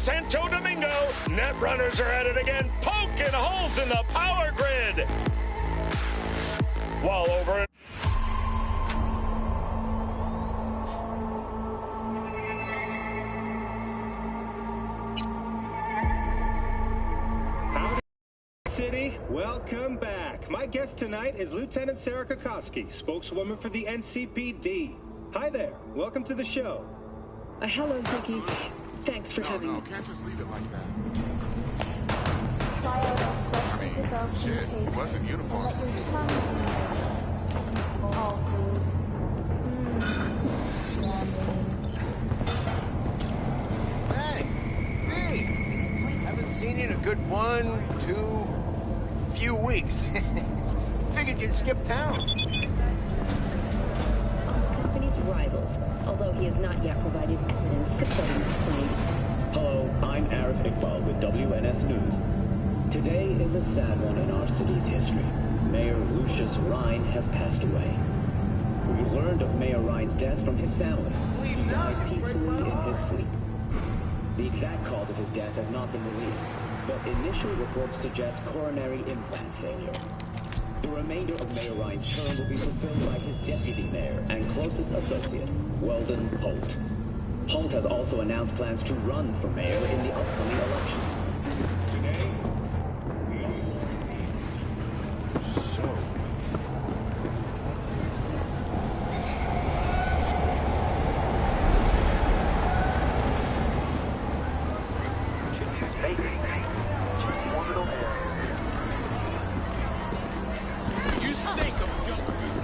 Santo Domingo, Netrunners are at it again, poking holes in the power grid. While over in City, welcome back. My guest tonight is Lieutenant Sarah Kokoski, spokeswoman for the NCPD. Hi there. Welcome to the show. Hello, Ziggy. Thanks for having me. Can't just leave it like that. I mean, shit, he was in uniform. Hey, hey! Haven't seen you in a good few weeks. Figured you'd skip town. Company's rivals, although he has not yet provided evidence supporting his claim. Hello, I'm Arif Iqbal with WNS News. Today is a sad one in our city's history. Mayor Lucius Rhine has passed away. We learned of Mayor Rhine's death from his family. He died peacefully in his sleep. The exact cause of his death has not been released, but initial reports suggest coronary implant failure. The remainder of Mayor Rhine's term will be fulfilled by his deputy mayor and closest associate, Weldon Holt. Holt has also announced plans to run for mayor in the upcoming election. Today, we all so. You stink of junk food.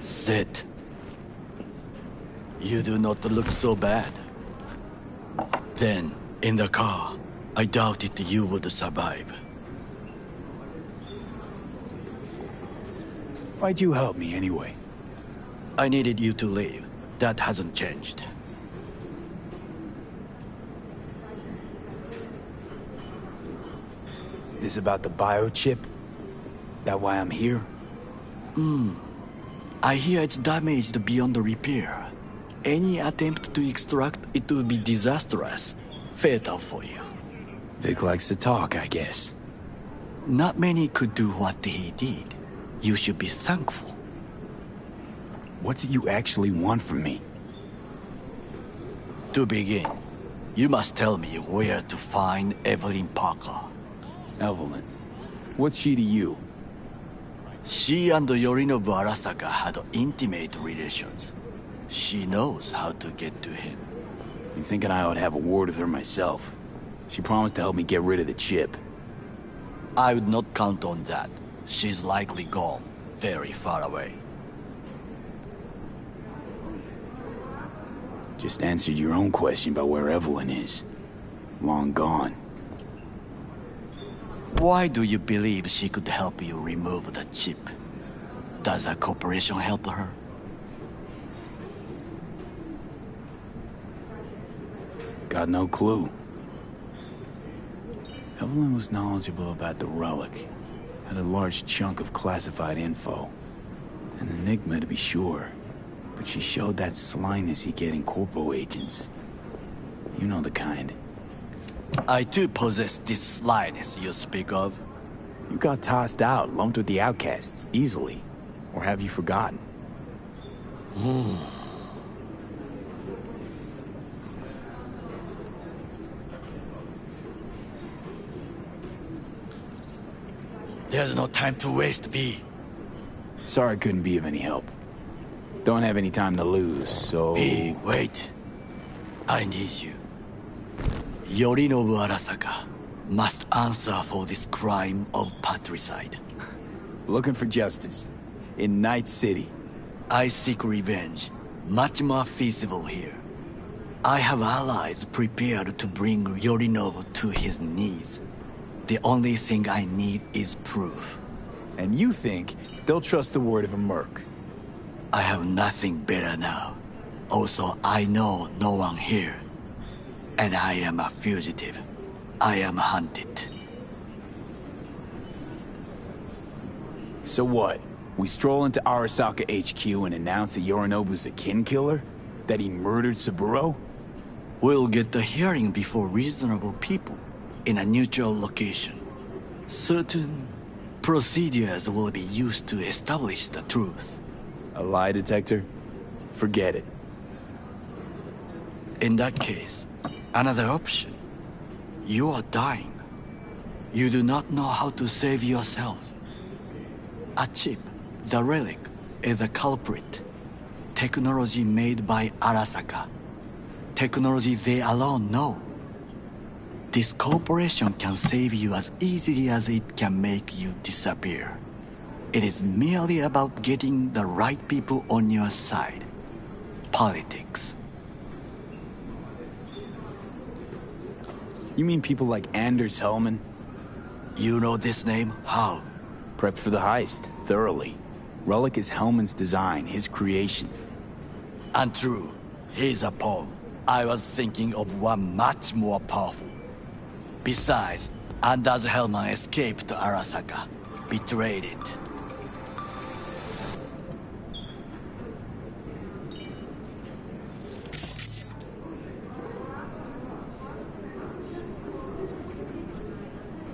Sit. You do not look so bad. Then, in the car, I doubted you would survive. Why'd you help me anyway? I needed you to leave. That hasn't changed. This about the biochip? That why I'm here? I hear it's damaged beyond repair. Any attempt to extract it would be disastrous. Fatal for you. Vic likes to talk, I guess. Not many could do what he did. You should be thankful. What's it you actually want from me? To begin, you must tell me where to find Evelyn Parker. Evelyn. What's she to you? She and Yorinobu Arasaka had intimate relations. She knows how to get to him. I'm thinking I ought to have a word with her myself. She promised to help me get rid of the chip. I would not count on that. She's likely gone, very far away. Just answered your own question about where Evelyn is. Long gone. Why do you believe she could help you remove the chip? Does a corporation help her? Got no clue. Evelyn was knowledgeable about the relic. Had a large chunk of classified info. An enigma to be sure. But she showed that slyness you get in corpo agents. You know the kind. I too possess this slyness you speak of. You got tossed out, lumped with the outcasts, easily. Or have you forgotten? There's no time to waste, B. Sorry I couldn't be of any help. Don't have any time to lose, so... B, wait. I need you. Yorinobu Arasaka must answer for this crime of patricide. Looking for justice. In Night City. I seek revenge. Much more feasible here. I have allies prepared to bring Yorinobu to his knees. The only thing I need is proof. And you think they'll trust the word of a merc? I have nothing better now. Also, I know no one here. And I am a fugitive. I am hunted. So what? We stroll into Arasaka HQ and announce that Yorinobu's a kin killer? That he murdered Saburo? We'll get the hearing before reasonable people, in a neutral location. Certain procedures will be used to establish the truth. A lie detector? Forget it. In that case, another option. You are dying. You do not know how to save yourself. A chip, the relic, is a culprit. Technology made by Arasaka. Technology they alone know. This corporation can save you as easily as it can make you disappear. It is merely about getting the right people on your side. Politics. You mean people like Anders Hellman? You know this name? How? Prepped for the heist, thoroughly. Relic is Hellman's design, his creation. Untrue. He's a pawn. I was thinking of one much more powerful. Besides, Anders Hellman escaped to Arasaka. Betrayed it.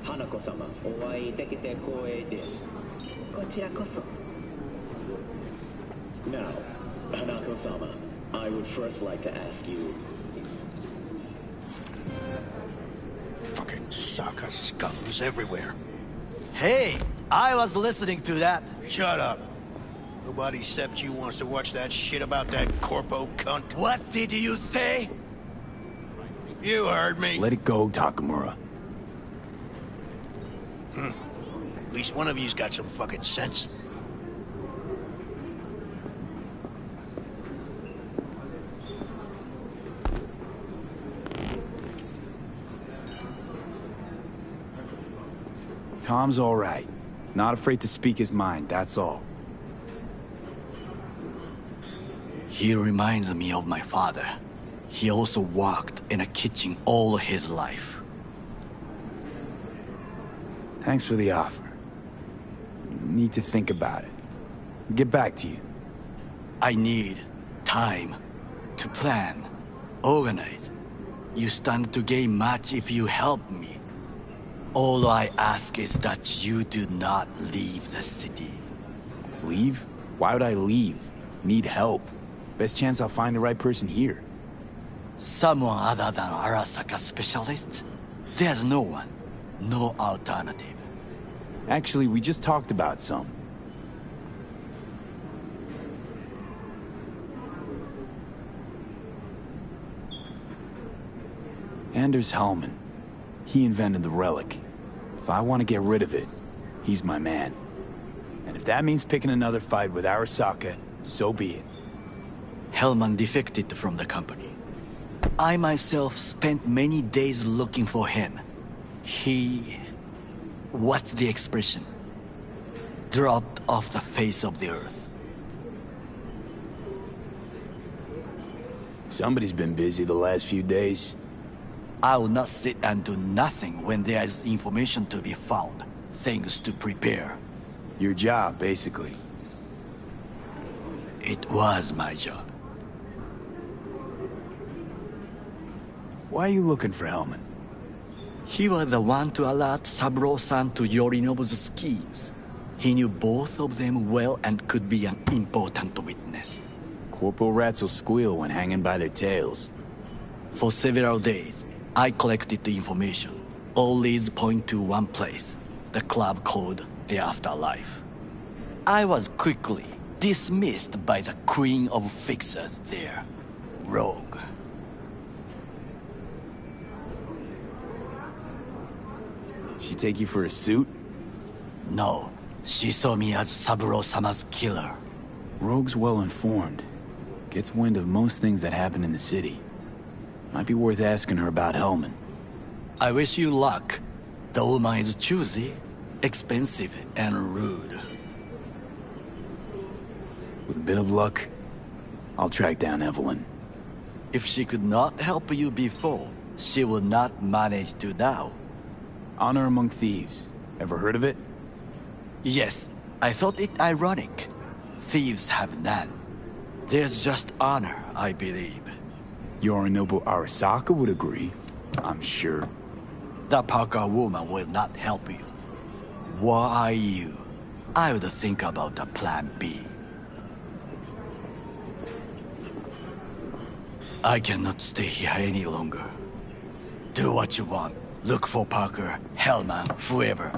Hanako-sama, お会いできて光栄です。こちらこそ。Now, Hanako-sama, I would first like to ask you... Fucking Saka scums everywhere. Hey, I was listening to that. Shut up. Nobody except you wants to watch that shit about that corpo cunt. What did you say? You heard me. Let it go, Takamura. At least one of you's got some fucking sense. Tom's all right. Not afraid to speak his mind, that's all. He reminds me of my father. He also worked in a kitchen all his life. Thanks for the offer. Need to think about it. Get back to you. I need time to plan, organize. You stand to gain much if you help me. All I ask is that you do not leave the city. Leave? Why would I leave? Need help. Best chance I'll find the right person here. Someone other than Arasaka specialist? There's no one. No alternative. Actually, we just talked about some. Anders Hellman. He invented the relic. If I want to get rid of it, he's my man. And if that means picking another fight with Arasaka, so be it. Hellman defected from the company. I myself spent many days looking for him. He... what's the expression? Dropped off the face of the earth. Somebody's been busy the last few days. I will not sit and do nothing when there is information to be found. Things to prepare. Your job, basically. It was my job. Why are you looking for Hellman? He was the one to alert Saburo-san to Yorinobu's schemes. He knew both of them well and could be an important witness. Corporal rats will squeal when hanging by their tails. For several days, I collected the information. All leads point to one place, the club called the Afterlife. I was quickly dismissed by the queen of fixers there, Rogue. She take you for a suit? No, she saw me as Saburo-sama's killer. Rogue's well informed. Gets wind of most things that happen in the city. Might be worth asking her about Hellman. I wish you luck. The woman is choosy, expensive, and rude. With a bit of luck, I'll track down Evelyn. If she could not help you before, she will not manage to now. Honor among thieves. Ever heard of it? Yes, I thought it ironic. Thieves have none. There's just honor, I believe. Yorinobu Arasaka would agree, I'm sure. The Parker woman will not help you. Were I you, I would think about a plan B. I cannot stay here any longer. Do what you want. Look for Parker, Hellman, whoever.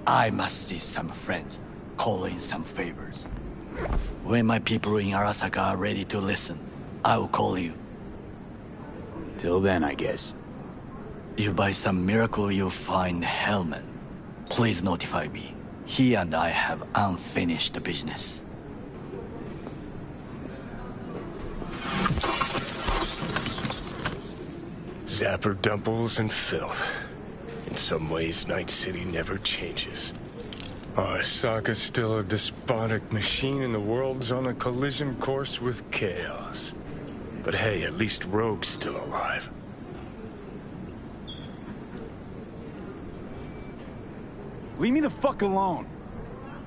I must see some friends, call in some favors. When my people in Arasaka are ready to listen, I will call you. Till then, I guess. If by some miracle you find Hellman, please notify me. He and I have unfinished business. Zapper dumples and filth. In some ways, Night City never changes. Arasaka's still a despotic machine and the world's on a collision course with chaos. But hey, at least Rogue's still alive. Leave me the fuck alone!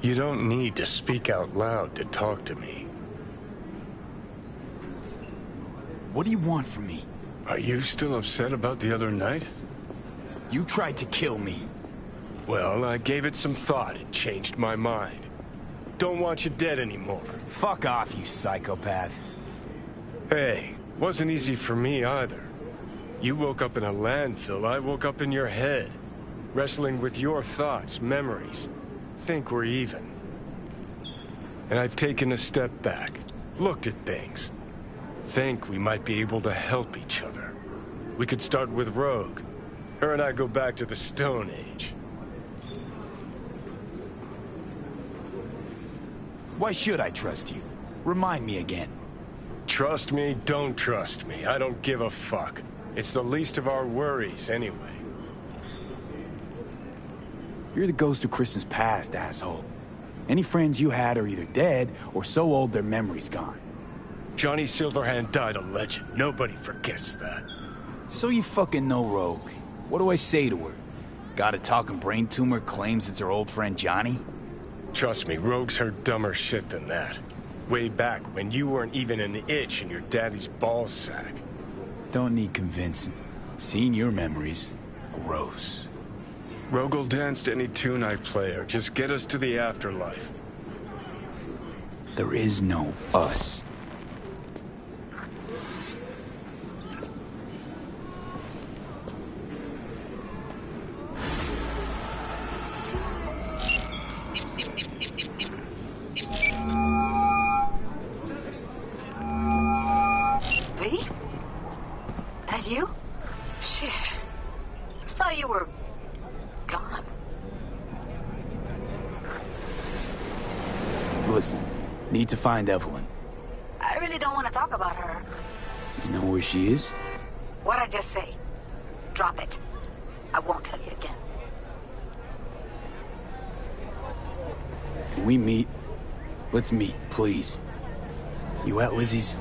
You don't need to speak out loud to talk to me. What do you want from me? Are you still upset about the other night? You tried to kill me. Well, I gave it some thought and changed my mind. Don't want you dead anymore. Fuck off, you psychopath. Hey, wasn't easy for me either. You woke up in a landfill, I woke up in your head. Wrestling with your thoughts, memories. Think we're even. And I've taken a step back, looked at things. Think we might be able to help each other. We could start with Rogue. Her and I go back to the Stone Age. Why should I trust you? Remind me again. Trust me, don't trust me. I don't give a fuck. It's the least of our worries, anyway. You're the ghost of Christmas past, asshole. Any friends you had are either dead or so old their memory's gone. Johnny Silverhand died a legend. Nobody forgets that. So you fucking know Rogue. What do I say to her? Got a talking brain tumor claims it's her old friend Johnny? Trust me, Rogue's heard dumber shit than that. Way back when you weren't even an itch in your daddy's ballsack. Don't need convincing. Seeing your memories, gross. Rogue will dance to any tune I play her. Just get us to the afterlife. There is no us. Lee? That you? Shit. I thought you were... gone. Listen, need to find Evelyn. I really don't want to talk about her. You know where she is? What'd I just say? Drop it. I won't tell you again. Can we meet? Let's meet, please. You at Lizzie's?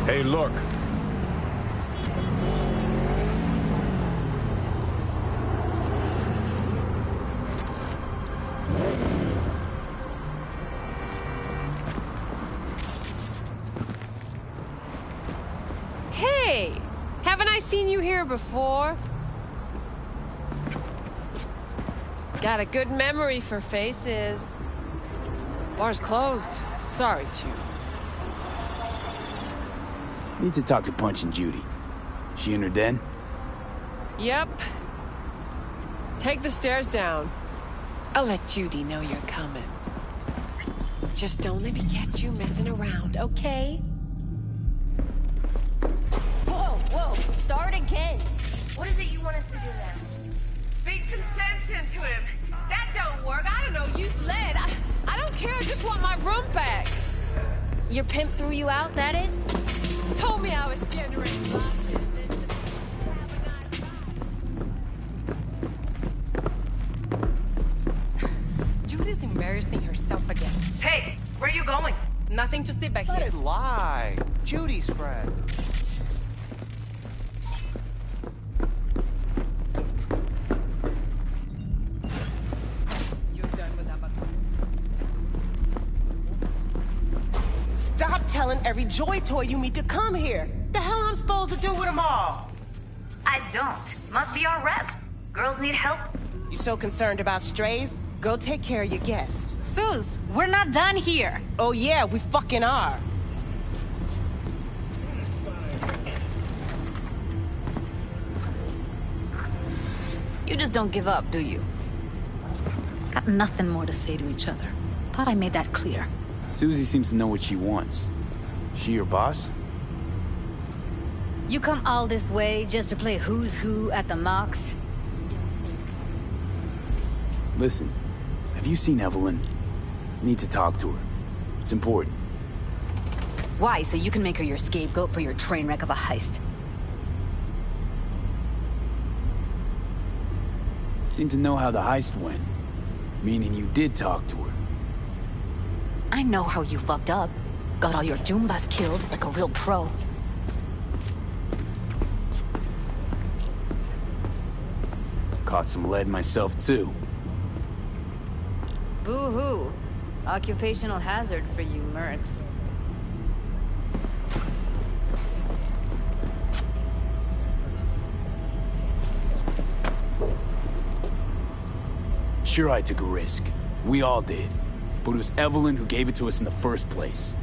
Hey, look. Hey! Haven't I seen you here before? Got a good memory for faces. Bar's closed. Sorry, Chew. Need to talk to Punch and Judy. She in her den? Yep. Take the stairs down. I'll let Judy know you're coming. Just don't let me catch you messing around, okay? Whoa, whoa, start again. What is it you want us to do now? Speak some sense into him. That don't work. I don't know, use lead. I don't care, I just want my room back. Your pimp threw you out, that it? Told me I was generating losses. Judy's embarrassing herself again. Hey, where are you going? Nothing to sit back Let here. it lie. Judy's friend. You're done with that. Stop telling every Joy toy you meet to come here. The hell I'm supposed to do with them all? I don't. Must be our rep. Girls need help. You so concerned about strays? Go take care of your guest. Suze, we're not done here. Oh yeah, we fucking are. You just don't give up, do you? Got nothing more to say to each other. Thought I made that clear. Susie seems to know what she wants. She your boss? You come all this way just to play who's who at the mocks? Listen, have you seen Evelyn? Need to talk to her. It's important. Why? So you can make her your scapegoat for your train wreck of a heist? Seem to know how the heist went. Meaning you did talk to her. I know how you fucked up. Got all your Joombas killed like a real pro. Caught some lead myself too. Boo-hoo. Occupational hazard for you mercs. Sure, I took a risk. We all did. But it was Evelyn who gave it to us in the first place.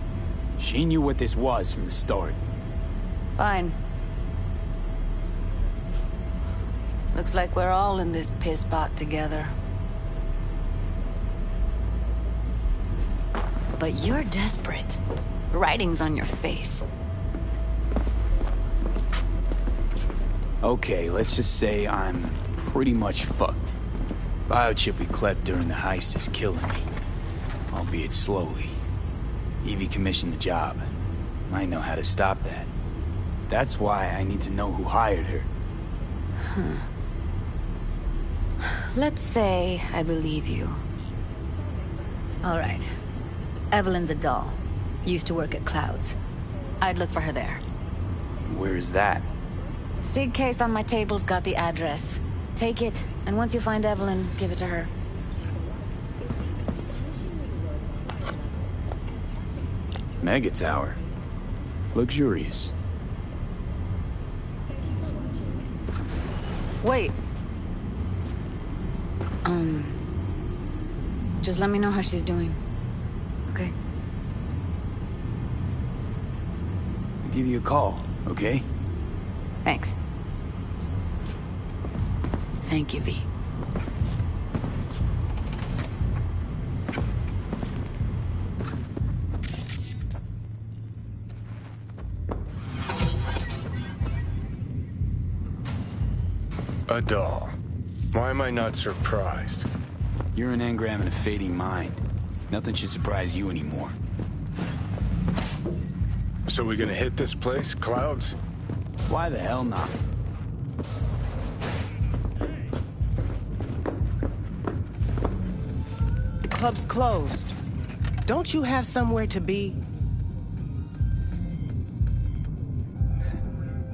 She knew what this was from the start. Fine. Looks like we're all in this piss pot together. But you're desperate. Writing's on your face. Okay, let's just say I'm pretty much fucked. Biochip we clept during the heist is killing me. Albeit slowly. Evie commissioned the job. I know how to stop that. That's why I need to know who hired her. Let's say I believe you. All right. Evelyn's a doll. Used to work at Clouds. I'd look for her there. Where is that? Sig case on my table's got the address. Take it, and once you find Evelyn, give it to her. Mega Tower. Luxurious. Wait. Just let me know how she's doing. Okay? I'll give you a call, okay? Thanks. Thank you, V. A doll. Why am I not surprised? You're an engram and a fading mind. Nothing should surprise you anymore. So we gonna hit this place, Clouds? Why the hell not? The club's closed. Don't you have somewhere to be?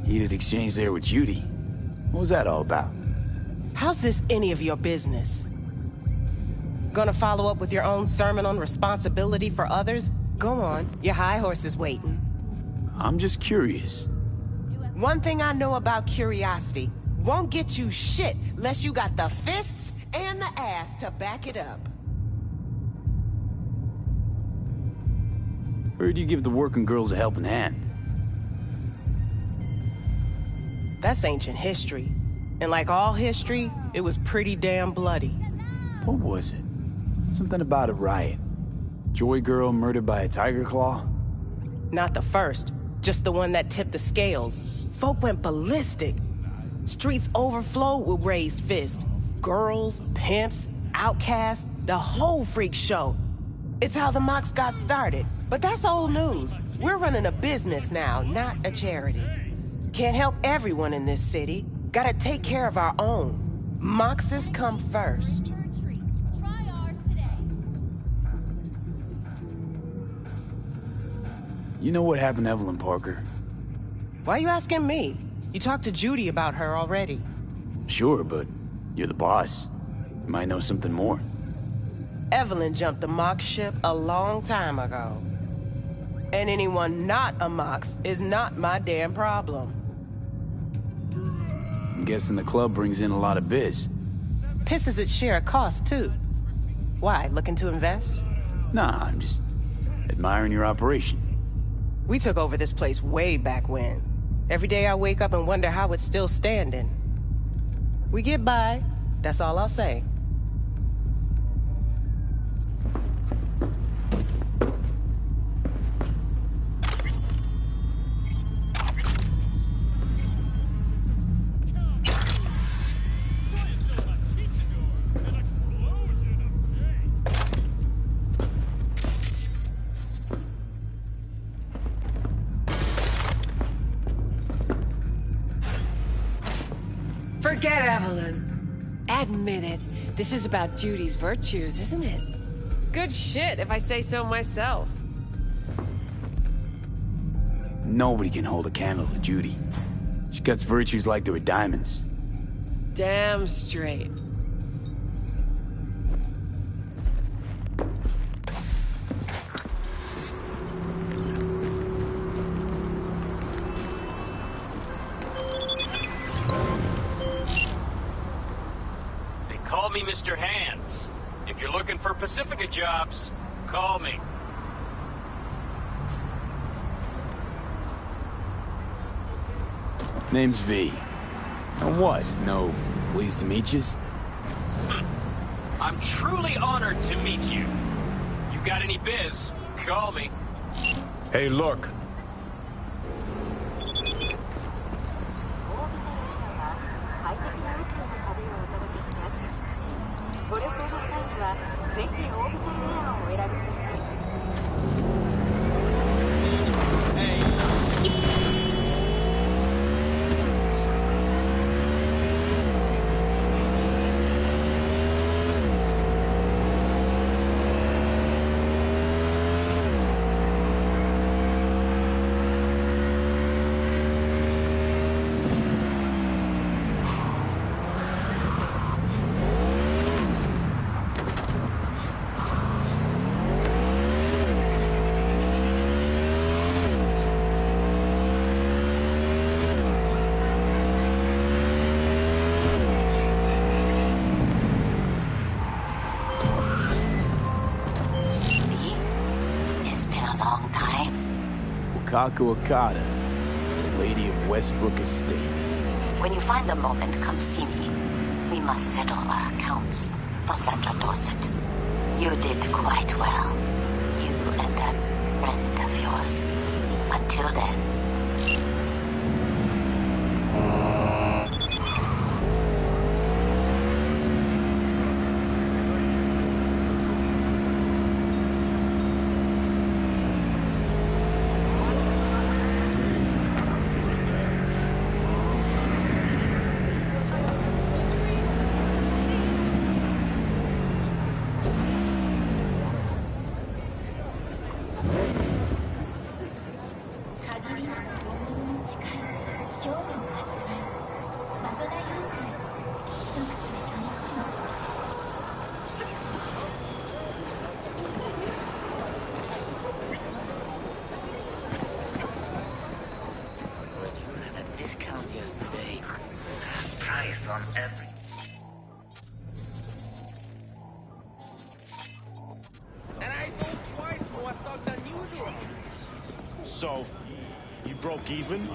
Heated exchange there with Judy. What was that all about? How's this any of your business? Gonna follow up with your own sermon on responsibility for others? Go on, your high horse is waiting. I'm just curious. One thing I know about curiosity, won't get you shit unless you got the fists and the ass to back it up. Heard you give the working girls a helping hand. That's ancient history. And like all history, it was pretty damn bloody. What was it? Something about a riot. Joy girl murdered by a tiger claw? Not the first, just the one that tipped the scales. Folk went ballistic. Streets overflowed with raised fists. Girls, pimps, outcasts, the whole freak show. It's how the mocks got started. But that's old news. We're running a business now, not a charity. Can't help everyone in this city. Gotta take care of our own. Moxes come first. You know what happened to Evelyn Parker? Why are you asking me? You talked to Judy about her already. Sure, but you're the boss. You might know something more. Evelyn jumped the Mox ship a long time ago. And anyone not a Mox is not my damn problem. I'm guessing the club brings in a lot of biz. Pisses its share of cost, too. Why, looking to invest? Nah, I'm just admiring your operation. We took over this place way back when. Every day I wake up and wonder how it's still standing. We get by, that's all I'll say. Forget Evelyn. Admit it. This is about Judy's virtues, isn't it? Good shit, if I say so myself. Nobody can hold a candle to Judy. She cuts virtues like they were diamonds. Damn straight. call me Mr. Hands. If you're looking for Pacifica jobs, call me. Name's V. And what? No, pleased to meet yous? I'm truly honored to meet you. You got any biz, call me. Hey, look. Kaku Okada, the Lady of Westbrook Estate. When you find a moment, come see me. We must settle our accounts for Sandra Dorset. You did quite well. You and that friend of yours. Until then. So, you broke even?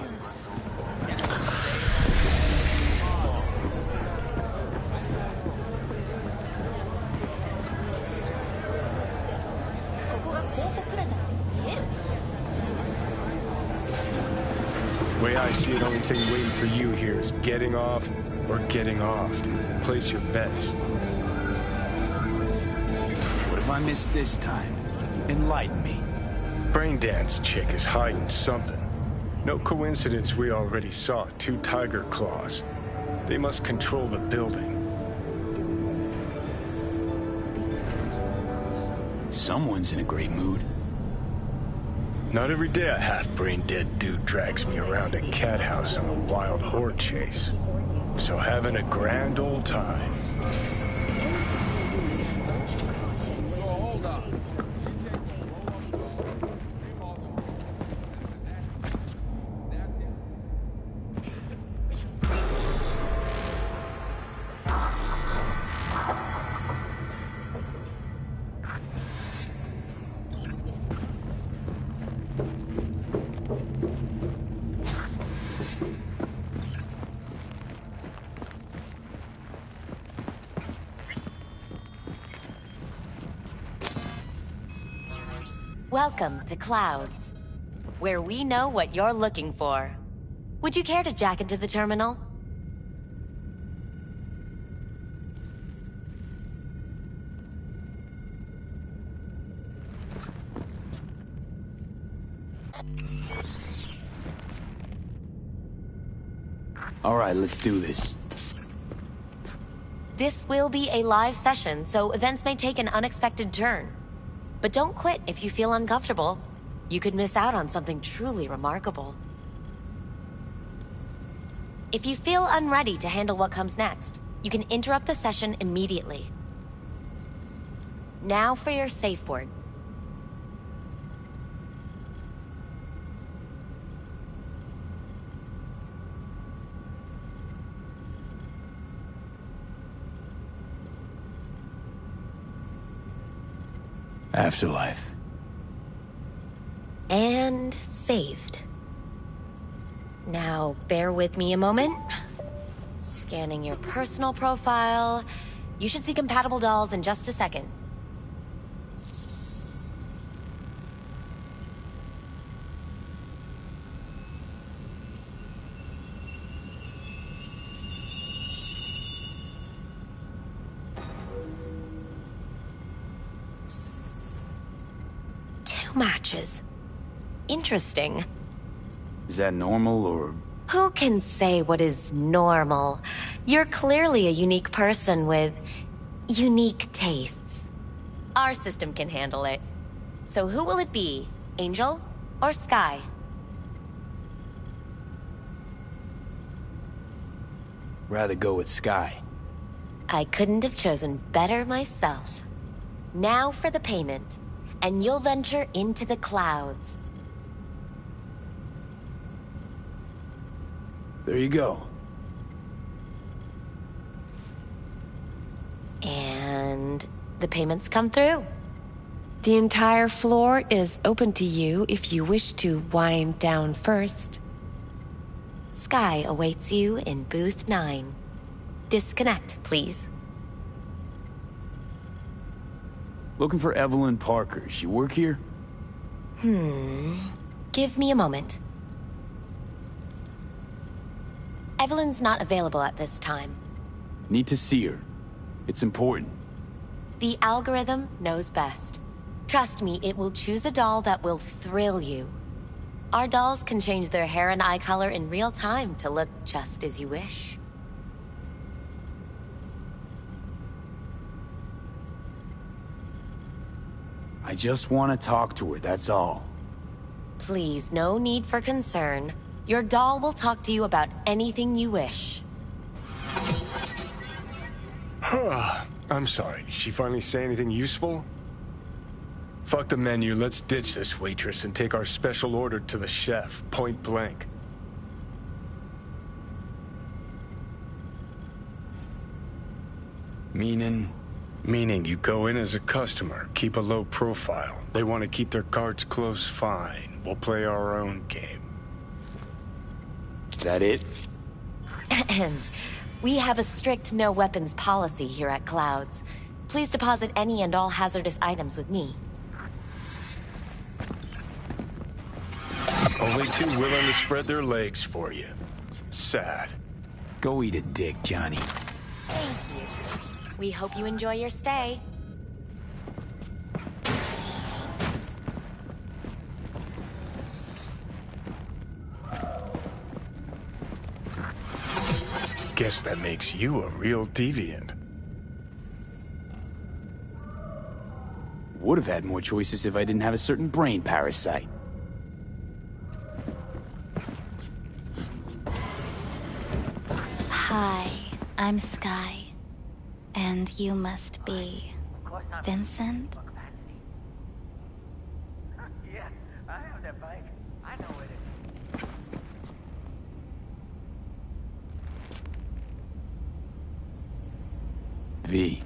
Way I see it, only thing waiting for you here is getting off or getting offed. Place your bets. What if I miss this time? Enlighten me. Braindance chick is hiding something. No coincidence we already saw 2 tiger claws. They must control the building. Someone's in a great mood. Not every day a half-brain dead dude drags me around a cat house on a wild horde chase. So having a grand old time. Welcome to Clouds, where we know what you're looking for. Would you care to jack into the terminal? All right, let's do this. This will be a live session, so events may take an unexpected turn. But don't quit if you feel uncomfortable. You could miss out on something truly remarkable. If you feel unready to handle what comes next, you can interrupt the session immediately. Now for your safe word. Afterlife. And saved. Now, bear with me a moment. Scanning your personal profile. You should see compatible dolls in just a second. Matches. Interesting. Is that normal, or...? Who can say what is normal? You're clearly a unique person with unique tastes. Our system can handle it. So who will it be? Angel or Sky? Rather go with Sky. I couldn't have chosen better myself. Now for the payment. And you'll venture into the clouds. There you go. And the payments come through. The entire floor is open to you if you wish to wind down first. Sky awaits you in booth 9. Disconnect, please. Looking for Evelyn Parker. She work here? Give me a moment. Evelyn's not available at this time. Need to see her. It's important. The algorithm knows best. Trust me, it will choose a doll that will thrill you. Our dolls can change their hair and eye color in real time to look just as you wish. I just want to talk to her, that's all. Please, no need for concern. Your doll will talk to you about anything you wish. I'm sorry, did she finally say anything useful? Fuck the menu, let's ditch this waitress and take our special order to the chef, point blank. Meaning you go in as a customer, keep a low profile. They want to keep their cards close, fine. We'll play our own game. Is that it? We have a strict no weapons policy here at Clouds. Please deposit any and all hazardous items with me. Only too willing to spread their legs for you. Sad. Go eat a dick, Johnny. Thank you. We hope you enjoy your stay. Guess that makes you a real deviant. Would have had more choices if I didn't have a certain brain parasite. Hi, I'm Sky. And you must be Vincent? Yeah, I have that bike. I know it is. V.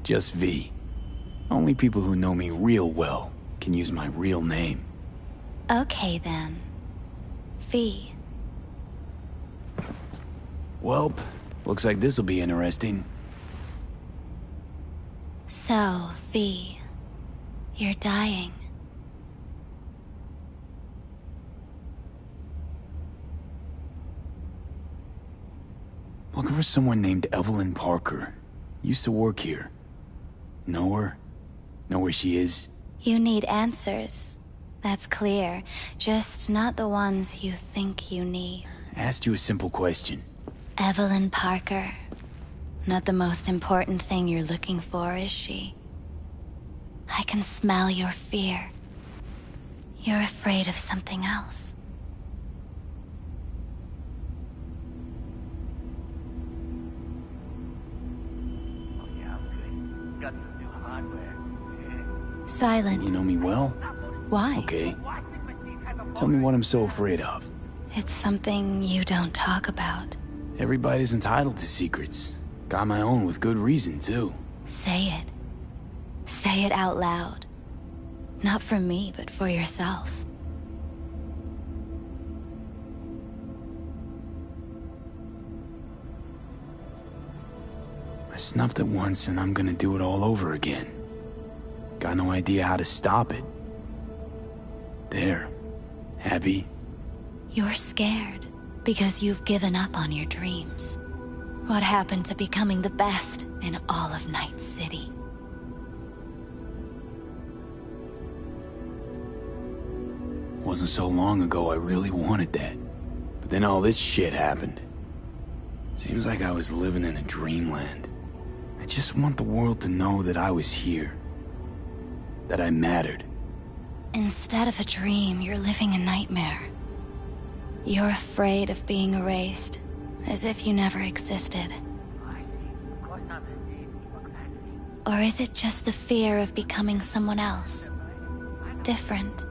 Just V. Only people who know me real well can use my real name. Okay then. V. Welp, looks like this'll be interesting. So, V, you're dying. Looking for someone named Evelyn Parker. Used to work here. Know her? Know where she is? You need answers. That's clear. Just not the ones you think you need. Asked you a simple question. Evelyn Parker. Not the most important thing you're looking for, is she? I can smell your fear. You're afraid of something else. Oh yeah, I'm good. Got some new hardware. Silent. You know me well? Why? Okay. Tell me what I'm so afraid of. It's something you don't talk about. Everybody's entitled to secrets. Got my own with good reason, too. Say it. Say it out loud. Not for me, but for yourself. I snuffed it once and I'm gonna do it all over again. Got no idea how to stop it. There. Abby. You're scared because you've given up on your dreams. What happened to becoming the best in all of Night City? Wasn't so long ago I really wanted that. But then all this shit happened. Seems like I was living in a dreamland. I just want the world to know that I was here. That I mattered. Instead of a dream, you're living a nightmare. You're afraid of being erased, as if you never existed. Or is it just the fear of becoming someone else? Different?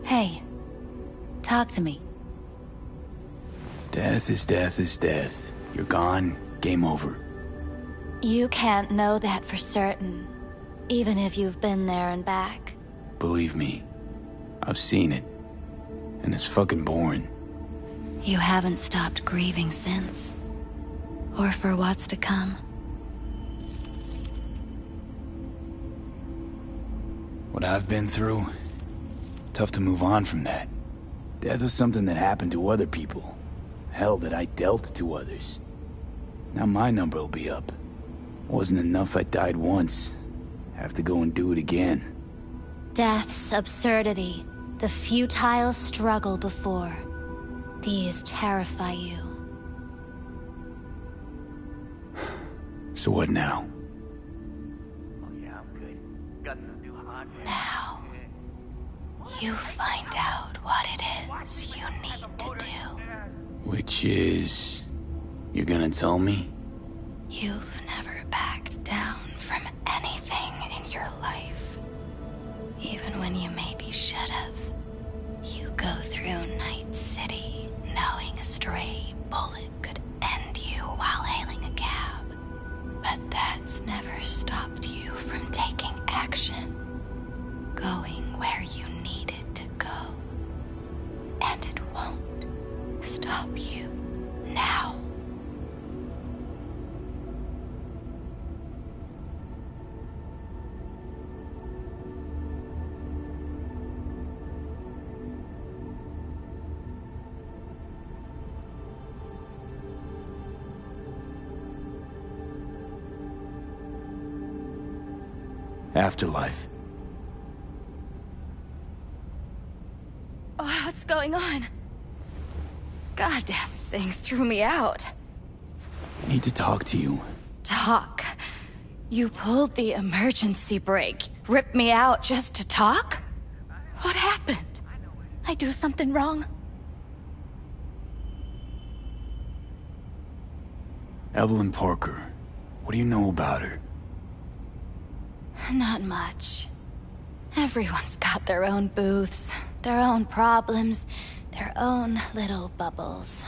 Hey, talk to me. Death is death is death. You're gone, game over. You can't know that for certain, even if you've been there and back. Believe me, I've seen it. And it's fucking boring. You haven't stopped grieving since. Or for what's to come. What I've been through, tough to move on from that. Death was something that happened to other people. Hell, that I dealt to others. Now my number will be up. Wasn't enough I died once. Have to go and do it again. Death's absurdity, the futile struggle before. These terrify you. So what now? Now, you find out what it is you need to do. Which is... You're gonna tell me? You've never backed down from anything in your life. Even when you maybe should have. You go through Night City knowing a stray bullet could end you while hailing a cab. But that's never stopped you from taking action. Going where you needed to go. And it won't stop you now. Afterlife. Oh, what's going on? Goddamn thing threw me out. Need to talk to you. Talk? You pulled the emergency brake, ripped me out just to talk? What happened? I do something wrong? Evelyn Parker. What do you know about her? Not much. Everyone's got their own booths, their own problems, their own little bubbles.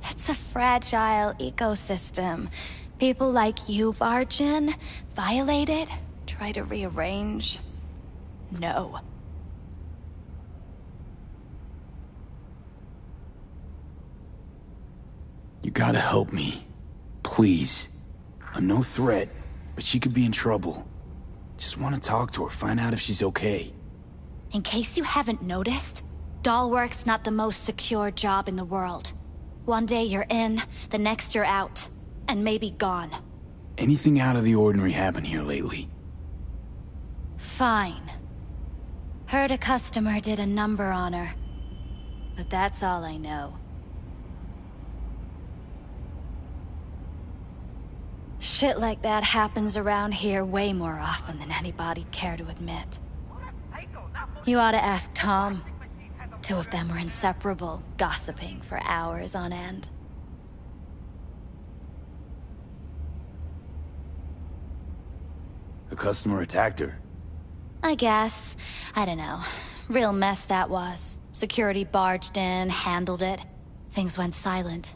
It's a fragile ecosystem. People like you, Vargin, violate it, try to rearrange. No. You gotta help me. Please. I'm no threat, but she could be in trouble. Just want to talk to her, find out if she's okay. In case you haven't noticed, doll work's not the most secure job in the world. One day you're in, the next you're out, and maybe gone. Anything out of the ordinary happen here lately? Fine. Heard a customer did a number on her. But that's all I know. Shit like that happens around here way more often than anybody'd care to admit. You ought to ask Tom. Two of them were inseparable, gossiping for hours on end. A customer attacked her. I guess. I don't know. Real mess that was. Security barged in, handled it. Things went silent.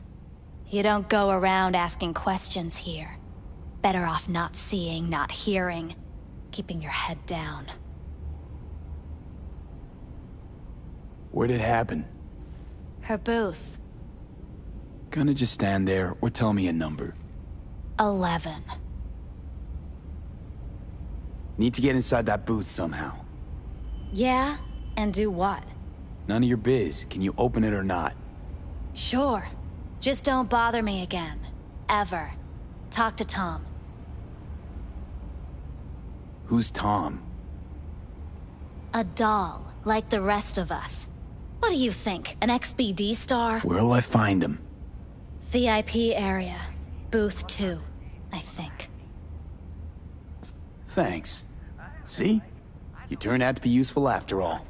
You don't go around asking questions here. Better off not seeing, not hearing. Keeping your head down. Where'd it happen? Her booth. Gonna just stand there or tell me a number? 11. Need to get inside that booth somehow. Yeah? And do what? None of your biz. Can you open it or not? Sure. Just don't bother me again. Ever. Talk to Tom. Who's Tom? A doll, like the rest of us. What do you think, an XBD star? Where'll I find him? VIP area. Booth 2, I think. Thanks. See? You turned out to be useful after all.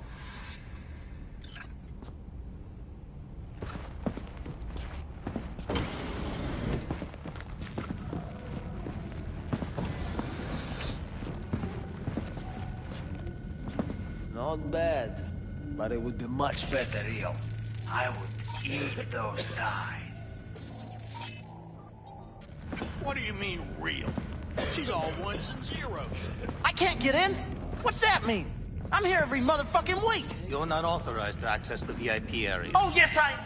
Not bad, but it would be much better real. I would eat those thighs. What do you mean, real? She's all ones and zeros. I can't get in? What's that mean? I'm here every motherfucking week. You're not authorized to access the VIP area. Oh, yes, I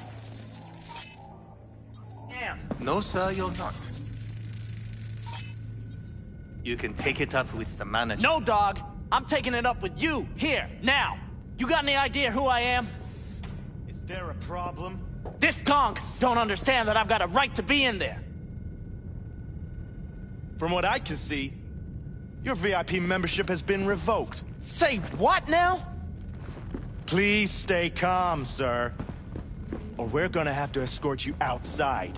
am. No, sir, you're not. You can take it up with the manager. No, dog. I'm taking it up with you, here, now. You got any idea who I am? Is there a problem? This conk don't understand that I've got a right to be in there. From what I can see, your VIP membership has been revoked. Say what now? Please stay calm, sir. Or we're gonna have to escort you outside.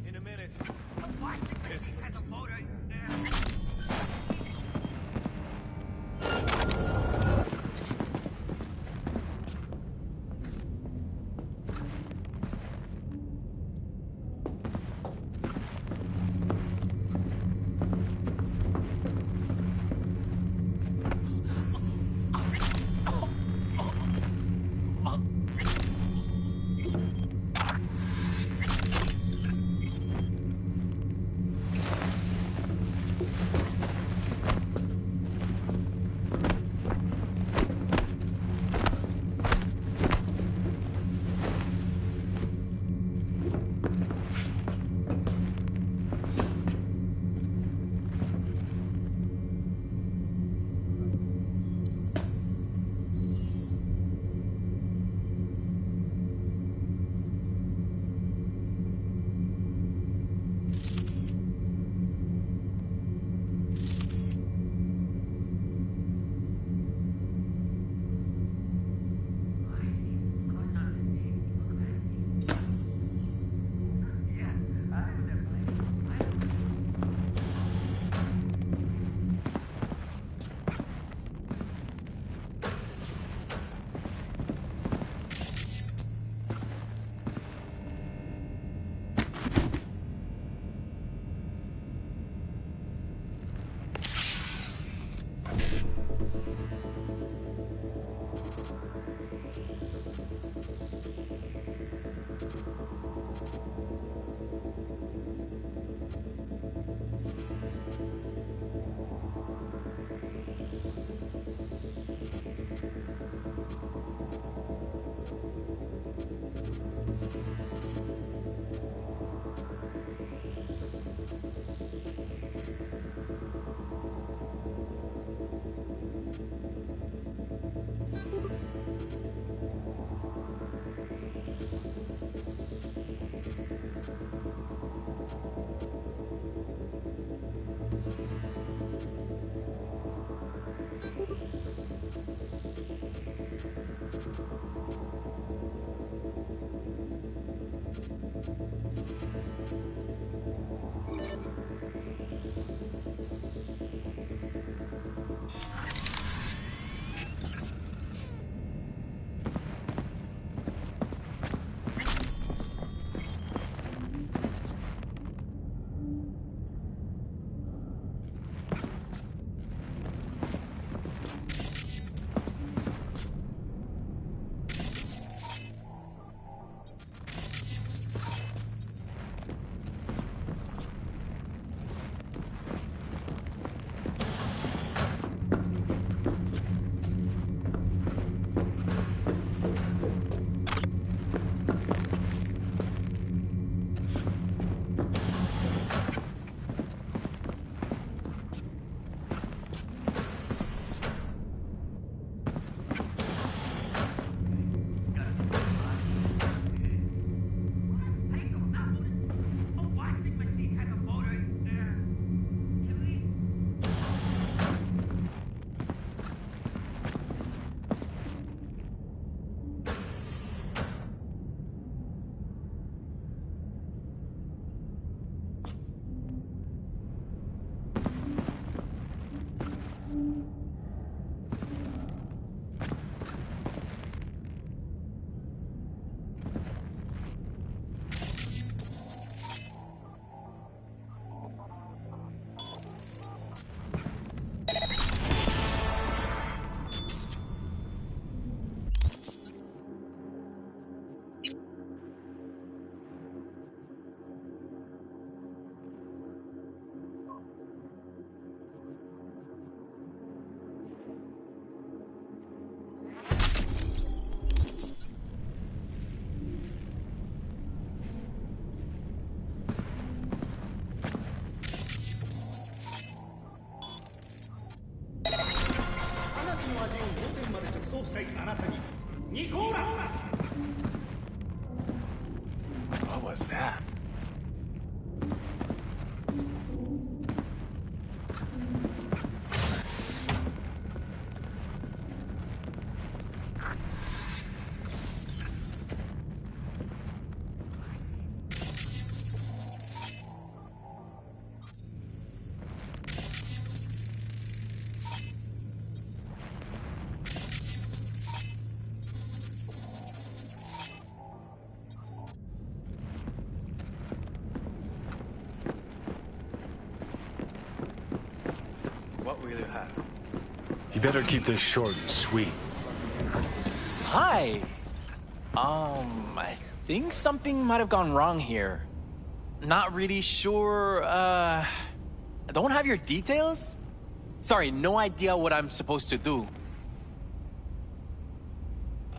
In a minute. Busy. What was that? What will you have? You better keep this short and sweet. Hi. I think something might have gone wrong here. Not really sure, don't have your details? Sorry, no idea what I'm supposed to do.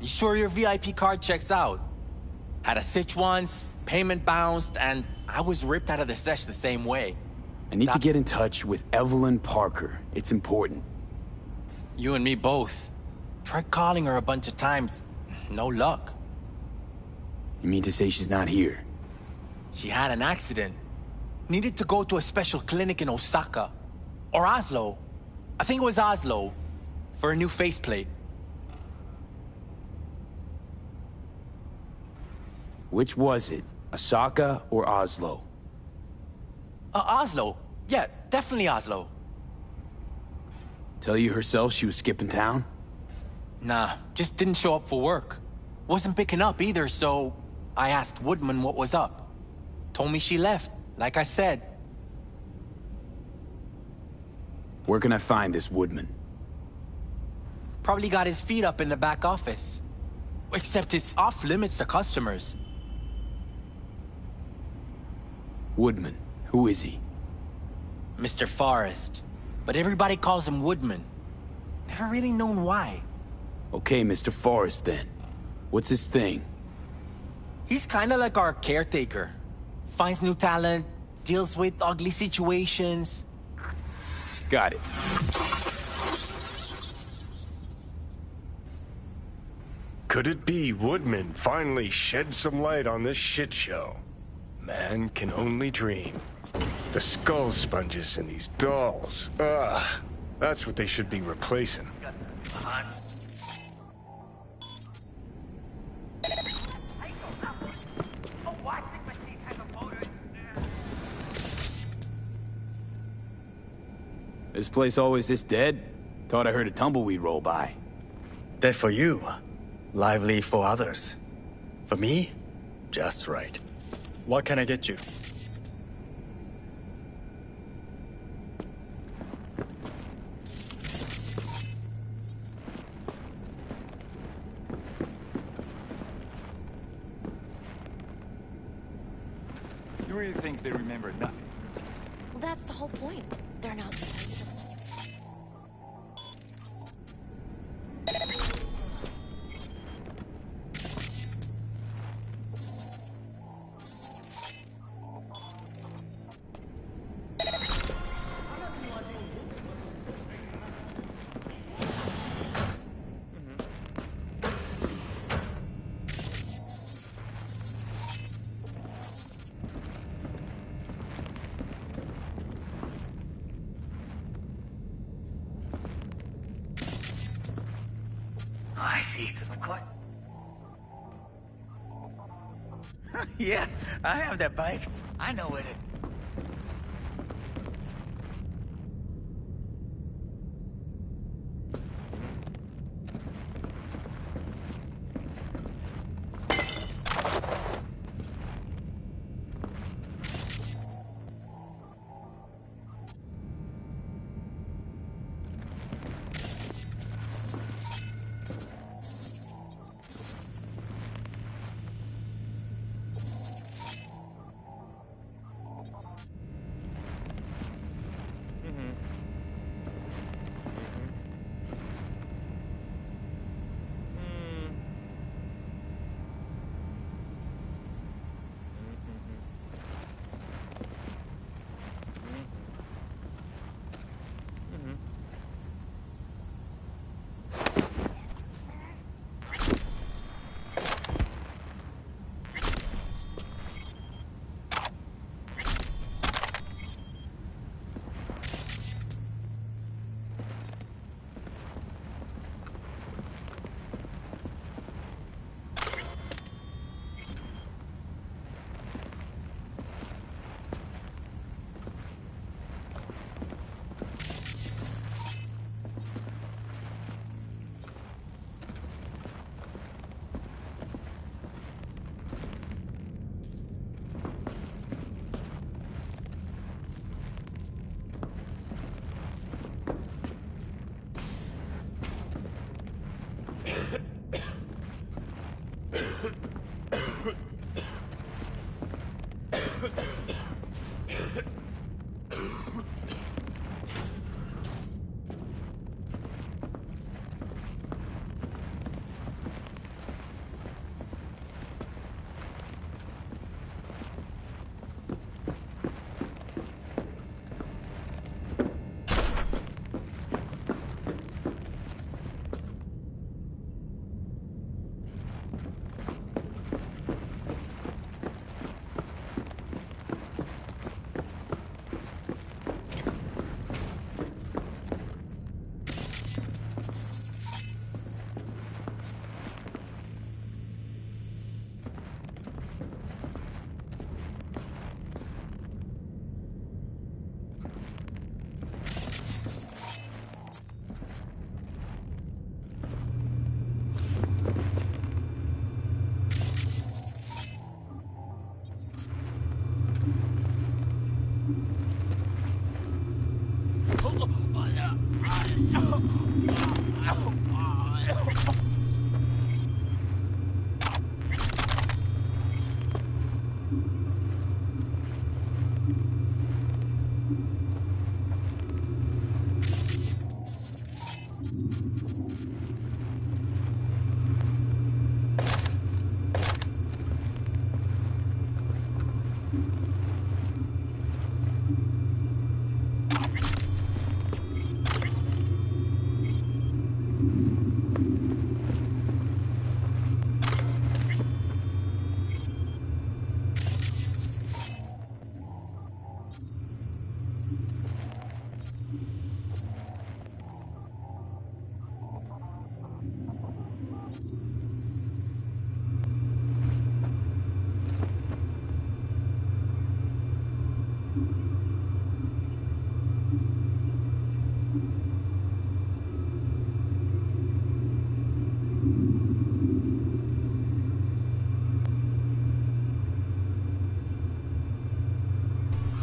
You sure your VIP card checks out? Had a sitch once, payment bounced, and I was ripped out of the sesh the same way. I need to get in touch with Evelyn Parker. It's important. You and me both. Tried calling her a bunch of times. No luck. You mean to say she's not here? She had an accident. Needed to go to a special clinic in Osaka. Or Oslo. I think it was Oslo. For a new faceplate. Which was it? Osaka or Oslo? Oslo. Yeah, definitely Oslo. Tell you herself she was skipping town? Nah, just didn't show up for work. Wasn't picking up either, so I asked Woodman what was up. Told me she left, like I said. Where can I find this Woodman? Probably got his feet up in the back office. Except it's off limits to customers. Woodman, who is he? Mr. Forrest. But everybody calls him Woodman. Never really known why. Okay, Mr. Forrest then. What's his thing? He's kinda like our caretaker. Finds new talent, deals with ugly situations. Got it. Could it be Woodman finally shed some light on this shit show? Man can only dream. The skull sponges in these dolls. Ugh. That's what they should be replacing. This place always this dead? Thought I heard a tumbleweed roll by. Dead for you, lively for others. For me, just right. What can I get you? You really think they remember nothing? Well, that's the whole point. They're not sensible. I see. Of course. Yeah, I have that bike. I know it.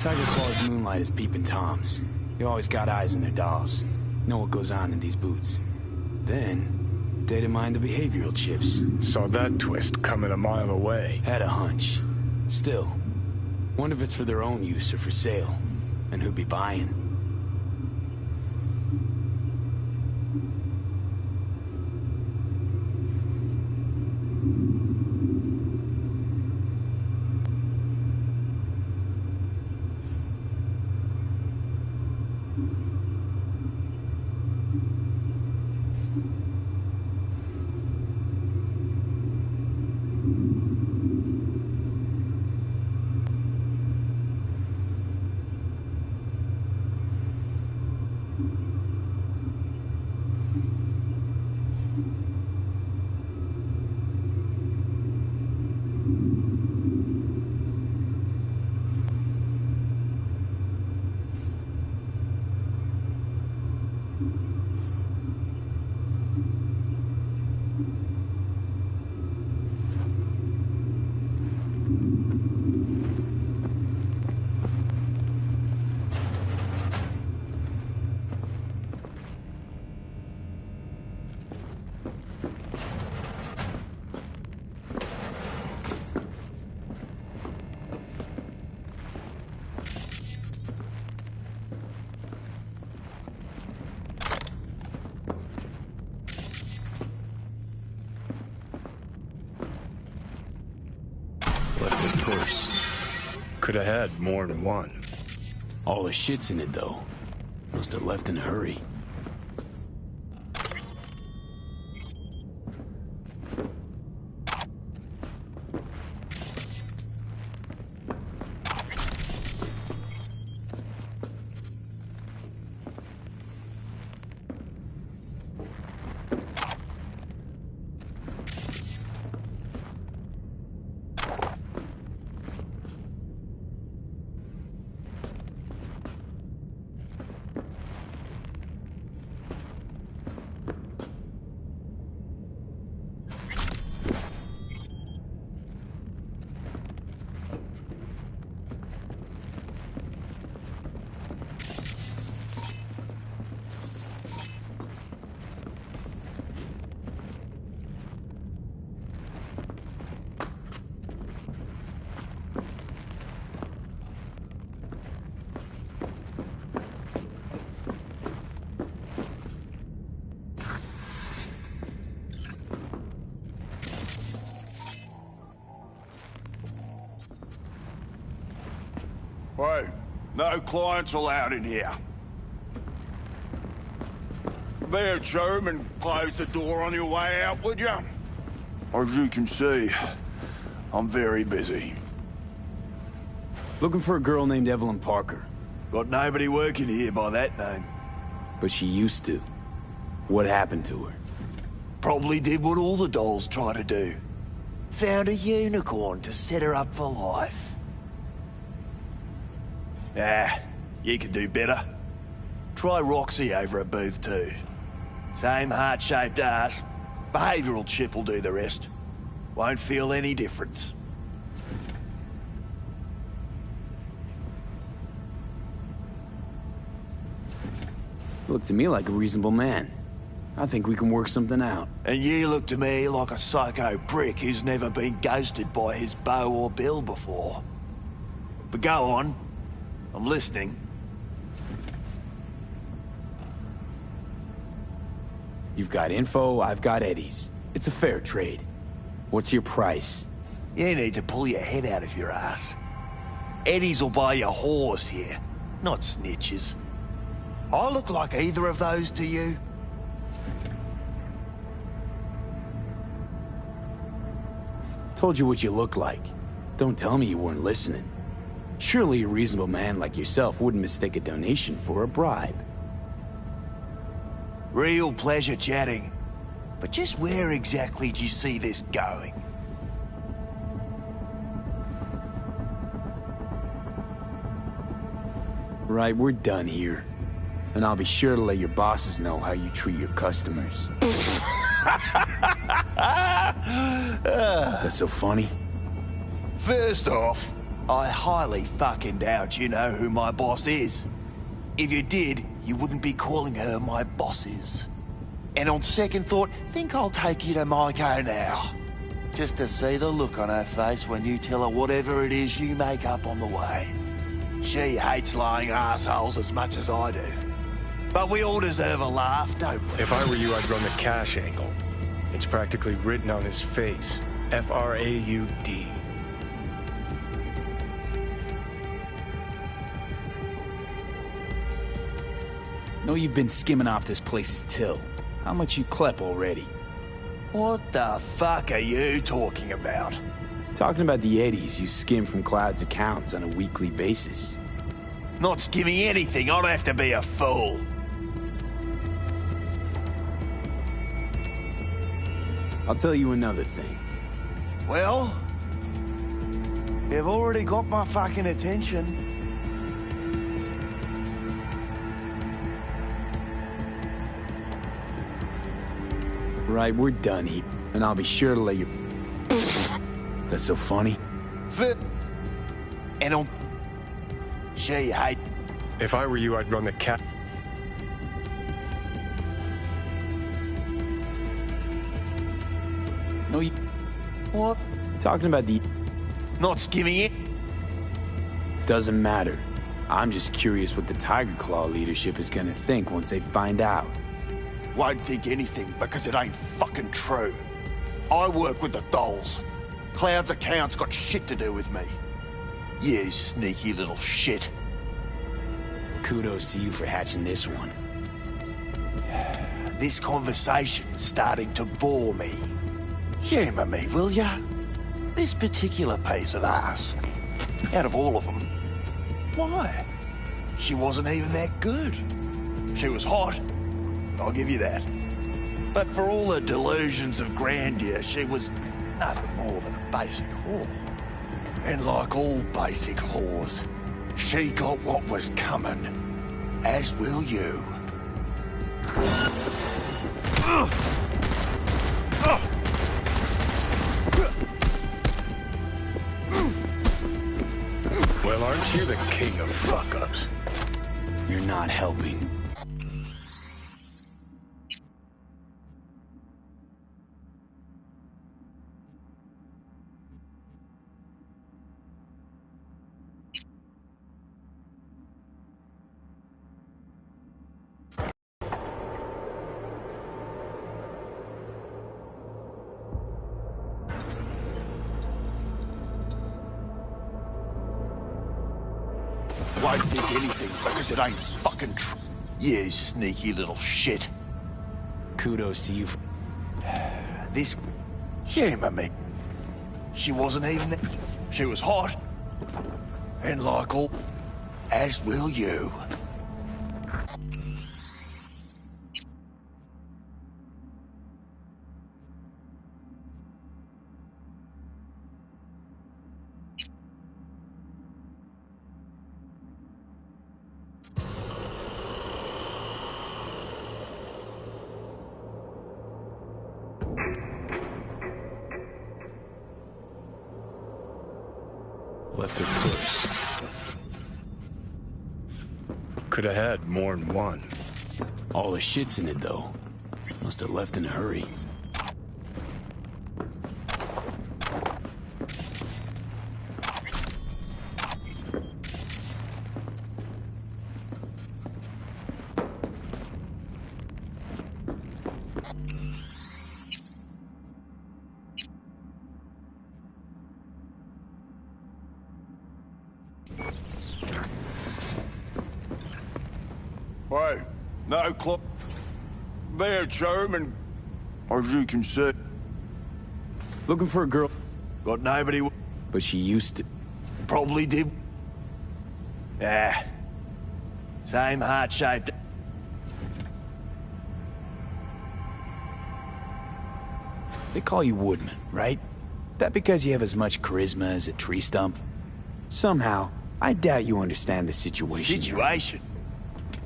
Tiger Claw's moonlight is peeping Toms. You always got eyes in their dolls. Know what goes on in these boots. Then, data mine the behavioral chips. Saw that twist coming a mile away. Had a hunch. Still, wonder if it's for their own use or for sale. And who'd be buying. Left his purse. Could have had more than one. All the shit's in it, though. Must have left in a hurry. Hey, no clients allowed in here. Be a chum and close the door on your way out, would you? As you can see, I'm very busy. Looking for a girl named Evelyn Parker. Got nobody working here by that name. But she used to. What happened to her? Probably did what all the dolls try to do. Found a unicorn to set her up for life. Ah, you could do better. Try Roxy over at Booth 2. Same heart-shaped ass. Behavioral chip will do the rest. Won't feel any difference. Look to me like a reasonable man. I think we can work something out. And you look to me like a psycho prick who's never been ghosted by his beau or bill before. But go on. I'm listening. You've got info, I've got Eddie's. It's a fair trade. What's your price? You need to pull your head out of your ass. Eddie's will buy you a horse here, not snitches. I look like either of those to you? Told you what you look like. Don't tell me you weren't listening. Surely a reasonable man like yourself wouldn't mistake a donation for a bribe. Real pleasure chatting. But just where exactly do you see this going? Right, we're done here. And I'll be sure to let your bosses know how you treat your customers. That's so funny? First off, I highly fucking doubt you know who my boss is. If you did, you wouldn't be calling her my bosses. And on second thought, think I'll take you to Maiko now. Just to see the look on her face when you tell her whatever it is you make up on the way. She hates lying assholes as much as I do. But we all deserve a laugh, don't we? If I were you, I'd run the cash angle. It's practically written on his face. F-R-A-U-D. Know you've been skimming off this place's till. How much you clep already? What the fuck are you talking about? Talking about the eddies you skim from Cloud's accounts on a weekly basis. Not skimming anything, I'd have to be a fool. I'll tell you another thing. Well, you've already got my fucking attention. Right, we're done here, and I'll be sure to let you... That's so funny? And on... She hate... If I were you, I'd run the cat... No, you... What? Talking about the... Not skimming it? Doesn't matter. I'm just curious what the Tiger Claw leadership is gonna think once they find out. Won't think anything because it ain't fucking true. I work with the dolls. Cloud's account's got shit to do with me. You sneaky little shit. Kudos to you for hatching this one. This conversation's starting to bore me. Humour me, will ya? This particular piece of ass, out of all of them, why? She wasn't even that good. She was hot, I'll give you that. But for all her delusions of grandeur, she was nothing more than a basic whore. And like all basic whores, she got what was coming, as will you. Well, aren't you the king of fuck-ups? You're not helping. Won't think anything because it ain't fucking true. You sneaky little shit. Kudos to you for... This... Humour me. She wasn't even that... She was hot. And like all... As will you. Left it close. Could have had more than one. All the shit's in it, though. Must have left in a hurry. Hey, no club. They're German, as you can see. Looking for a girl. Got nobody. But she used to. Probably did. Yeah. Same heart-shaped. They call you Woodman, right? That because you have as much charisma as a tree stump? Somehow, I doubt you understand the situation. Situation?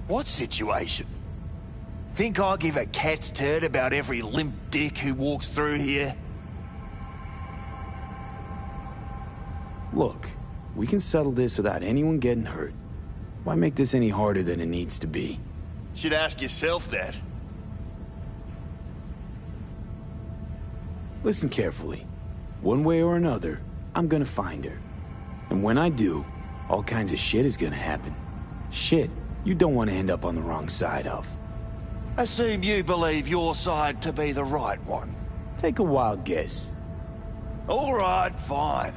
What situation? Think I give a cat's turd about every limp dick who walks through here? Look, We can settle this without anyone getting hurt. Why make this any harder than it needs to be? Should ask yourself that. Listen carefully. One way or another, I'm gonna find her. And when I do, all kinds of shit is gonna happen. Shit you don't want to end up on the wrong side of. Assume you believe your side to be the right one. Take a wild guess. All right, fine.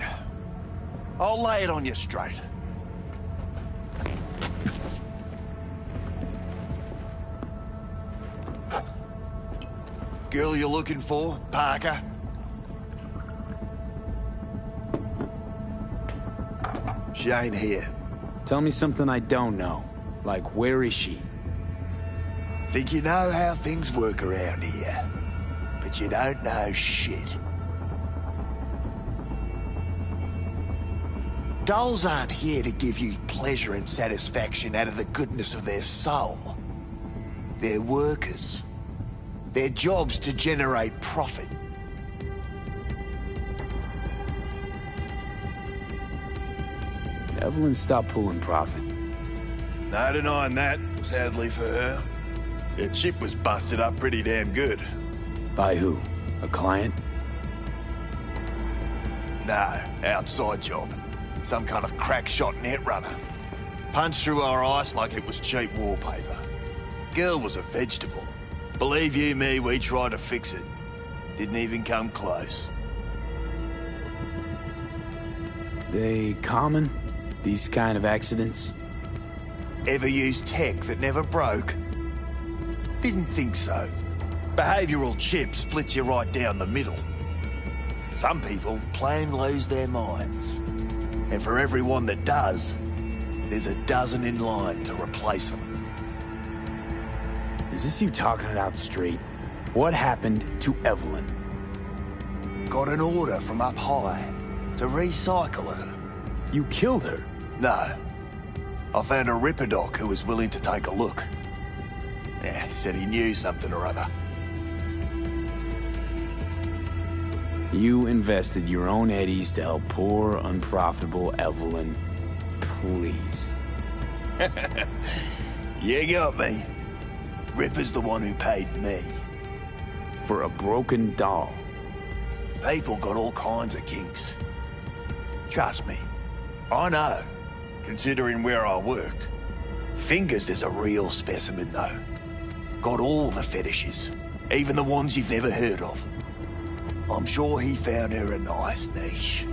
I'll lay it on you straight. Girl you're looking for, Parker? She ain't here. Tell me something I don't know. Like, where is she? Think you know how things work around here, but you don't know shit. Dolls aren't here to give you pleasure and satisfaction out of the goodness of their soul. They're workers. Their job's to generate profit. Evelyn stopped pulling profit. No denying that, sadly for her. Her chip was busted up pretty damn good. By who? A client? No, outside job. Some kind of crack-shot net runner. Punched through our ice like it was cheap wallpaper. Girl was a vegetable. Believe you me, we tried to fix it. Didn't even come close. They common? These kind of accidents? Ever used tech that never broke? Didn't think so. Behavioral chip splits you right down the middle. Some people plain lose their minds. And for everyone that does, there's a dozen in line to replace them. Is this you talking it out straight? What happened to Evelyn? Got an order from up high to recycle her. You killed her? No. I found a Ripper doc who was willing to take a look. Yeah, he said he knew something or other. You invested your own eddies to help poor, unprofitable Evelyn. Please. You got me. Ripper's the one who paid me. For a broken doll. People got all kinds of kinks. Trust me. I know, considering where I work. Fingers is a real specimen, though. Got all the fetishes, even the ones you've never heard of. I'm sure he found her a nice niche.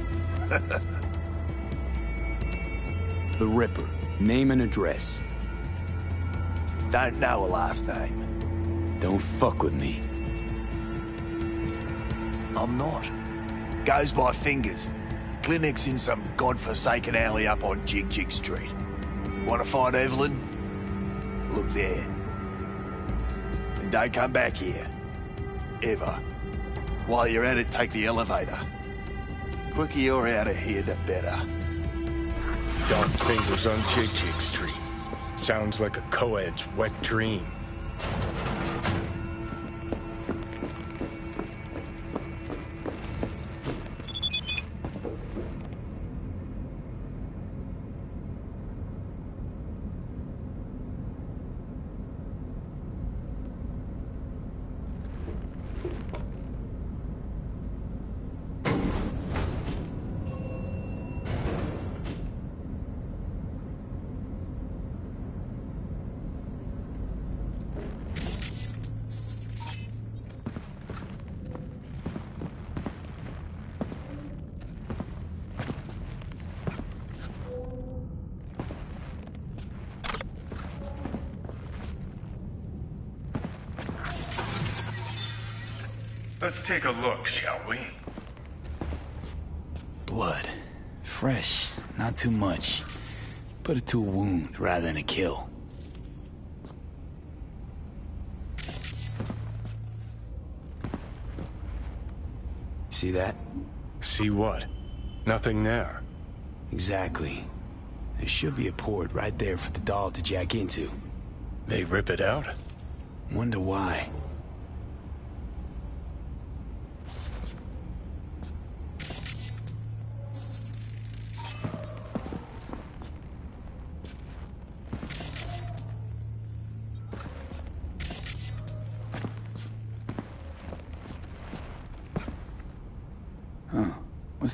The Ripper. Name and address. Don't know a last name. Don't fuck with me. I'm not. Goes by Fingers. Clinic's in some godforsaken alley up on Jig Jig Street. Want to find Evelyn? Look there. And don't come back here. Ever. While you're at it, take the elevator. Quicker you're out of here, the better. Dark Fingers on Jig Jig Street. Sounds like a co-ed's wet dream. Let's take a look, shall we? Blood. Fresh. Not too much. Put it to a wound rather than a kill. See that? See what? Nothing there. Exactly. There should be a port right there for the doll to jack into. They rip it out? Wonder why.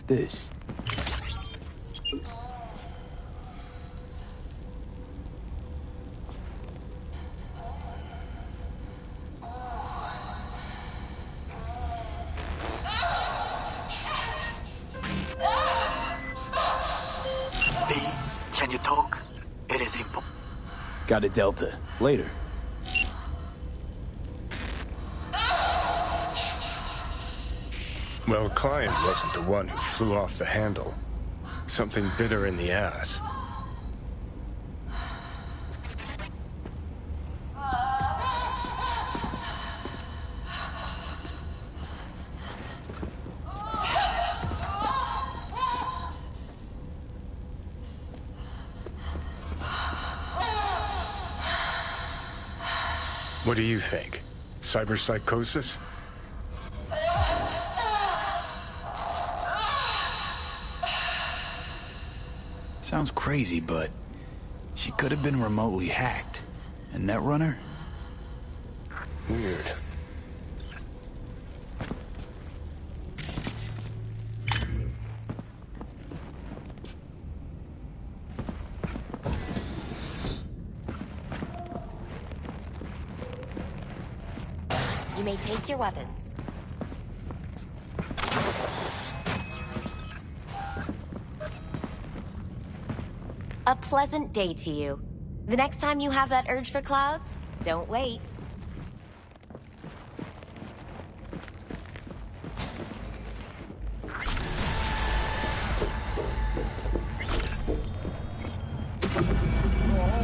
this? Can you talk? It is important. Got a Delta. Later. Well, client wasn't the one who flew off the handle. Something bit her in the ass. What do you think? Cyberpsychosis? Sounds crazy, but she could have been remotely hacked. A netrunner? Weird. You may take your weapons. A pleasant day to you. The next time you have that urge for clouds, don't wait.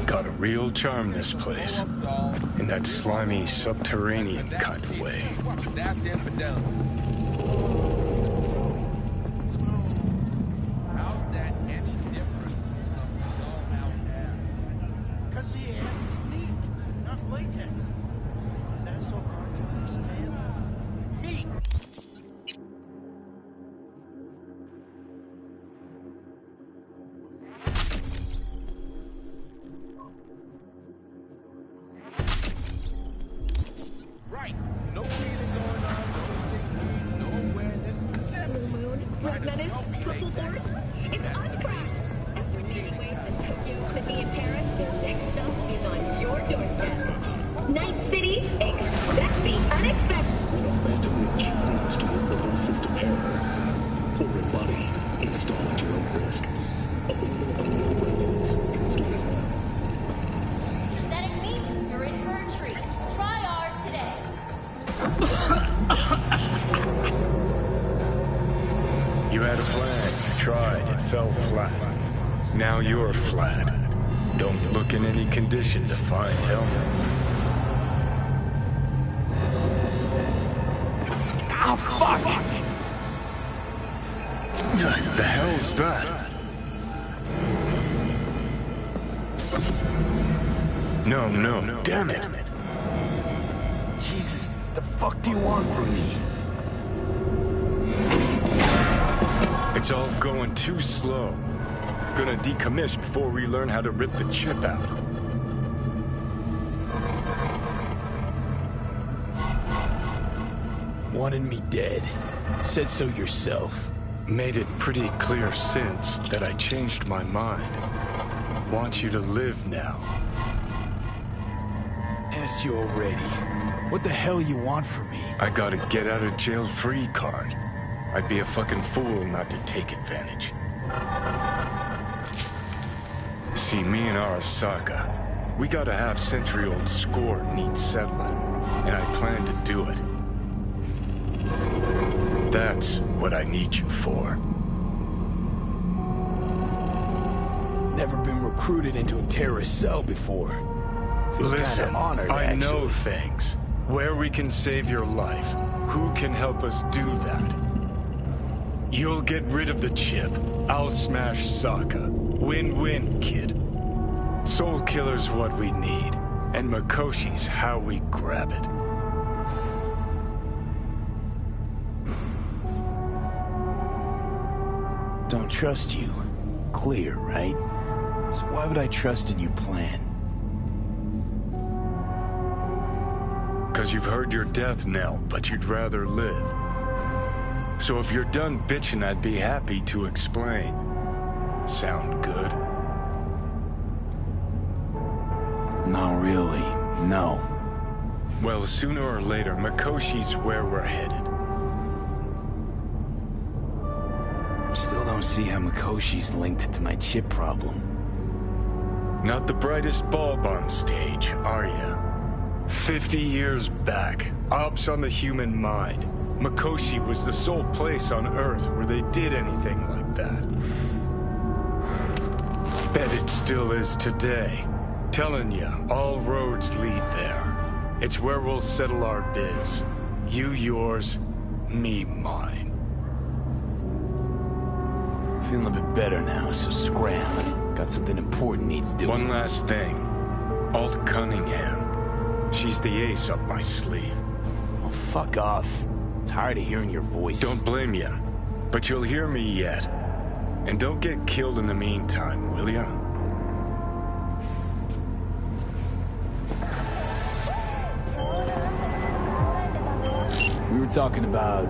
Got a real charm, this place. In that slimy, subterranean kind of way. That's infidel. How's that any different from the dollhouse ass? Cause the ass is meat, not latex. That's so hard to understand. Meat! Right. No feeling going on, no awareness. Red Menace, Couple Force, it's Uncracks! Ascertaining waves in Tokyo, Sydney, and Paris, their next stop is on your doorstep. Night City, expect the unexpected. Phantom Reach leads to a total system error. Foreign body, install at your own risk. Available on minutes. Install now. Synthetic meat, you're in for a treat. Try ours today. You had a plan, you tried, it fell flat. Now you're flat. Don't look in any condition to find help. Oh, fuck! The hell's that? No, damn it. Jesus, the fuck do you want from me? It's all going too slow. Gonna decommission before we learn how to rip the chip out. Wanted me dead. Said so yourself. Made it pretty clear since that I changed my mind. Want you to live now. Asked you already. What the hell you want from me? I got a get out of jail free card. I'd be a fucking fool not to take advantage. See, me and Arasaka, we got a half-century-old score needs settling, and I plan to do it. That's what I need you for. Never been recruited into a terrorist cell before. Feel Listen, kinda honored, I know actually. things. Where we can save your life. Who can help us do that? You'll get rid of the chip. I'll smash Sokka. Win-win, kid. Soul Killer's what we need, and Makoshi's how we grab it. Don't trust you. Clear, right? So why would I trust in your plan? 'Cause you've heard your death knell, but you'd rather live. So if you're done bitching, I'd be happy to explain. Sound good? Not really, no. Well, sooner or later, Mikoshi's where we're headed. Still don't see how Mikoshi's linked to my chip problem. Not the brightest bulb on stage, are ya? 50 years back, ops on the human mind. Mikoshi was the sole place on Earth where they did anything like that. Bet it still is today. Telling ya, all roads lead there. It's where we'll settle our biz. You yours, me mine. Feeling a bit better now, so scram. Got something important needs doing. One last thing. Alt Cunningham. She's the ace up my sleeve. Oh, fuck off. Tired of hearing your voice. Don't blame you, but you'll hear me yet. And don't get killed in the meantime, will ya? We were talking about...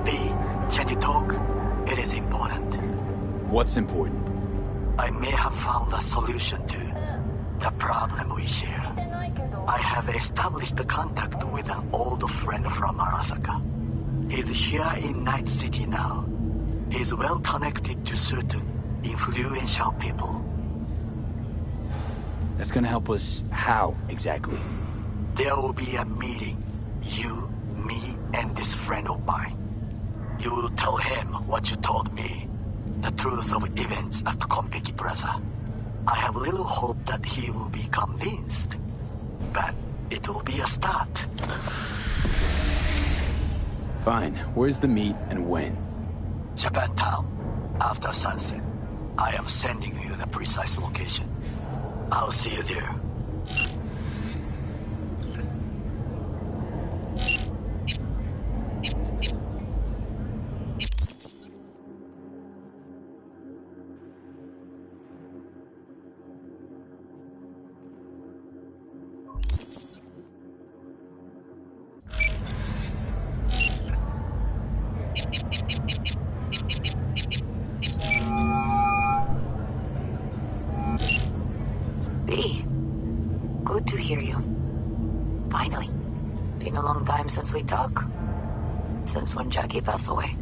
B, can you talk? It is important. What's important? I may have found a solution to the problem we share. I have established a contact with an old friend from Arasaka. He's here in Night City now. He's well connected to certain influential people. That's gonna help us how, exactly? There will be a meeting. You, me, and this friend of mine. You will tell him what you told me. The truth of events at Konpeki Plaza. I have little hope that he will be convinced. But it will be a start. Fine. Where's the meet and when? Japantown. After sunset. I am sending you the precise location. I'll see you there. B, good to hear you. Finally. Been a long time since we talked. Since when Jackie passed away.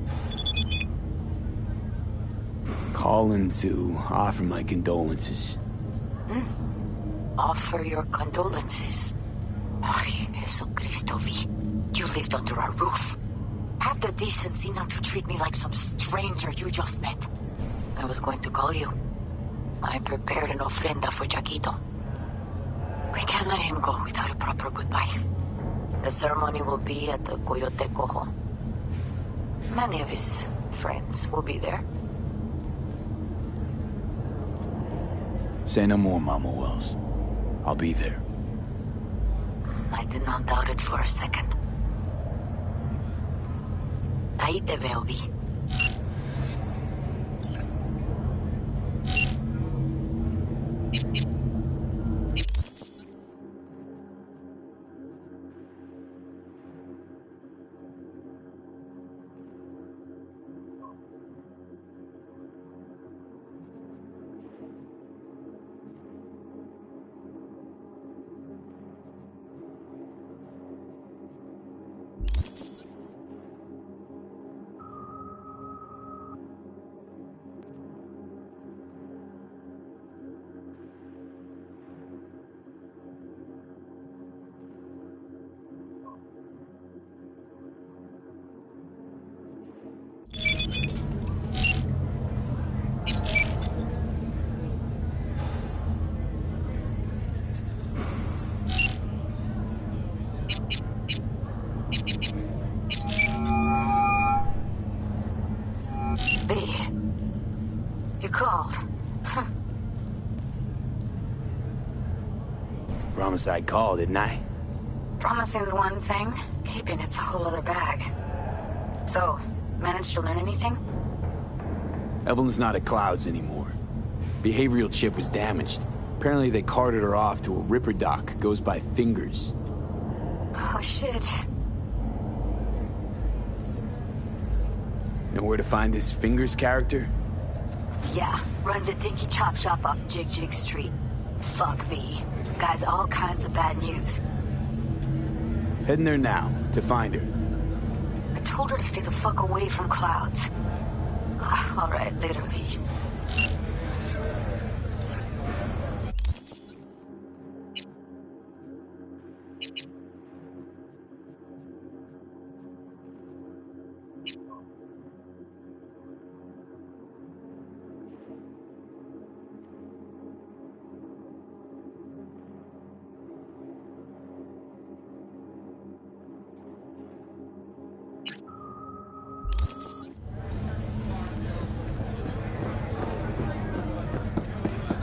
Calling to offer my condolences. Offer your condolences. Ay, Jesucristo, V. You lived under our roof. Have the decency not to treat me like some stranger you just met. I was going to call you. I prepared an ofrenda for Jaquito. We can't let him go without a proper goodbye. The ceremony will be at the Coyote Cojo. Many of his friends will be there. Say no more, Mama Wells. I'll be there. I did not doubt it for a second. Ahí te veo, Vi. You called. Promise I'd call, didn't I? Promising's one thing, keeping it's a whole other bag. So, managed to learn anything? Evelyn's not at Clouds anymore. Behavioral chip was damaged. Apparently they carted her off to a ripper dock. Goes by Fingers. Oh, shit. Know where to find this Fingers character? Yeah, runs a dinky chop shop off Jig Jig Street. Fuck V. Guy's all kinds of bad news. Heading there now, to find her. I told her to stay the fuck away from clouds. Alright, later, V.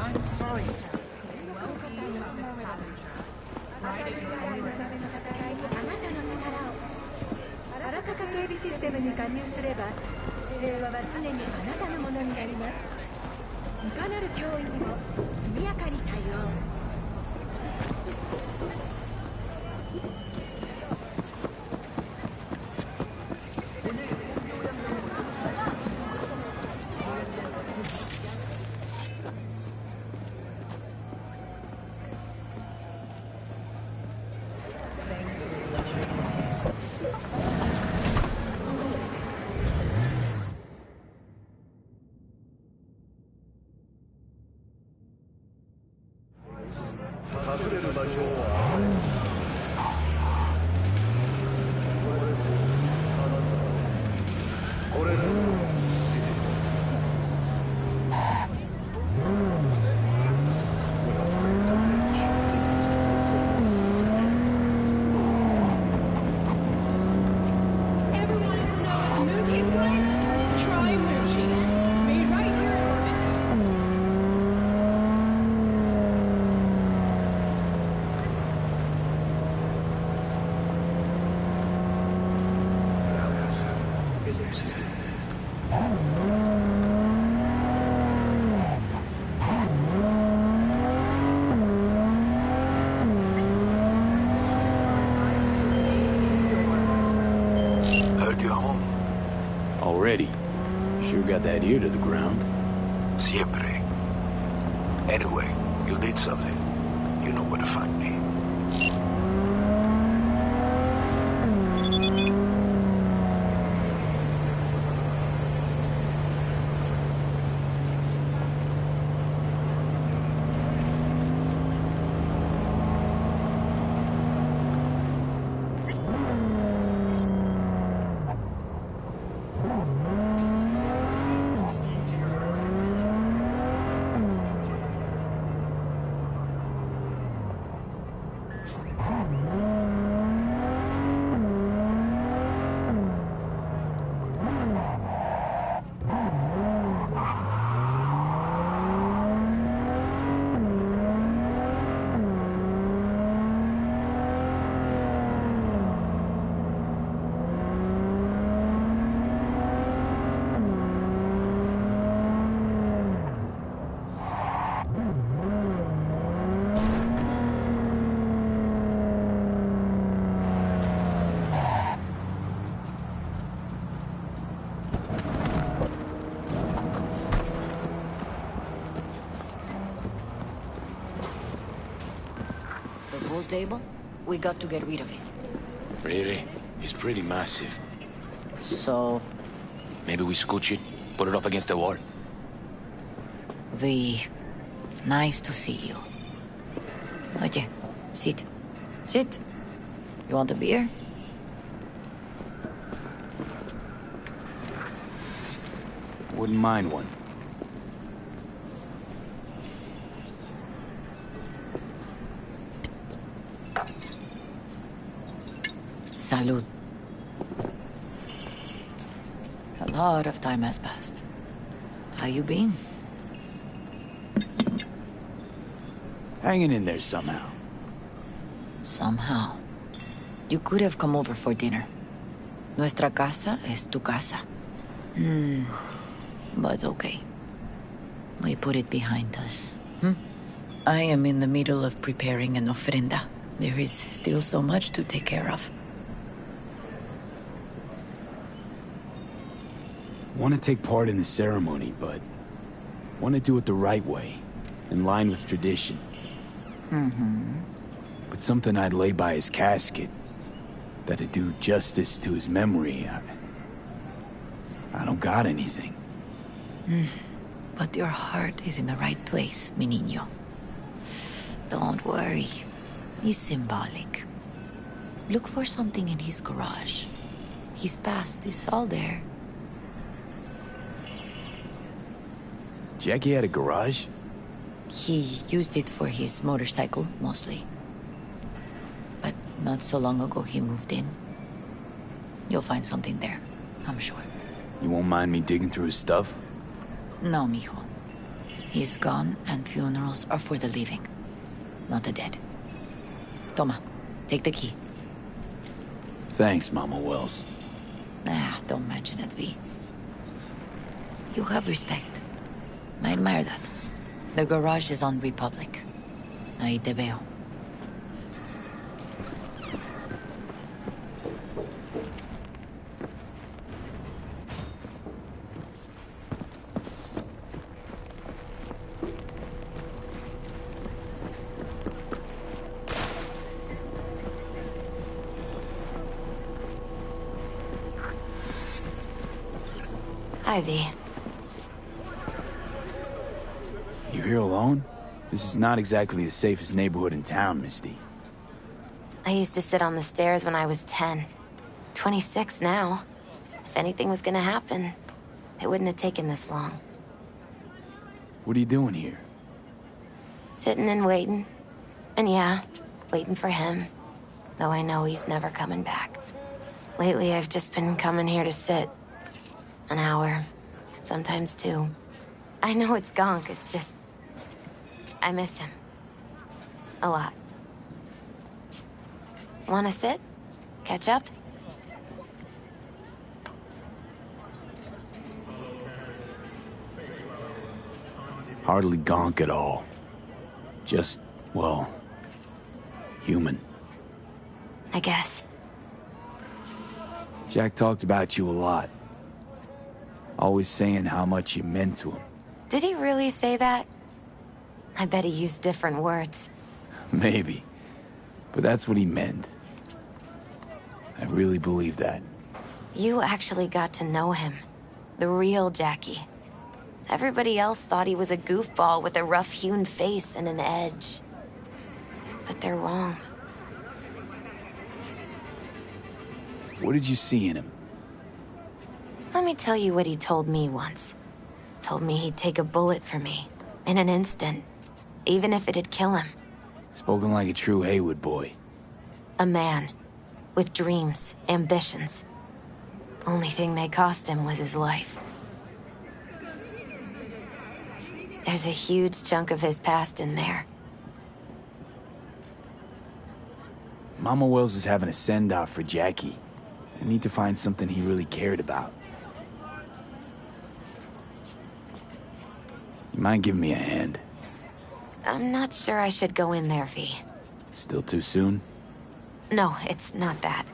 I'm sorry, sir. あらかか警備システムに加入すれば平和は常にあなたのものになります。いかなる脅威にも速やかに対応。Heard you're home. Already? Sure got that ear to the ground. Siempre. Anyway, you need something. You know where to find me. The pool table? We got to get rid of it. Really? It's pretty massive. So... Maybe we scooch it, put it up against the wall. V, nice to see you. Oye, sit. Sit. You want a beer? Wouldn't mind one. Salud. A lot of time has passed. How you been? Hanging in there somehow. Somehow. You could have come over for dinner. Nuestra casa es tu casa. But okay. We put it behind us. I am in the middle of preparing an ofrenda. There is still so much to take care of. Want to take part in the ceremony, but want to do it the right way, in line with tradition. Mm-hmm. But something I'd lay by his casket, that'd do justice to his memory, I don't got anything. But your heart is in the right place, mi niño. Don't worry. He's symbolic. Look for something in his garage. His past is all there. Jackie had a garage? He used it for his motorcycle, mostly. But not so long ago he moved in. You'll find something there, I'm sure. You won't mind me digging through his stuff? No, mijo. He's gone, and funerals are for the living, not the dead. Toma, take the key. Thanks, Mama Wells. Don't mention it, V. You have respect. I admire that. The garage is on Republic. Ahí te veo. Ivy. You here alone? This is not exactly the safest neighborhood in town, Misty. I used to sit on the stairs when I was 10. 26 now. If anything was gonna happen, it wouldn't have taken this long. What are you doing here? Sitting and waiting. And yeah, waiting for him. Though I know he's never coming back. Lately, I've just been coming here to sit. An hour. Sometimes 2. I know it's gunk, it's just... I miss him. A lot. Wanna sit? Catch up? Hardly gonk at all. Just, well, human. I guess. Jack talked about you a lot. Always saying how much you meant to him. Did he really say that? I bet he used different words. Maybe. But that's what he meant. I really believe that. You actually got to know him. The real Jackie. Everybody else thought he was a goofball with a rough-hewn face and an edge. But they're wrong. What did you see in him? Let me tell you what he told me once. Told me he'd take a bullet for me. In an instant. Even if it'd kill him. Spoken like a true Haywood boy. A man. With dreams, ambitions. Only thing they cost him was his life. There's a huge chunk of his past in there. Mama Wells is having a send-off for Jackie. I need to find something he really cared about. You mind giving me a hand? I'm not sure I should go in there, V. Still too soon? No, it's not that.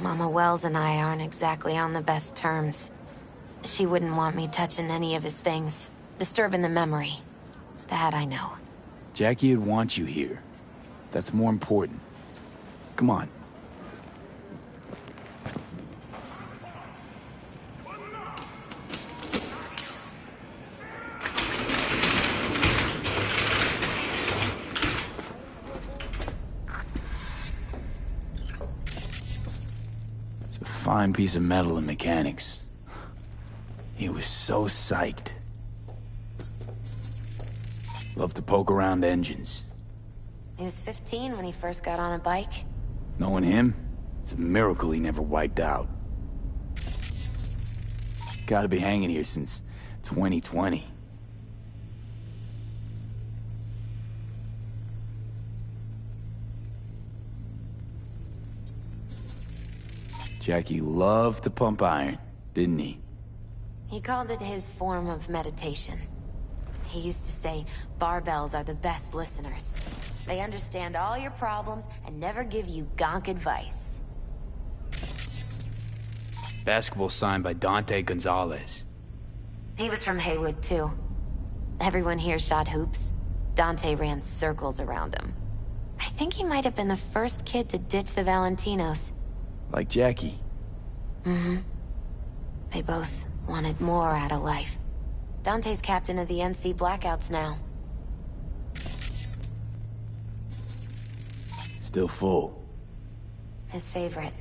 Mama Wells and I aren't exactly on the best terms. She wouldn't want me touching any of his things, disturbing the memory. That I know. Jackie would want you here. That's more important. Come on. Fine piece of metal in mechanics. He was so psyched. Loved to poke around engines. He was 15 when he first got on a bike. Knowing him, it's a miracle he never wiped out. Gotta be hanging here since 2020. Jackie loved to pump iron, didn't he? He called it his form of meditation. He used to say, barbells are the best listeners. They understand all your problems and never give you gonk advice. Basketball signed by Dante Gonzalez. He was from Haywood, too. Everyone here shot hoops. Dante ran circles around him. I think he might have been the first kid to ditch the Valentinos. Like Jackie. Mm-hmm. They both wanted more out of life. Dante's captain of the NC Blackouts now. Still full. His favorite.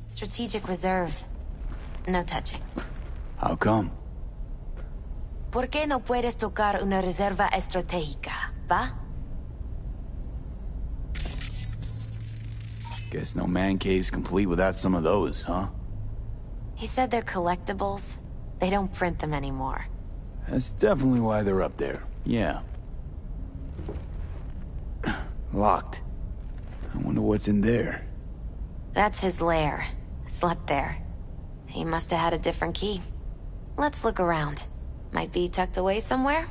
Strategic reserve. No touching. How come? ¿Por qué no puedes tocar una reserva estratégica, va? Guess no man cave's complete without some of those, huh? He said they're collectibles. They don't print them anymore. That's definitely why they're up there. Yeah. Locked. I wonder what's in there. That's his lair. Slept there. He must have had a different key. Let's look around. Might be tucked away somewhere?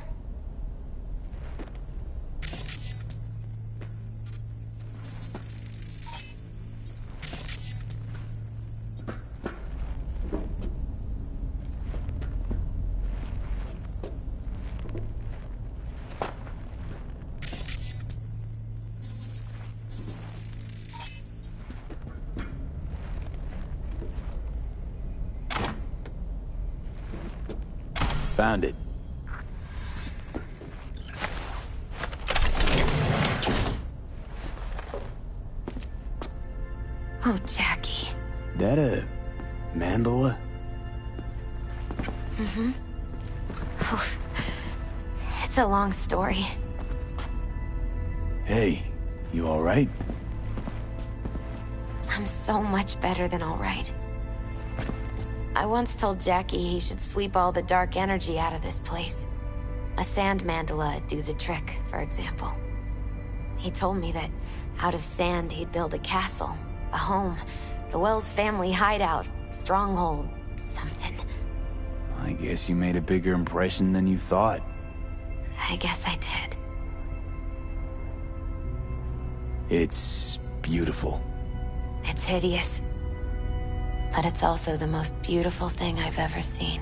Found it. Oh, Jackie. That a mandala? Mm-hmm. Oh, it's a long story. Hey, you alright? I'm so much better than all right. I once told Jackie he should sweep all the dark energy out of this place. A sand mandala'd do the trick, for example. He told me that out of sand he'd build a castle, a home, the Wells family hideout, stronghold, something. I guess you made a bigger impression than you thought. I guess I did. It's beautiful. It's hideous. But it's also the most beautiful thing I've ever seen.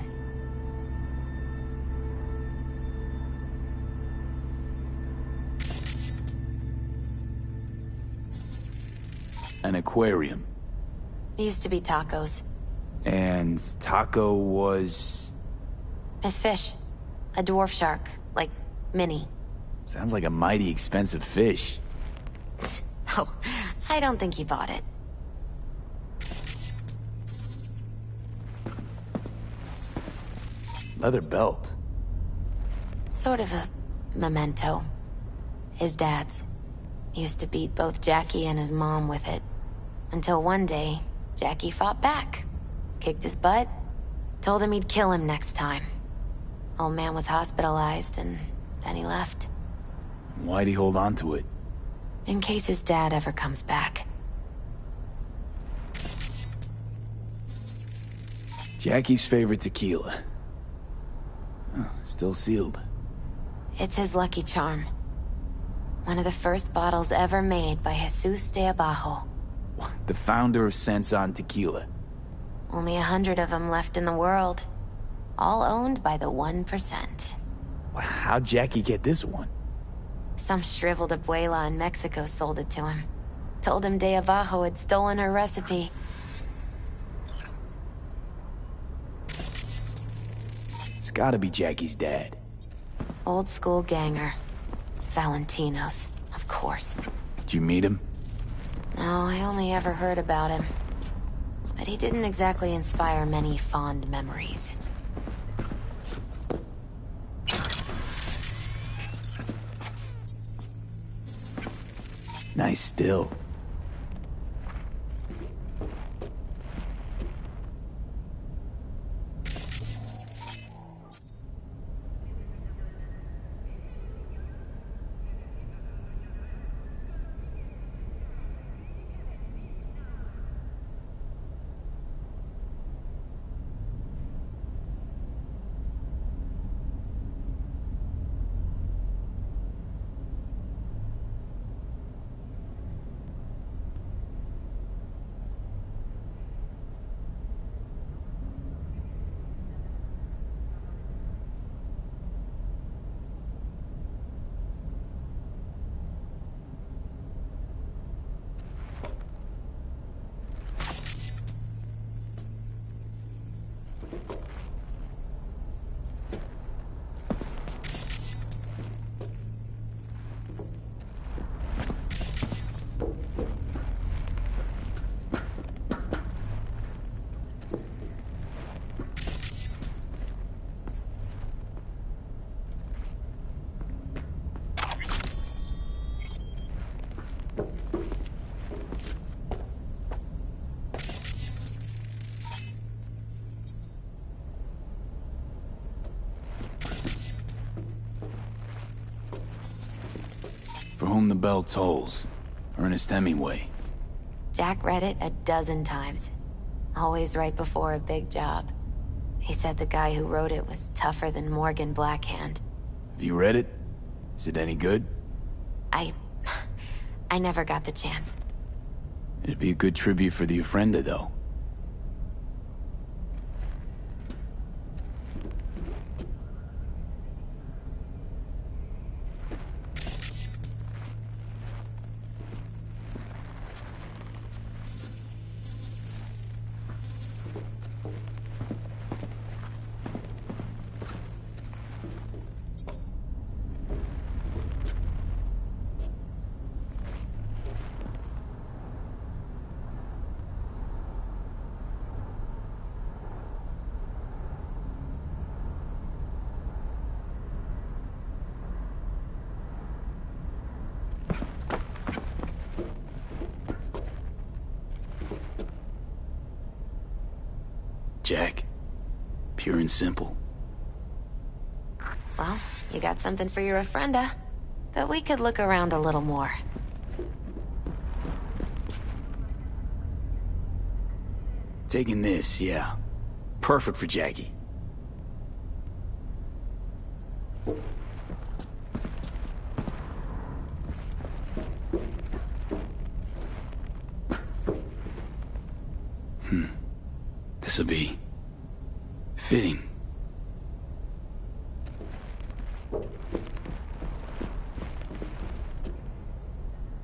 An aquarium. Used to be Taco's. And Taco was... His fish. A dwarf shark. Like, Minnie. Sounds like a mighty expensive fish. Oh, I don't think he bought it. Leather belt. Sort of a memento. His dad's. Used to beat both Jackie and his mom with it. Until one day, Jackie fought back. Kicked his butt. Told him he'd kill him next time. Old man was hospitalized, and then he left. Why'd he hold on to it? In case his dad ever comes back. Jackie's favorite tequila. Oh, still sealed. It's his lucky charm. One of the first bottles ever made by Jesus de Abajo. The founder of Sensan Tequila. Only 100 of them left in the world. All owned by the 1%. How'd Jackie get this one? Some shriveled abuela in Mexico sold it to him. Told him de Abajo had stolen her recipe. It's gotta be Jackie's dad. Old school ganger. Valentinos, of course. Did you meet him? No, I only ever heard about him. But he didn't exactly inspire many fond memories. Nice still. For whom the bell tolls. Ernest Hemingway. Jack read it a dozen times. Always right before a big job. He said the guy who wrote it was tougher than Morgan Blackhand. Have you read it? Is it any good? I never got the chance. It'd be a good tribute for the Ofrenda, though. Jack. Pure and simple. Well, you got something for your Ofrenda. But we could look around a little more. Taking this, yeah. Perfect for Jackie. This'll be... fitting.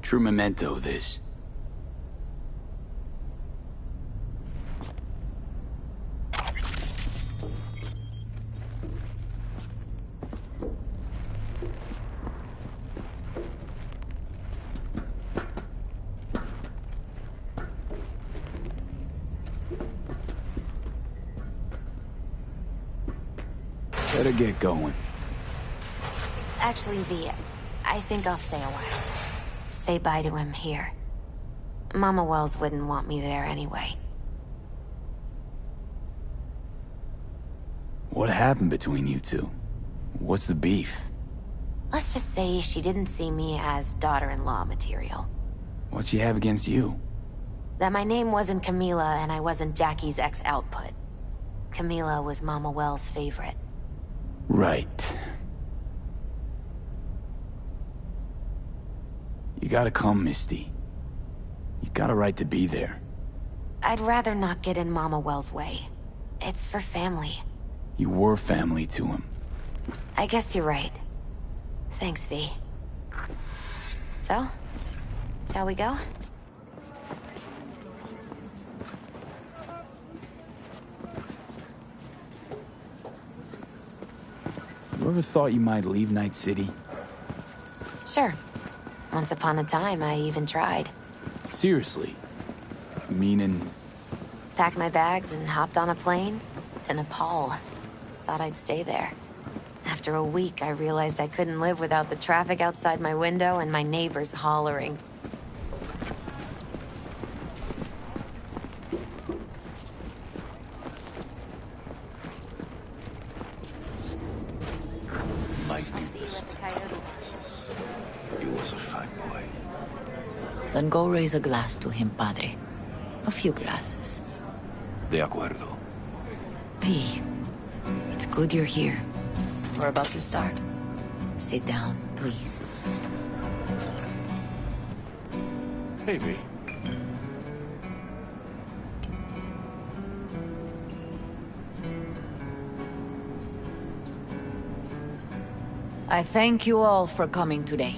True memento, this. Better get going. Actually, V, I think I'll stay a while. Say bye to him here. Mama Wells wouldn't want me there anyway. What happened between you two? What's the beef? Let's just say she didn't see me as daughter-in-law material. What'd she have against you? That my name wasn't Camila and I wasn't Jackie's ex-output. Camila was Mama Wells' favorite. Right. You gotta come, Misty. You got a right to be there. I'd rather not get in Mama Wells' way. It's for family. You were family to him. I guess you're right. Thanks, V. So, shall we go? You ever thought you might leave Night City? Sure. Once upon a time, I even tried. Seriously? Meaning... Packed my bags and hopped on a plane to Nepal. Thought I'd stay there. After a week, I realized I couldn't live without the traffic outside my window and my neighbors hollering. My deepest condolences. He was a fine boy. Then go raise a glass to him, Padre. A few glasses. De acuerdo. V, it's good you're here. We're about to start. Sit down, please. Hey, V. I thank you all for coming today.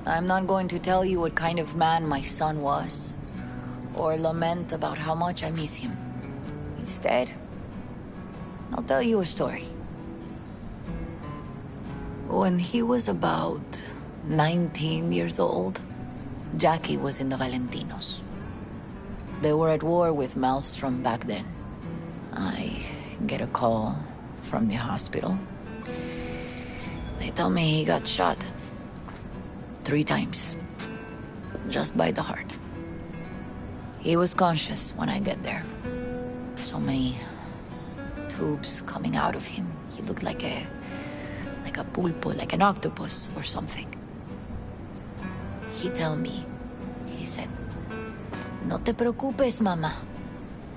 I'm not going to tell you what kind of man my son was, or lament about how much I miss him. Instead, I'll tell you a story. When he was about 19 years old, Jackie was in the Valentinos. They were at war with Maelstrom back then. I get a call from the hospital. They tell me he got shot 3 times, just by the heart. He was conscious when I get there. So many tubes coming out of him. He looked like Like a pulpo, like an octopus or something. He told me, he said, "No te preocupes, mama.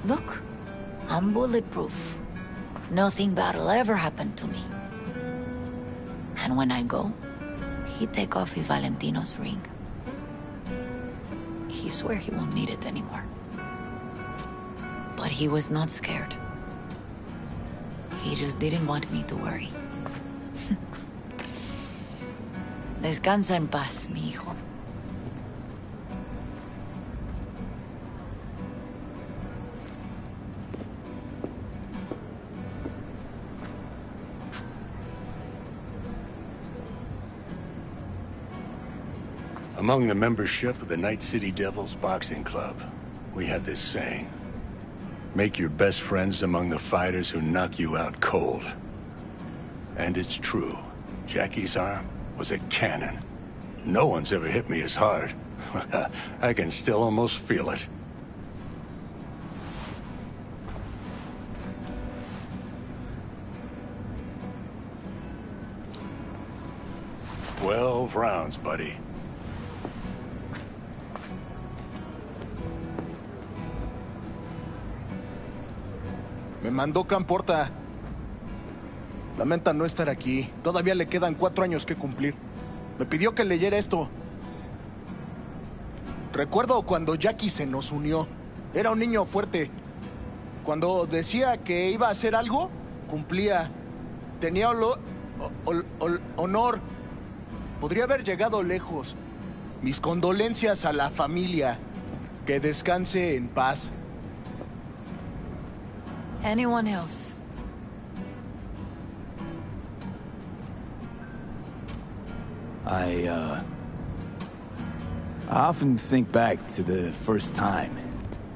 Look, I'm bulletproof. Nothing bad will ever happen to me." And when I go, he take off his Valentino's ring. He swear he won't need it anymore. But he was not scared. He just didn't want me to worry. Descansa en paz, mi hijo. Among the membership of the Night City Devils Boxing Club, we had this saying: make your best friends among the fighters who knock you out cold. And it's true. Jackie's arm was a cannon. No one's ever hit me as hard. I can still almost feel it. "12 rounds, buddy." Me mandó Camporta. Lamenta no estar aquí. Todavía le quedan 4 años que cumplir. Me pidió que leyera esto. Recuerdo cuando Jackie se nos unió. Era un niño fuerte. Cuando decía que iba a hacer algo, cumplía. Tenía honor. Podría haber llegado lejos. Mis condolencias a la familia. Que descanse en paz. Anyone else? I often think back to the first time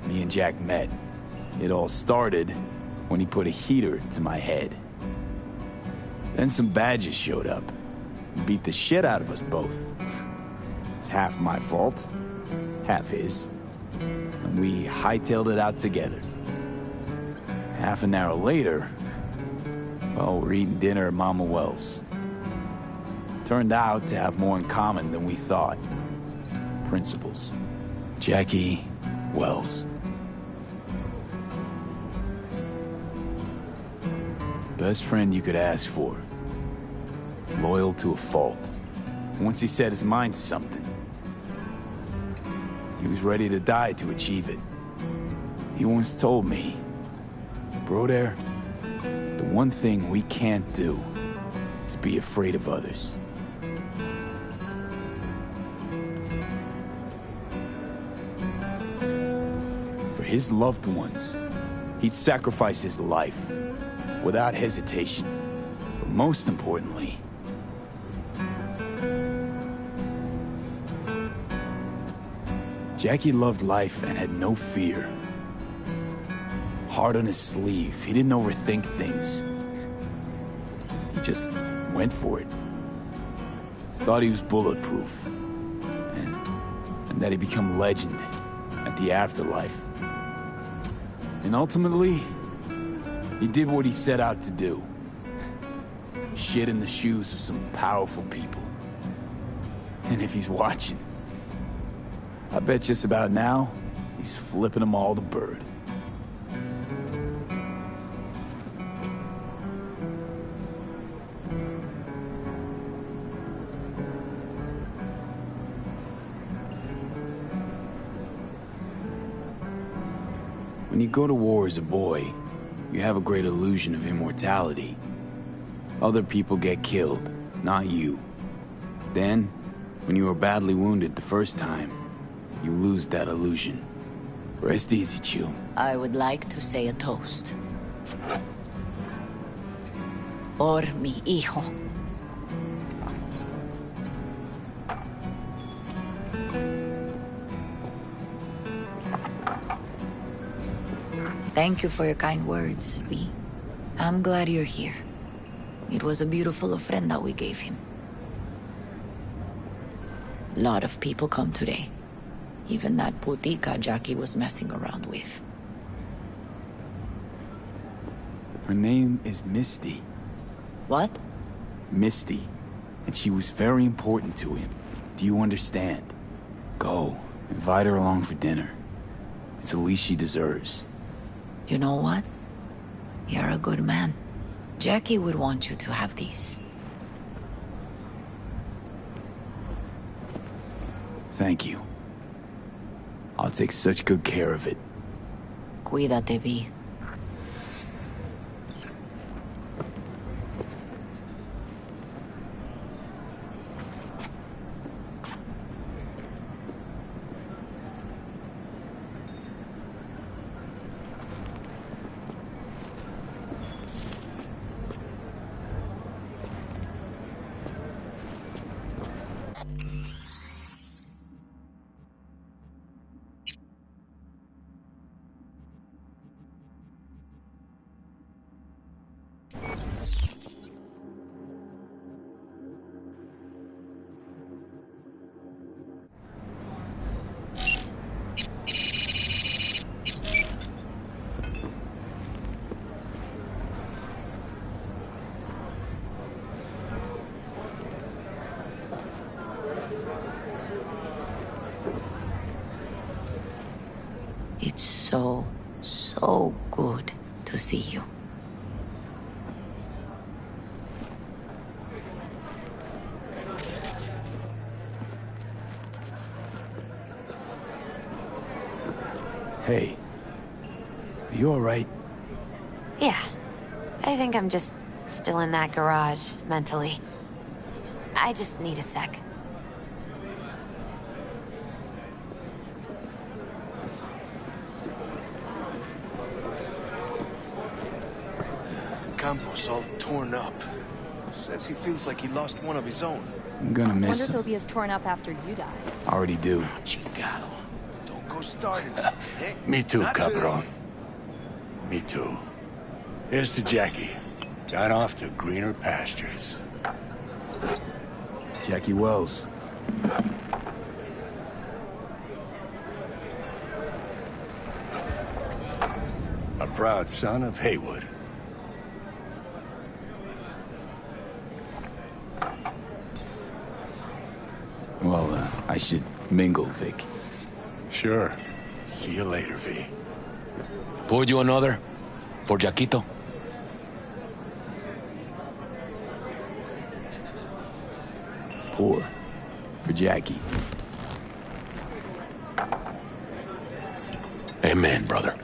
me and Jack met. It all started when he put a heater to my head. Then some badges showed up and beat the shit out of us both. It's half my fault, half his. And we hightailed it out together. Half an hour later, well, we're eating dinner at Mama Wells. Turned out to have more in common than we thought. Principles. Jackie Wells. Best friend you could ask for. Loyal to a fault. Once he set his mind to something, he was ready to die to achieve it. He once told me, "Bro there, the one thing we can't do is be afraid of others." For his loved ones, he'd sacrifice his life without hesitation. But most importantly, Jackie loved life and had no fear. Heart on his sleeve. He didn't overthink things. He just went for it. Thought he was bulletproof. And that he'd become legend at the afterlife. And ultimately, he did what he set out to do. Shit in the shoes of some powerful people. And if he's watching, I bet just about now, he's flipping them all the bird. When you go to war as a boy, you have a great illusion of immortality. Other people get killed, not you. Then, when you are badly wounded the first time, you lose that illusion. Rest easy, Chew. I would like to say a toast. Por mi hijo. Thank you for your kind words, V. I'm glad you're here. It was a beautiful ofrenda we gave him. A lot of people come today. Even that putica Jackie was messing around with. Her name is Misty. What? Misty. And she was very important to him. Do you understand? Go. Invite her along for dinner. It's the least she deserves. You know what? You're a good man. Jackie would want you to have these. Thank you. I'll take such good care of it. Cuídate, Vi. It's so good to see you. Hey. Are you alright? Yeah. I think I'm just still in that garage, mentally. I just need a sec. Campos all torn up. Says he feels like he lost one of his own. I'm gonna miss Wonder if him. he'll be as torn up after you die. Already do. Chingado. Don't go starting something, eh? Me too, Not cabron. Me too. Here's to Jackie. Gone off to greener pastures. Jackie Wells. A proud son of Haywood. Well, I should mingle, Vic. Sure. See you later, V. Pour you another? For Jaquito? Pour. For Jackie. Amen, brother.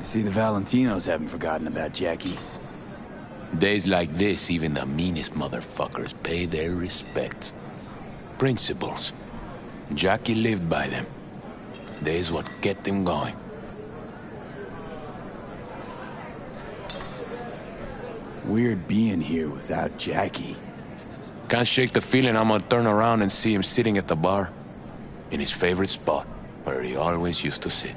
See, the Valentinos haven't forgotten about Jackie. Days like this, even the meanest motherfuckers pay their respects. Principles. Jackie lived by them. They's what kept him going. Weird being here without Jackie. Can't shake the feeling I'm gonna turn around and see him sitting at the bar. In his favorite spot, where he always used to sit.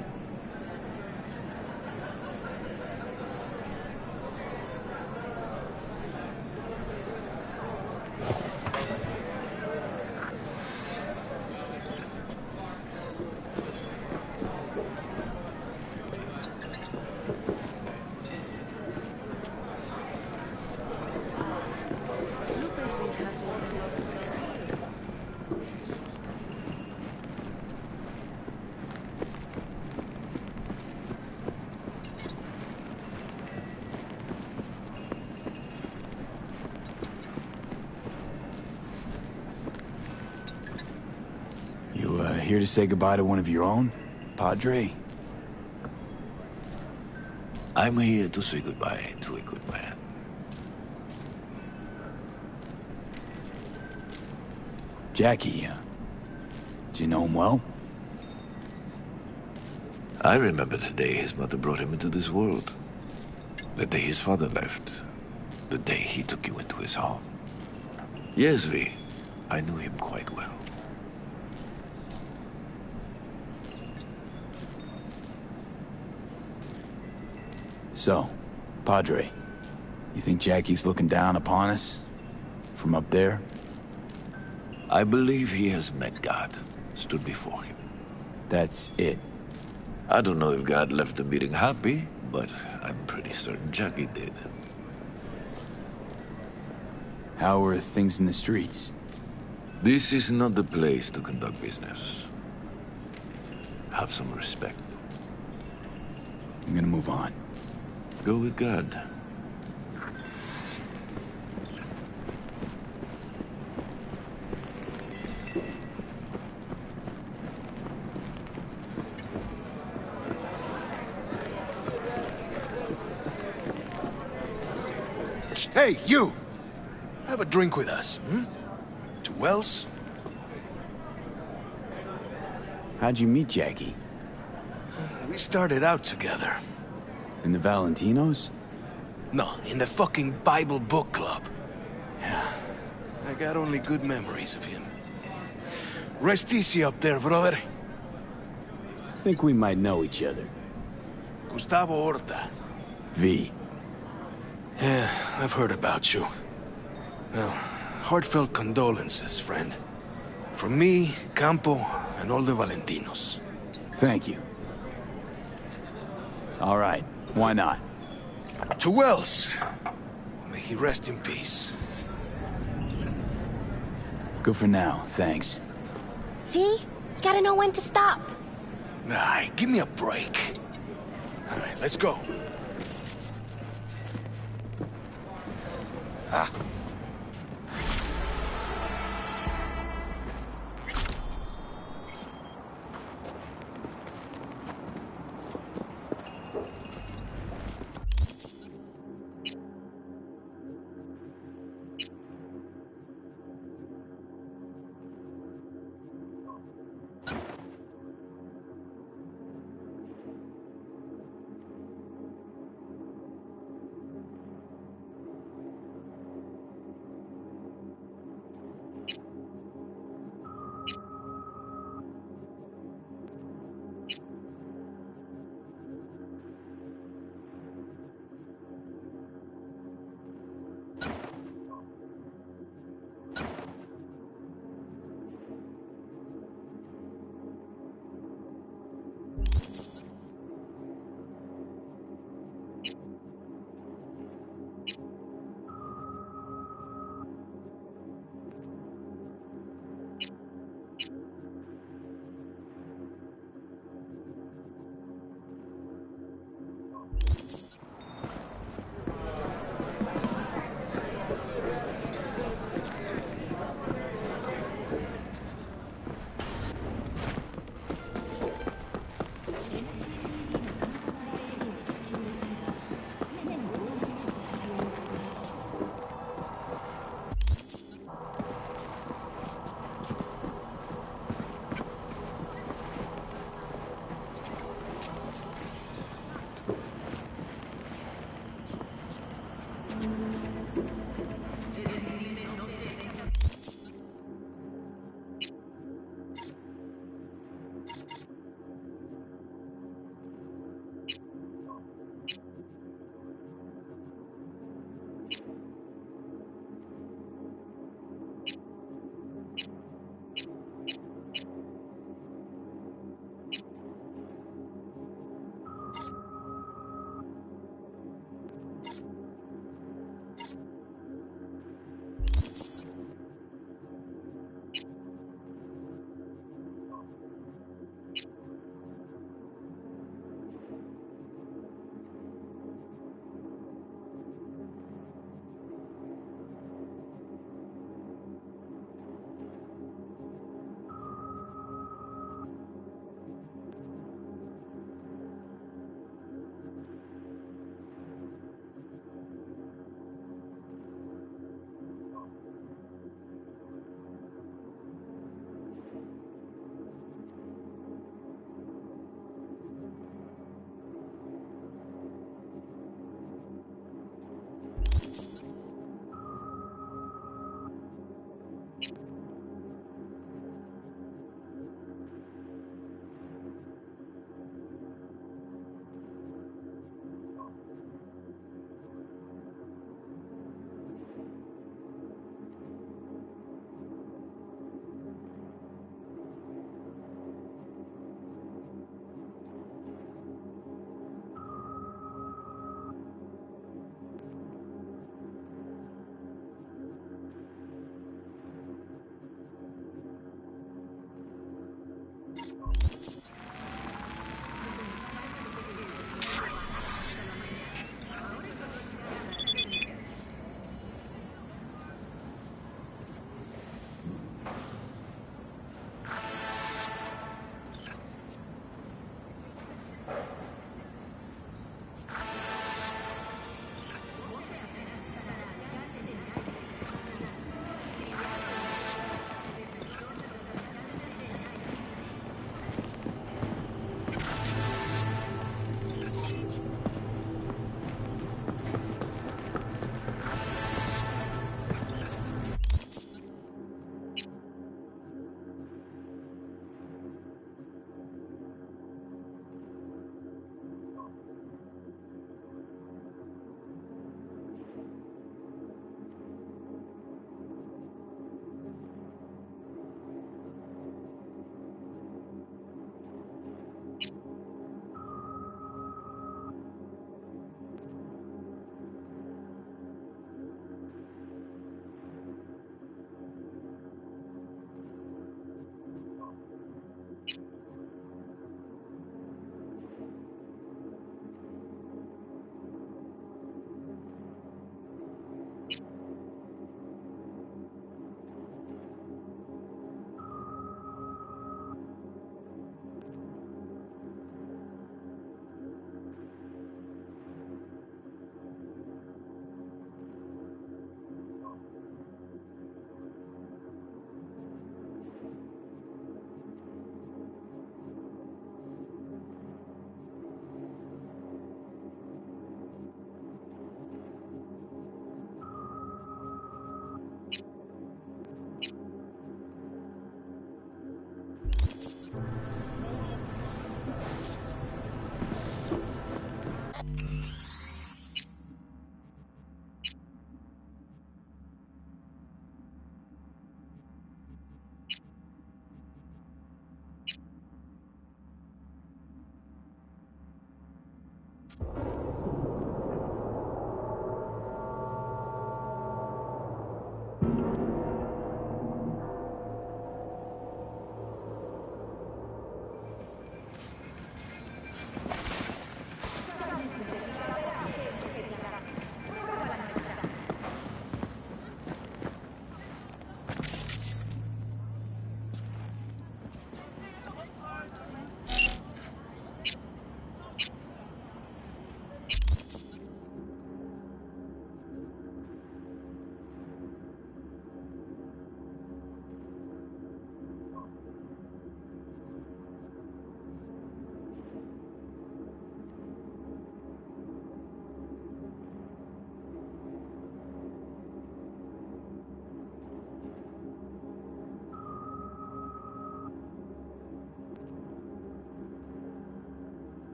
Here to say goodbye to one of your own, Padre? I'm here to say goodbye to a good man. Jackie, do you know him well? I remember the day his mother brought him into this world. The day his father left. The day he took you into his home. Yes, V. I knew him quite well. So, Padre, you think Jackie's looking down upon us? From up there? I believe he has met God, stood before him. That's it. I don't know if God left the meeting happy, but I'm pretty certain Jackie did. How are things in the streets? This is not the place to conduct business. Have some respect. I'm gonna move on. Go with God. Hey, you! Have a drink with us, hmm? 2 Wells? How'd you meet Jackie? We started out together. In the Valentinos? No, in the fucking Bible book club. Yeah, I got only good memories of him. Rest easy up there, brother. I think we might know each other. Gustavo Horta. V. Yeah, I've heard about you. Well, heartfelt condolences, friend. From me, Campo, and all the Valentinos. Thank you. All right, why not? 2 Wells. May he rest in peace. Good for now, thanks. See? You gotta know when to stop. Nah, give me a break. All right, let's go. Ah.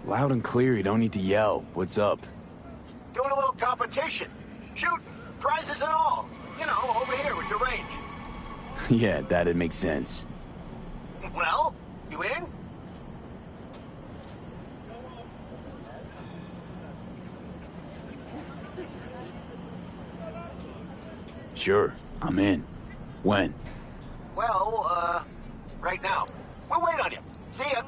Loud and clear, you don't need to yell. What's up? Doing a little competition. Shooting, prizes and all. You know, over here with the range. Yeah, that'd make sense. Well, you in? Sure, I'm in. When? Well, right now. We'll wait on you. See ya.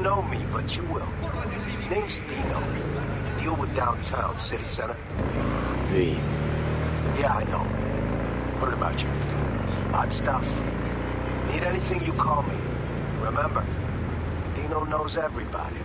Know me, but you will. Name's Dino. Deal with downtown, city center. V. Yeah, I know. Heard about you. Odd stuff. Need anything, you call me. Remember, Dino knows everybody.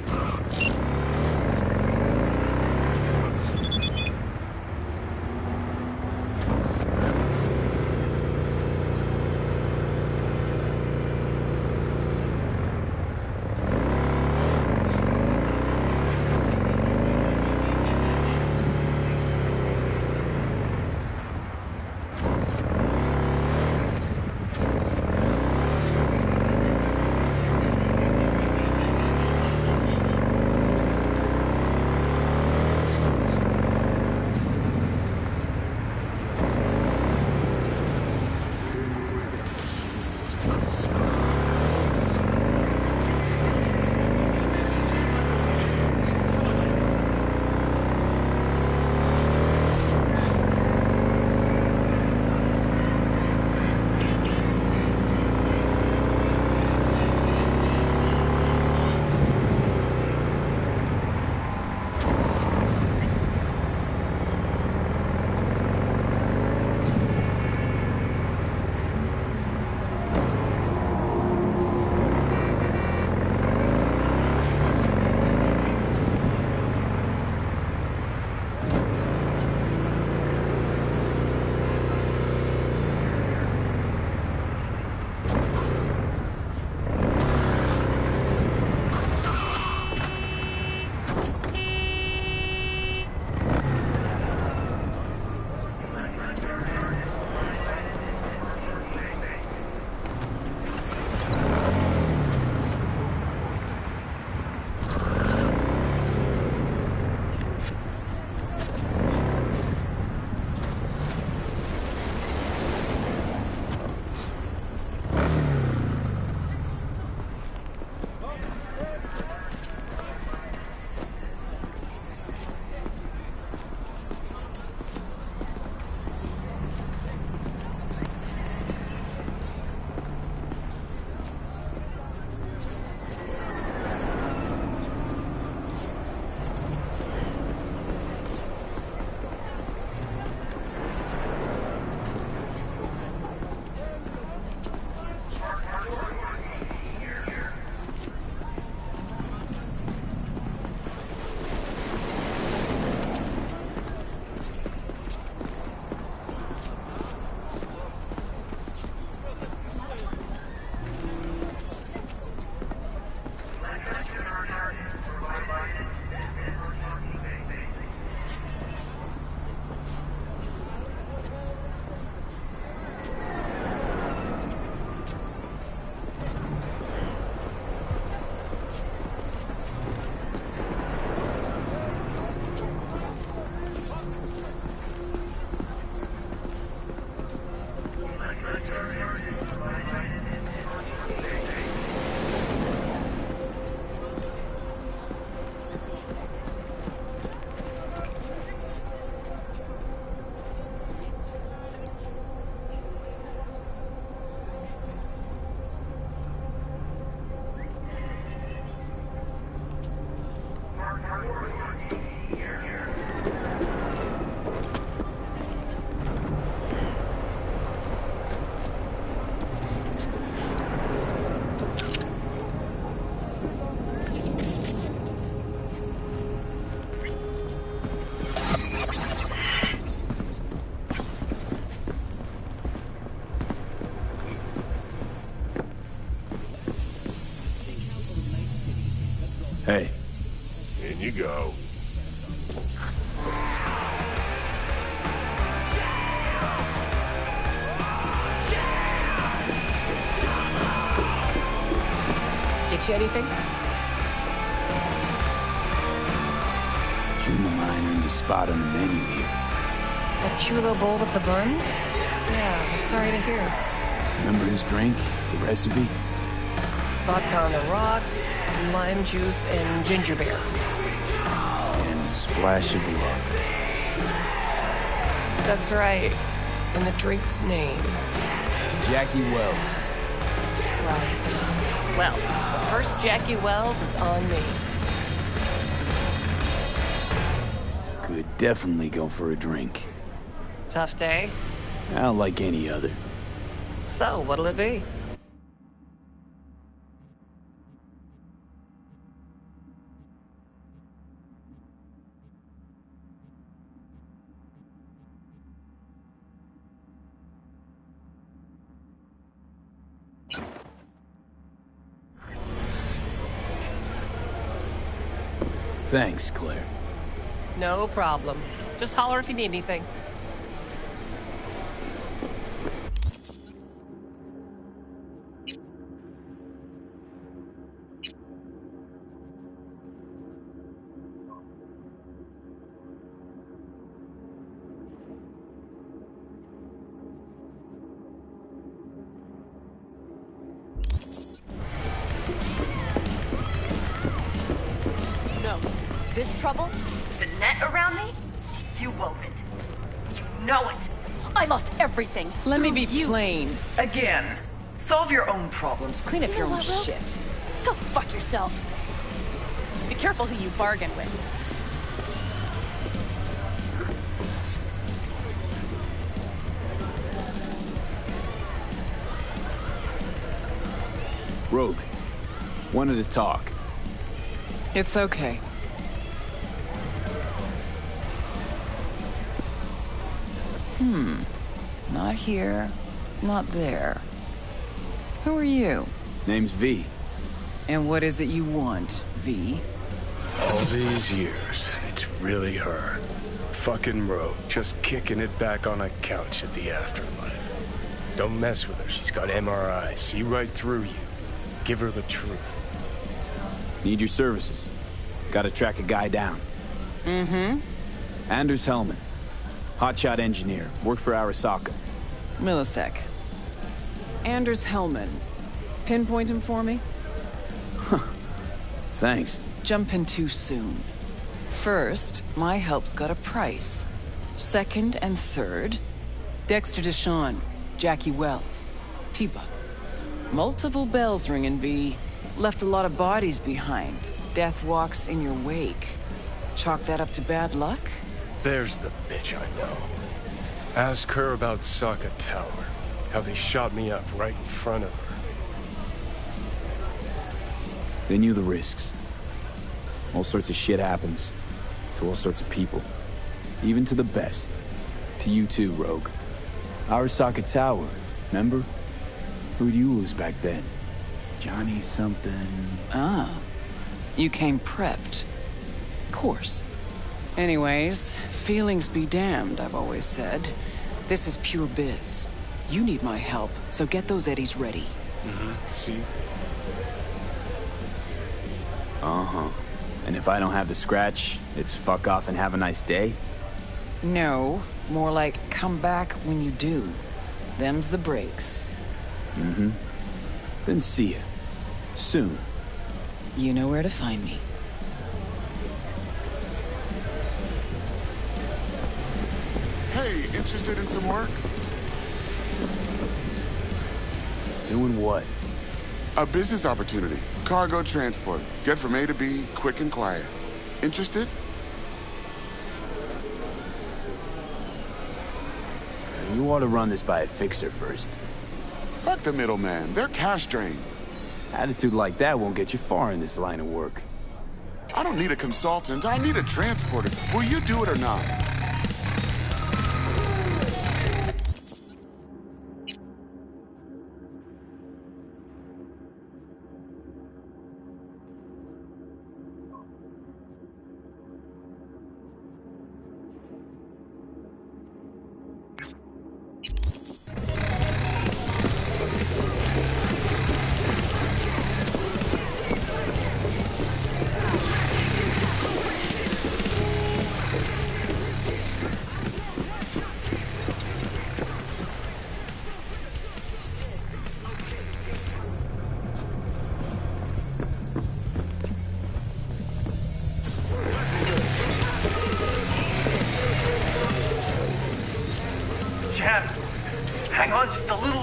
In you go. Get you anything? June the Line earned a spot on the menu here. That chulo bowl with the bun? Yeah, sorry to hear. Remember his drink? The recipe? Vodka on the rocks, lime juice, and ginger beer. And a splash of love. That's right. And the drink's name. Jackie Wells. Right. Well, the first Jackie Wells is on me. Could definitely go for a drink. Tough day? Not like any other. So, what'll it be? Thanks, Claire. No problem. Just holler if you need anything. This trouble? The net around me? You wove it. You know it. I lost everything. Let me be you. plain. Again. Solve your own problems. Clean up your own shit. Go fuck yourself. Be careful who you bargain with. Rogue, wanted to talk. It's okay. Not here, not there. Who are you? Name's V. And what is it you want, V? All these years, it's really her. Fucking Rogue, just kicking it back on a couch at the afterlife. Don't mess with her, she's got MRI, see right through you. Give her the truth. Need your services. Gotta track a guy down. Mm-hmm. Anders Hellman. Hotshot engineer. Worked for Arasaka. Millisec. Anders Hellman. Pinpoint him for me? Thanks. Jumping too soon. First, my help's got a price. Second and third, Dexter Deshawn, Jackie Wells, T-Bug. Multiple bells ringing, V. Left a lot of bodies behind. Death walks in your wake. Chalk that up to bad luck? There's the bitch I know. Ask her about Sokka Tower. How they shot me up right in front of her. They knew the risks. All sorts of shit happens. To all sorts of people. Even to the best. To you too, Rogue. Arasaka Tower, remember? Who'd you lose back then? Johnny something... Ah. You came prepped. Course. Anyways, feelings be damned, I've always said. This is pure biz. You need my help, so get those eddies ready. See? Uh-huh. And if I don't have the scratch, it's fuck off and have a nice day? No, more like come back when you do. Them's the breaks. Mm-hmm. Then see ya. Soon. You know where to find me. Hey, interested in some work? Doing what? A business opportunity. Cargo transport. Get from A to B, quick and quiet. Interested? You ought to run this by a fixer first. Fuck the middleman. They're cash drains. Attitude like that won't get you far in this line of work. I don't need a consultant. I need a transporter. Will you do it or not?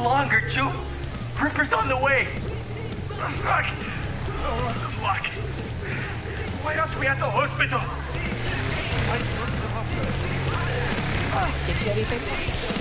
longer, Joe. Ripper's on the way. Fuck. Oh, fuck. Why else we at the hospital? Get you anything?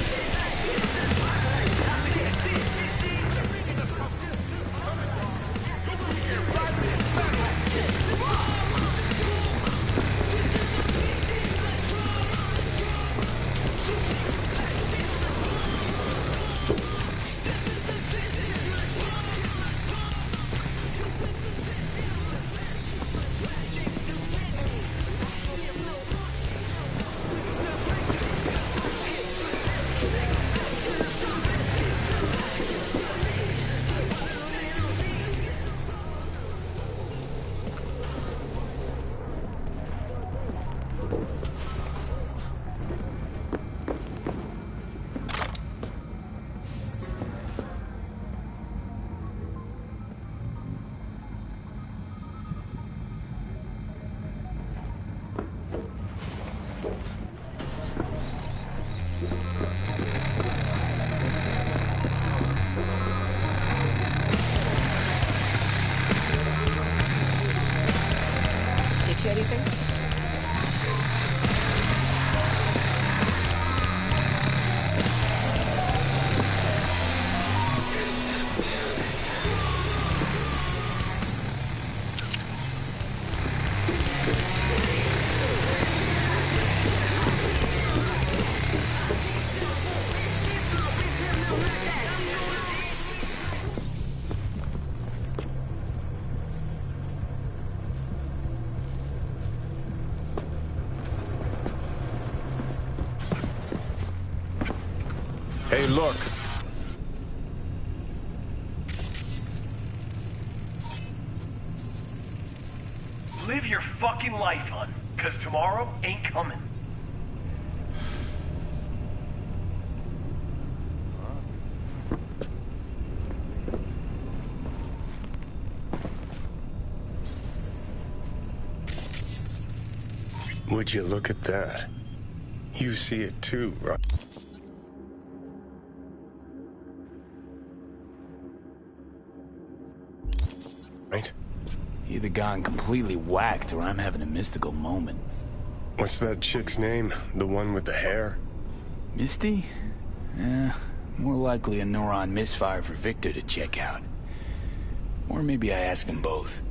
Anything? Hey, look. Live your fucking life, hon. Cause tomorrow ain't coming. Would you look at that? You see it too, right? Right? Either gone completely whacked or I'm having a mystical moment. What's that chick's name? The one with the hair? Misty? More likely a neuron misfire for Victor to check out. Or maybe I ask them both.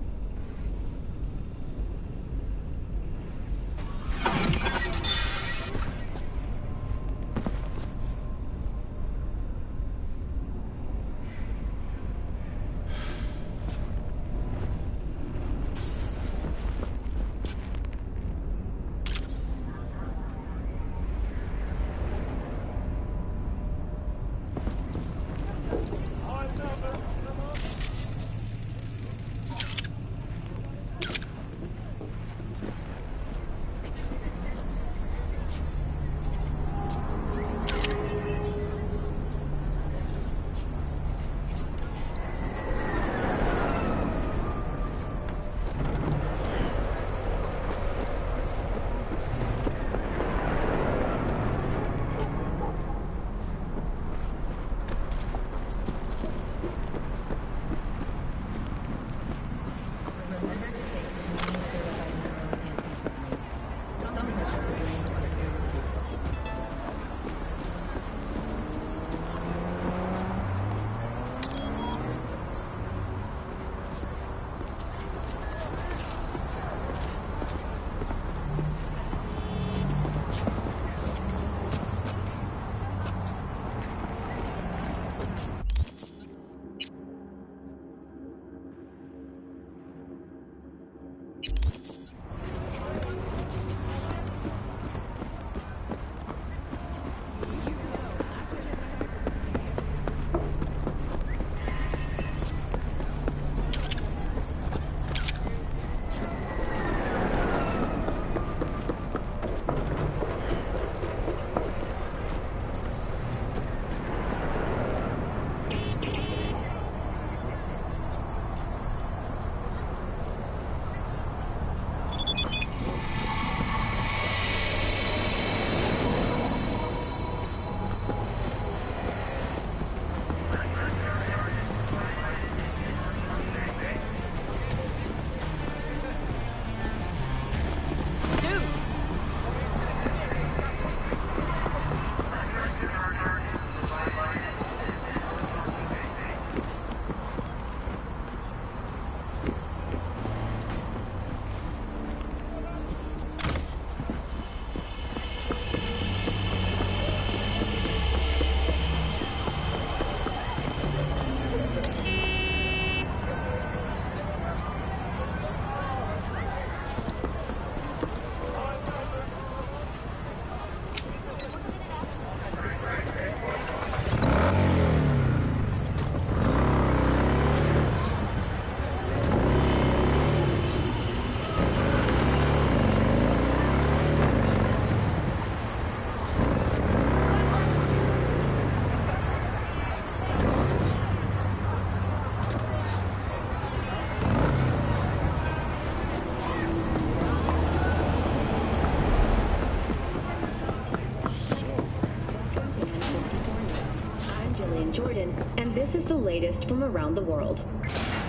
latest from around the world.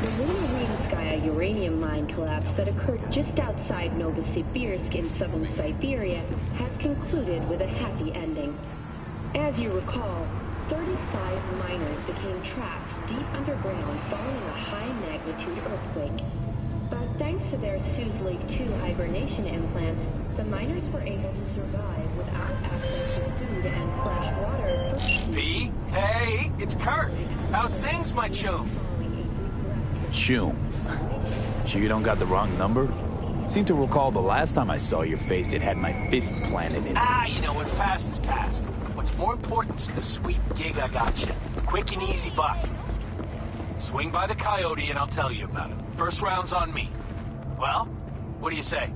The Lunarinskaya uranium mine collapse that occurred just outside Novosibirsk in southern Siberia has concluded with a happy ending. As you recall, 35 miners became trapped deep underground following a high-magnitude earthquake. But thanks to their Suez Lake 2 hibernation implants, the miners were able to survive without access to food and fresh water for... V? Hey, it's Kirk. How's things, my chum? Chum. Sure you don't got the wrong number? Seem to recall the last time I saw your face, it had my fist planted in it. You know, what's past is past. What's more important is the sweet gig I got you. Quick and easy buck. Swing by the Coyote and I'll tell you about it. First round's on me. Well, what do you say?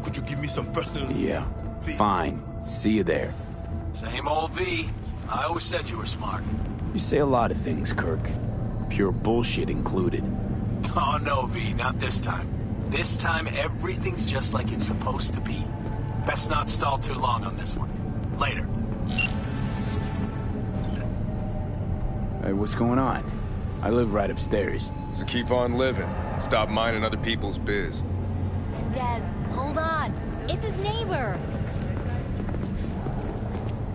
Could you give me some personal... Yeah, fine. See you there. Same old V. I always said you were smart. You say a lot of things, Kirk. Pure bullshit included. Oh, no, V. Not this time. This time, everything's just like it's supposed to be. Best not stall too long on this one. Later. Hey, what's going on? I live right upstairs. So keep on living. Stop minding other people's biz. Des, hold on. It's his neighbor.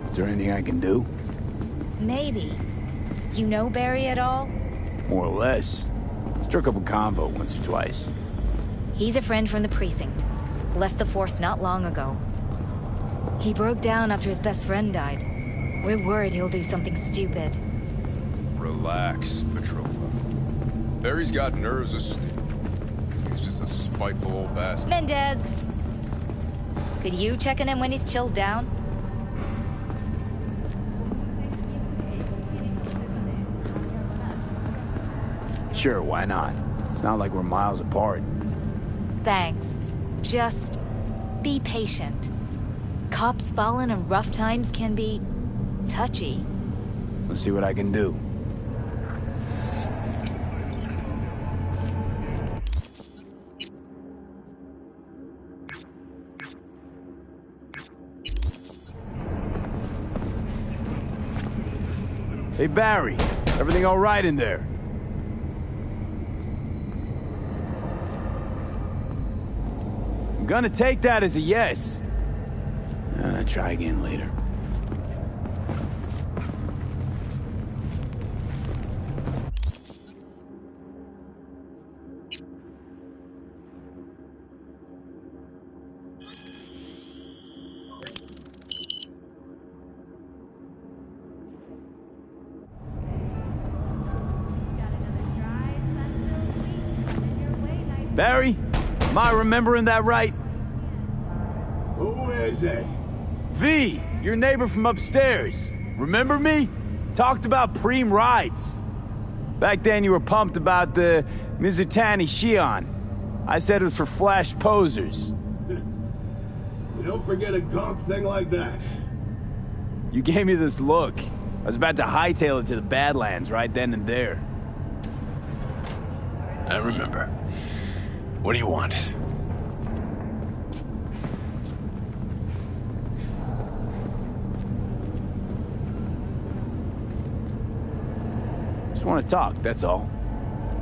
Is there anything I can do? Maybe. You know Barry at all? More or less. Struck up a convo once or twice. He's a friend from the precinct. Left the force not long ago. He broke down after his best friend died. We're worried he'll do something stupid. Relax, Petrova. Barry's got nerves of steel. He's just a spiteful old bastard. Mendez! Could you check on him when he's chilled down? Sure, why not? It's not like we're miles apart. Thanks. Just be patient. Cops falling in rough times can be touchy. Let's see what I can do. Hey, Barry. Everything all right in there? I'm gonna take that as a yes. Try again later. Barry, am I remembering that right? Who is it? V, your neighbor from upstairs. Remember me? Talked about preem rides. Back then you were pumped about the Mizutani Shion. I said it was for flash posers. You don't forget a gunk thing like that. You gave me this look. I was about to hightail it to the Badlands right then and there. I remember. What do you want? Just want to talk, that's all.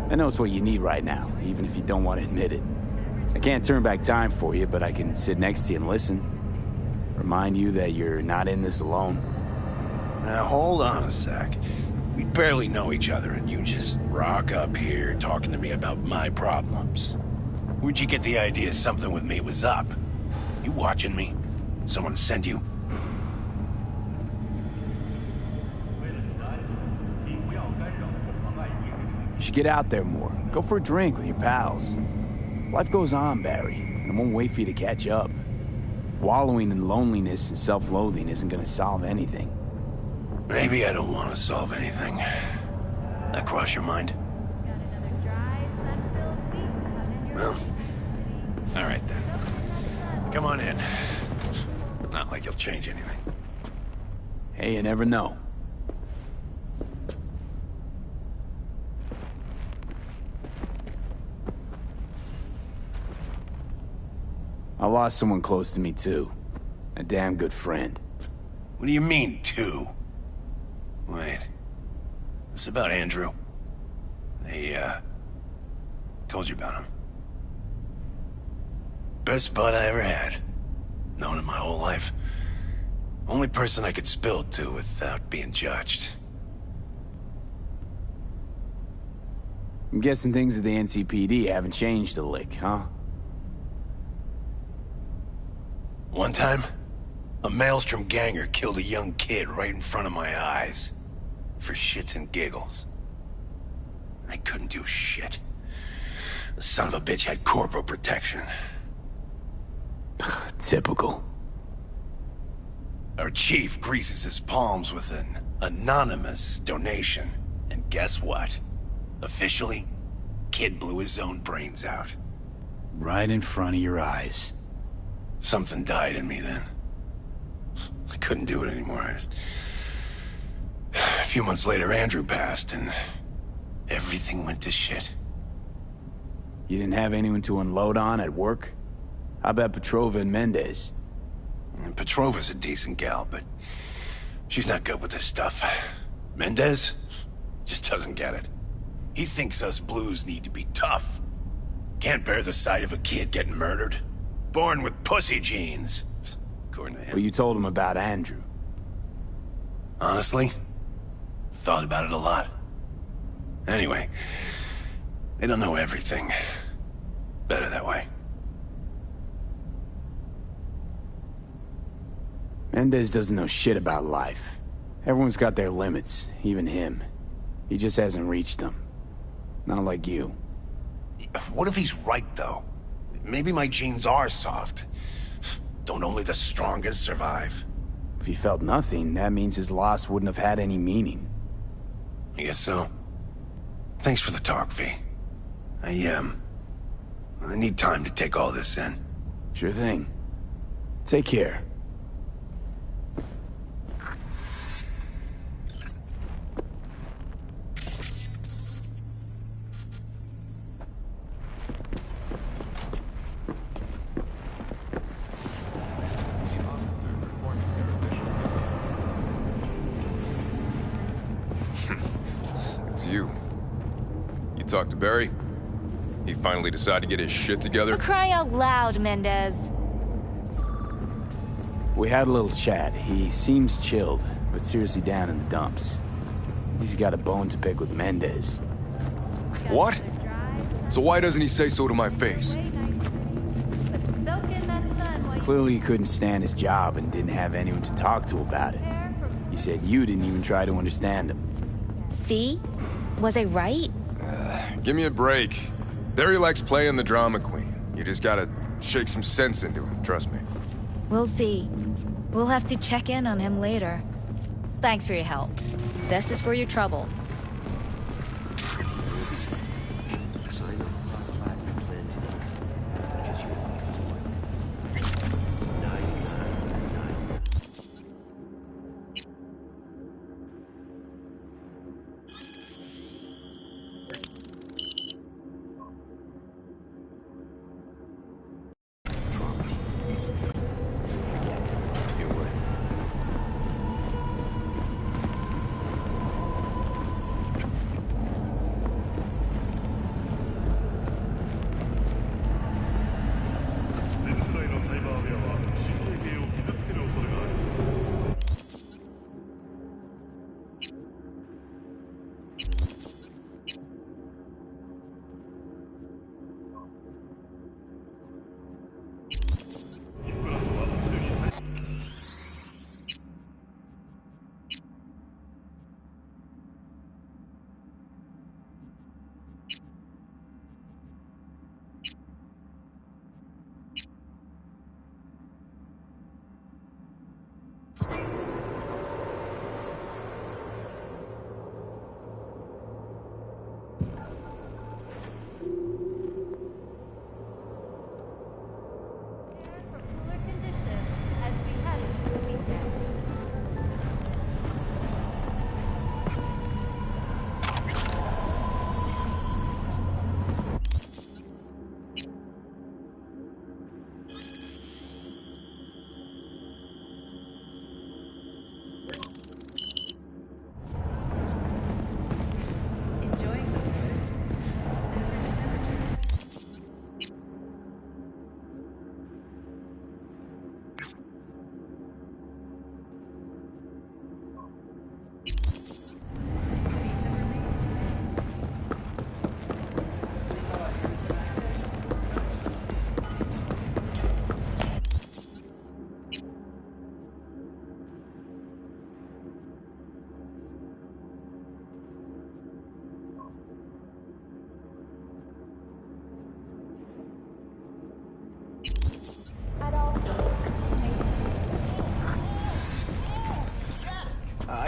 I know it's what you need right now, even if you don't want to admit it. I can't turn back time for you, but I can sit next to you and listen. Remind you that you're not in this alone. Now, hold on a sec. We barely know each other, and you just rock up here talking to me about my problems. Where'd you get the idea something with me was up? You watching me? Someone send you? You should get out there more. Go for a drink with your pals. Life goes on, Barry, and it won't wait for you to catch up. Wallowing in loneliness and self-loathing isn't gonna solve anything. Maybe I don't want to solve anything. That cross your mind? Well, all right then. Come on in. Not like you'll change anything. Hey, you never know. I lost someone close to me, too. A damn good friend. What do you mean, two? Wait. This about Andrew? They, told you about him. Best bud I ever had. Known him my whole life. Only person I could spill it to without being judged. I'm guessing things at the NCPD haven't changed a lick, huh? One time, a Maelstrom ganger killed a young kid right in front of my eyes. For shits and giggles. I couldn't do shit. The son of a bitch had corporal protection. Typical. Our chief greases his palms with an anonymous donation. And guess what? Officially, kid blew his own brains out. Right in front of your eyes. Something died in me then. I couldn't do it anymore. A few months later, Andrew passed, and everything went to shit. You didn't have anyone to unload on at work? How about Petrova and Mendez? And Petrova's a decent gal, but she's not good with this stuff. Mendez just doesn't get it. He thinks us blues need to be tough. Can't bear the sight of a kid getting murdered. Born with pussy genes, according to him. But you told him about Andrew. Honestly, thought about it a lot. Anyway, they don't know everything. Better that way. Mendez doesn't know shit about life. Everyone's got their limits, even him. He just hasn't reached them. Not like you. What if he's right, though? Maybe my genes are soft. Don't only the strongest survive? If he felt nothing, that means his loss wouldn't have had any meaning. I guess so. Thanks for the talk, V. I need time to take all this in. Sure thing. Take care. It's you. You talked to Barry? He finally decided to get his shit together? For crying out loud, Mendez. We had a little chat. He seems chilled, but seriously down in the dumps. He's got a bone to pick with Mendez. What? So why doesn't he say so to my face? Clearly he couldn't stand his job and didn't have anyone to talk to about it. He said you didn't even try to understand him. See? Was I right? Give me a break. Barry likes playing the drama queen. You just gotta shake some sense into him, trust me. We'll see. We'll have to check in on him later. Thanks for your help. This is for your trouble.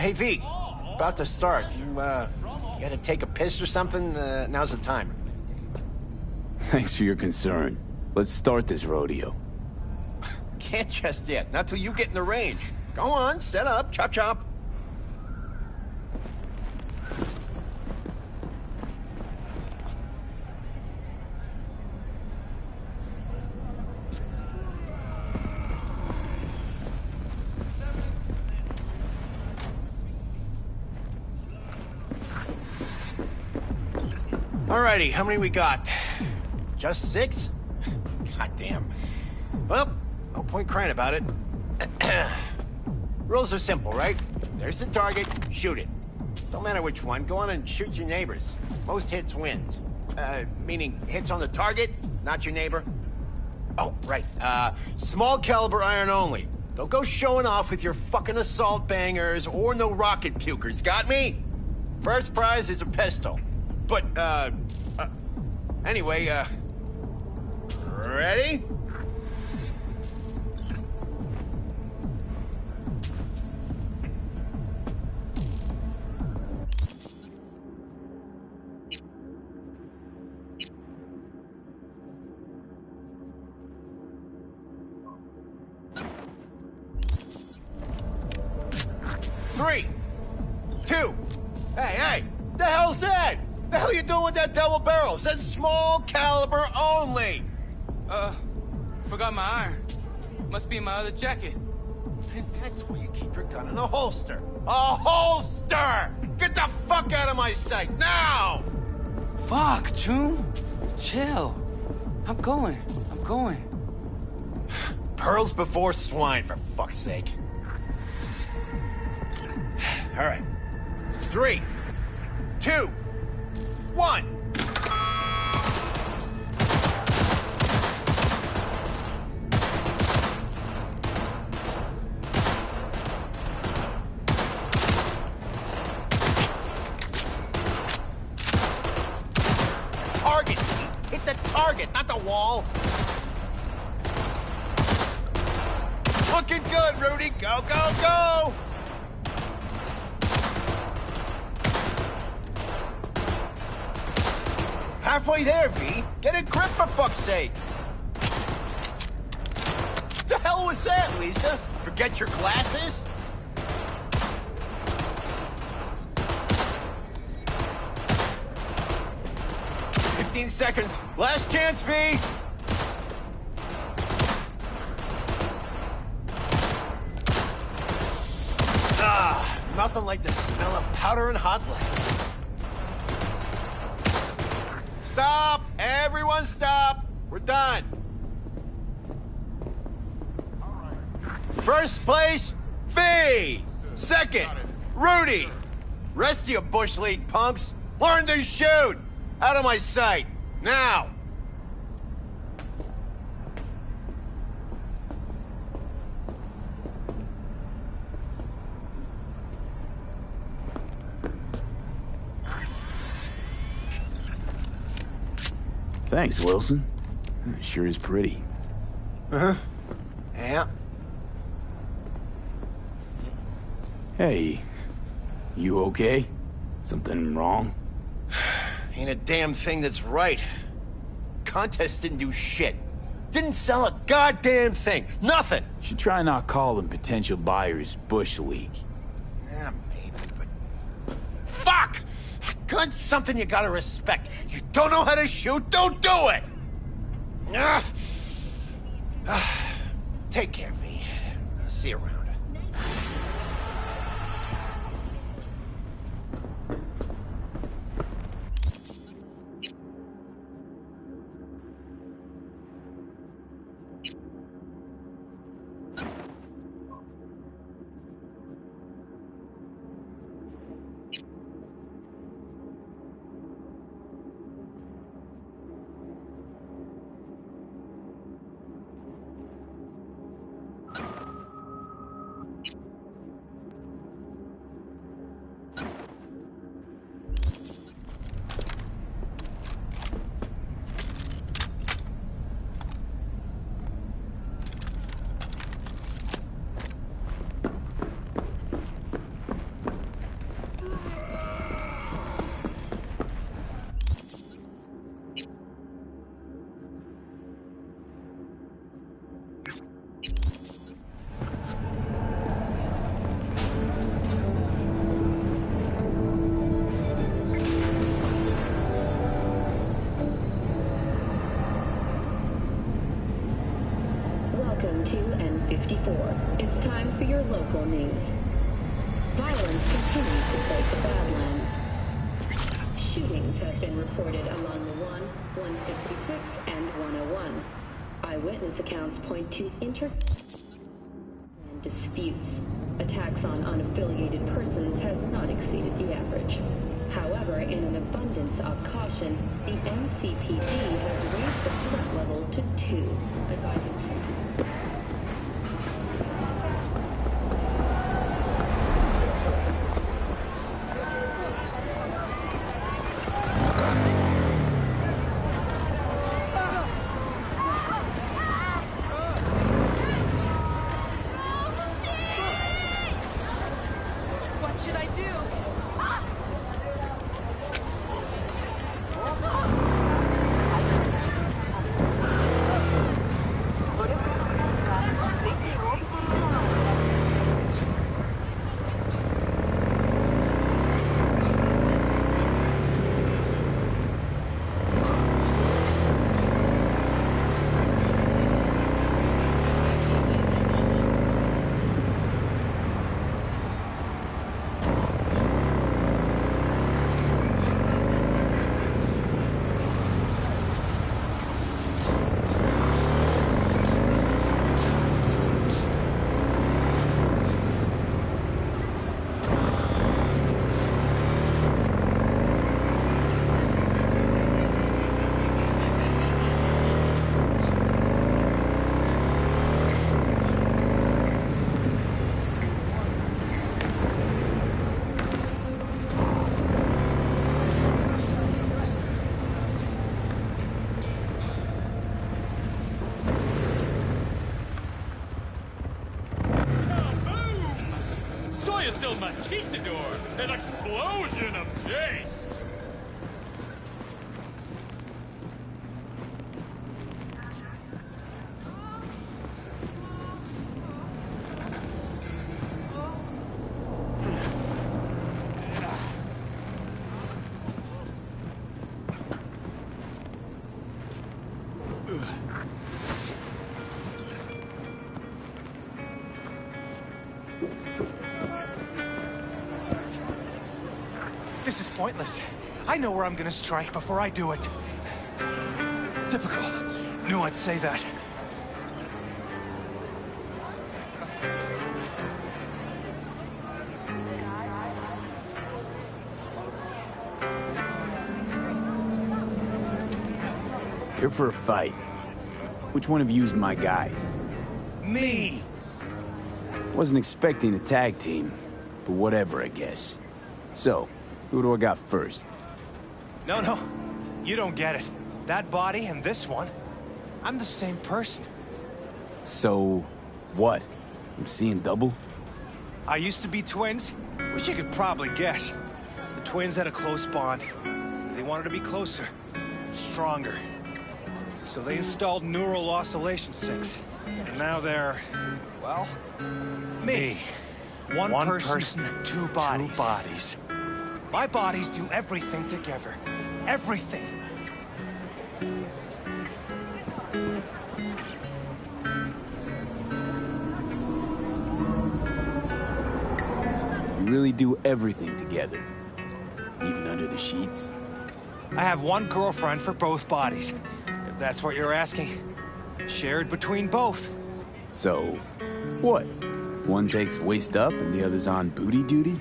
Hey, V. About to start. You gotta take a piss or something? Now's the time. Thanks for your concern. Let's start this rodeo. Can't just yet. Not till you get in the range. Go on, set up. Chop chop. Alrighty, how many we got? Just 6? Goddamn. Well, no point crying about it. Rules are simple, right? There's the target, shoot it. Don't matter which one, go on and shoot your neighbors. Most hits wins. Meaning hits on the target, not your neighbor. Oh, right. Small caliber iron only. Don't go showing off with your fucking assault bangers or no rocket pukers, got me? First prize is a pistol. But, anyway, ready? Three, 2, hey, the hell's that? The hell you doing with that double barrel? It says small caliber only. Forgot my iron. Must be in my other jacket. And that's where you keep your gun in a holster. A holster! Get the fuck out of my sight, now! Fuck, June. Chill. I'm going. Pearls before swine, for fuck's sake. All right. 3, 2, 1. Target! Hit the target, not the wall! Looking good, Rudy! Go, go, go! Halfway there, V. Get a grip, for fuck's sake! The hell was that, Lisa? Forget your glasses? "15 seconds. Last chance, V! Ah, nothing like the smell of powder and hot lead. Stop! Everyone stop! We're done. First place, V! Second, Rudy! Rest of you Bush League punks, learn to shoot! Out of my sight, now! Thanks, Wilson. Sure is pretty. Uh-huh. Yeah. Hey, you okay? Something wrong? Ain't a damn thing that's right. Contest didn't do shit. Didn't sell a goddamn thing. Nothing. Should try not calling potential buyers Bush League. Yeah, maybe, but... Fuck! Gun's something you gotta respect. You don't know how to shoot, don't do it! Take care, V. See you around. 52 and 54. It's time for your local news. Violence continues to plague the Badlands. Shootings have been reported along the 166, and 101. Eyewitness accounts point to and disputes. Attacks on unaffiliated persons has not exceeded the average. However, in an abundance of caution, the NCPD has raised the threat level to 2, advising What should I do? Soy el Machistador, an explosion of taste! This is pointless. I know where I'm gonna strike before I do it. Typical. Knew I'd say that. Here for a fight. Which one of you's my guy? Me! Wasn't expecting a tag team, but whatever, I guess. So, who do I got first? No. You don't get it. That body and this one, I'm the same person. So, what? I'm seeing double? I used to be twins, which you could probably guess. The twins had a close bond. They wanted to be closer, stronger. So they installed neural oscillation sinks. And now they're, well, me. One person, two bodies. My bodies do everything together. Everything. You really do everything together? Even under the sheets? I have one girlfriend for both bodies, if that's what you're asking. Shared between both. So, what? One takes waist up and the other's on booty duty?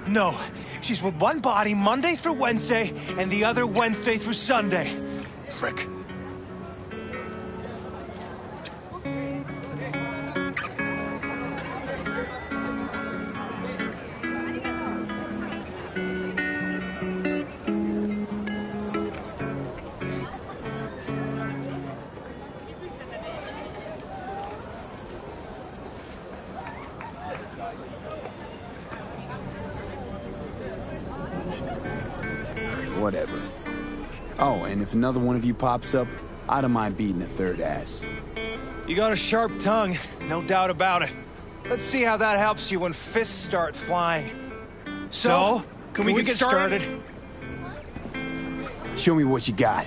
No, she's with one body Monday through Wednesday, and the other Wednesday through Sunday. Frick. Whatever. Oh, and if another one of you pops up, I don't mind beating a third ass. You got a sharp tongue, no doubt about it. Let's see how that helps you when fists start flying. So, can we get started? Show me what you got.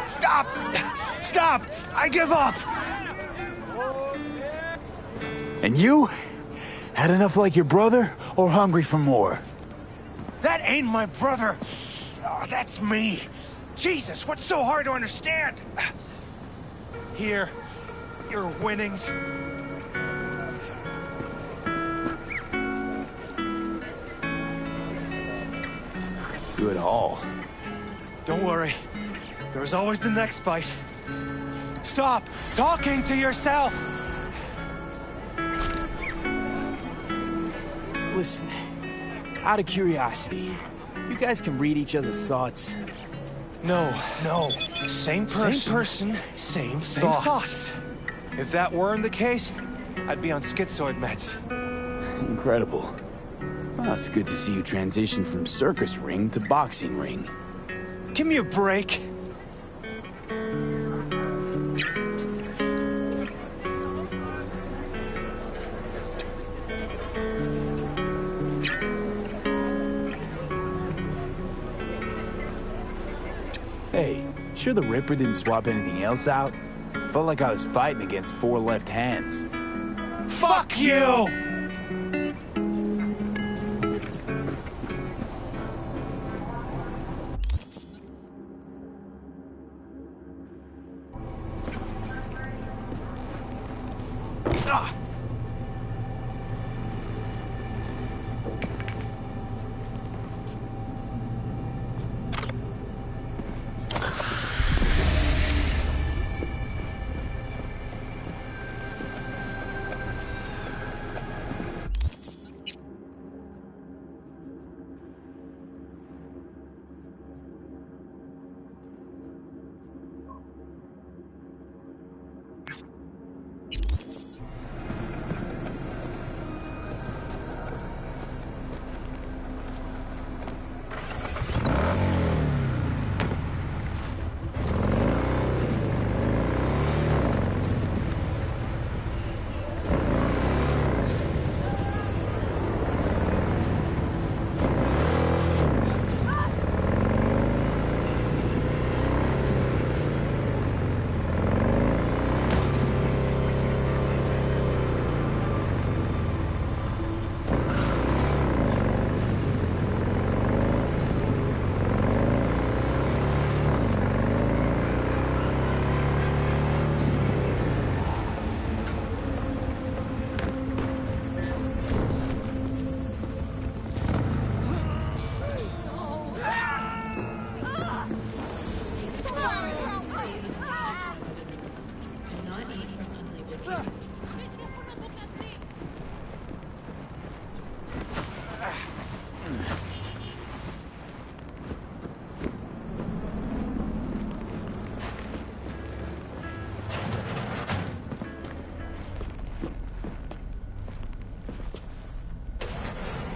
Stop! Stop! I give up! And you? Had enough like your brother, or hungry for more? That ain't my brother! Oh, that's me! Jesus, what's so hard to understand? Here, your winnings. Good haul. Don't worry. There's always the next fight. Stop talking to yourself! Listen, out of curiosity, you guys can read each other's thoughts? No. Same person, same thoughts. If that weren't the case, I'd be on schizoid meds. Incredible. Well, it's good to see you transition from circus ring to boxing ring. Give me a break. Hey, sure the Ripper didn't swap anything else out? Felt like I was fighting against 4 left hands. Fuck you!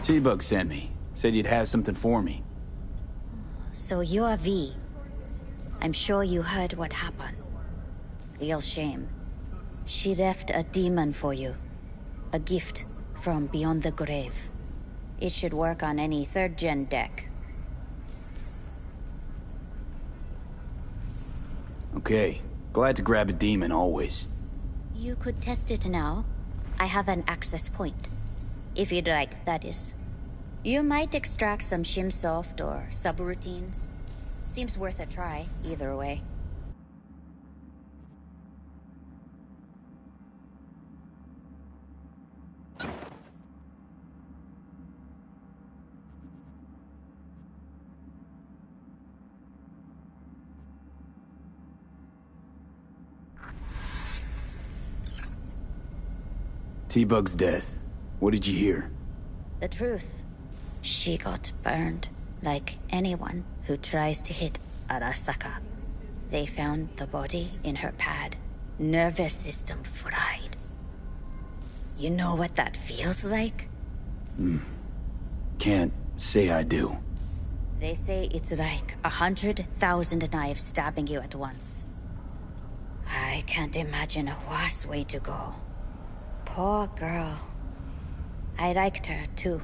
T-Bug sent me. Said you'd have something for me. So you're V. I'm sure you heard what happened. Real shame. She left a demon for you. A gift from beyond the grave. It should work on any 3rd-gen deck. Okay. Glad to grab a demon always. You could test it now. I have an access point. If you'd like, that is. You might extract some shimsoft or subroutines. Seems worth a try, either way. T-Bug's death. What did you hear? The truth. She got burned, like anyone who tries to hit Arasaka. They found the body in her pad. Nervous system fried. You know what that feels like? Can't say I do. They say it's like 100,000 knives stabbing you at once. I can't imagine a worse way to go. Poor girl. I liked her, too.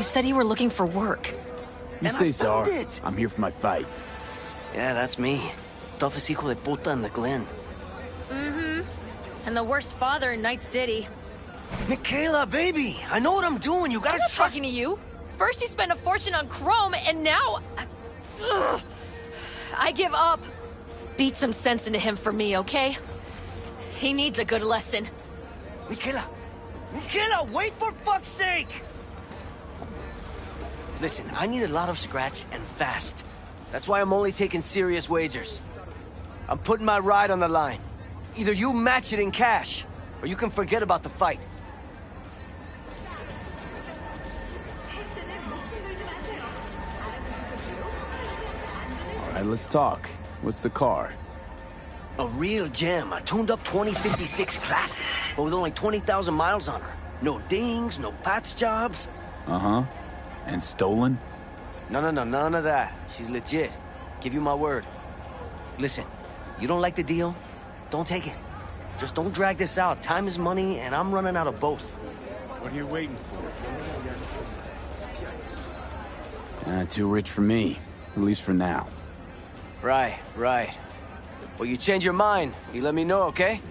You said you were looking for work. You And say, I Czar. found it. I'm here for my fight. Yeah, that's me. Toughest hijo de puta in the Glen. Mm-hmm. And the worst father in Night City. Michaela, baby! I know what I'm doing. You gotta I'm not trust talking to you. First you spend a fortune on chrome, and now... Ugh. I give up. Beat some sense into him for me, okay? He needs a good lesson. Michaela! Michaela, wait for fuck's sake! Listen, I need a lot of scratch and fast. That's why I'm only taking serious wagers. I'm putting my ride on the line. Either you match it in cash, or you can forget about the fight. All right, let's talk. What's the car? A real gem, a tuned-up 2056 Classic, but with only 20,000 miles on her. No dings, no patch jobs. Uh-huh. And stolen? No, none of that. She's legit. Give you my word. Listen, you don't like the deal? Don't take it. Just don't drag this out. Time is money, and I'm running out of both. What are you waiting for? Too rich for me. At least for now. Right. Well, you change your mind, you let me know, okay?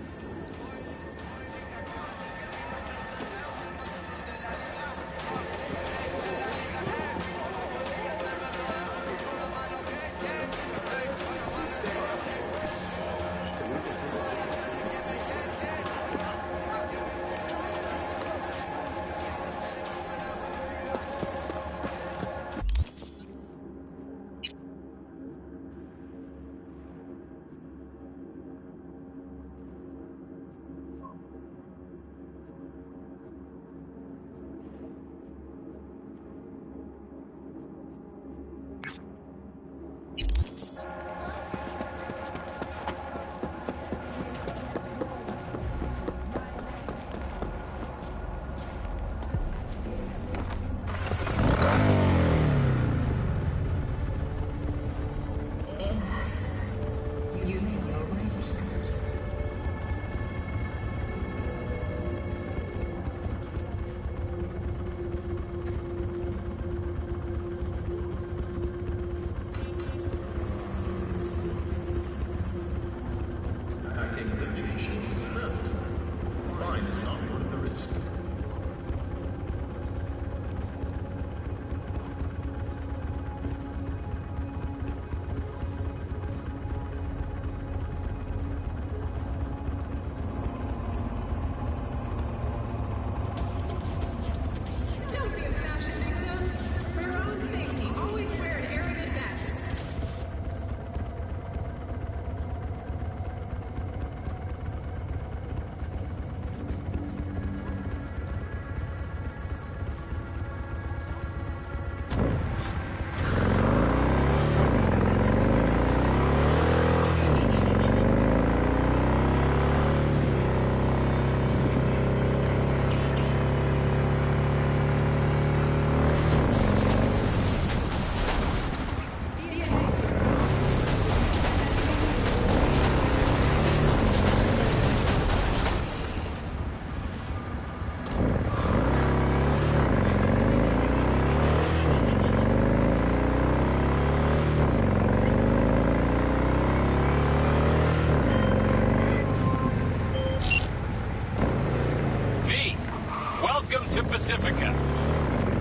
Pacifica.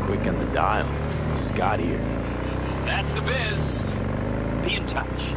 Quick on the dial. Just got here. That's the biz. Be in touch.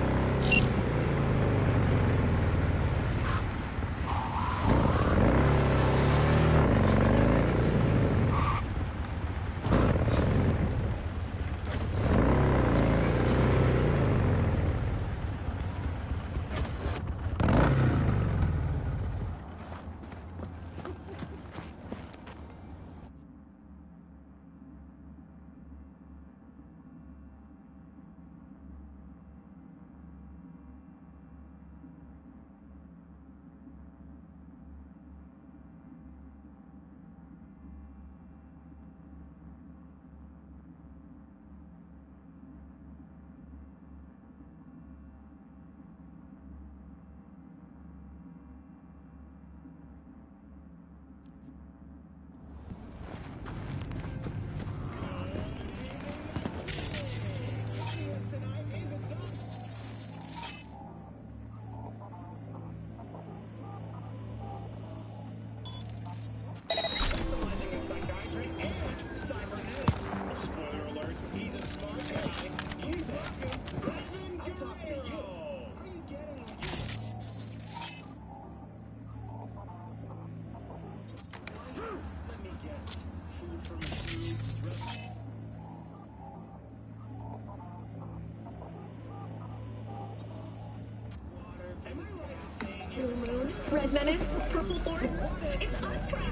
Red Menace, Purple Force, it's us, Rex.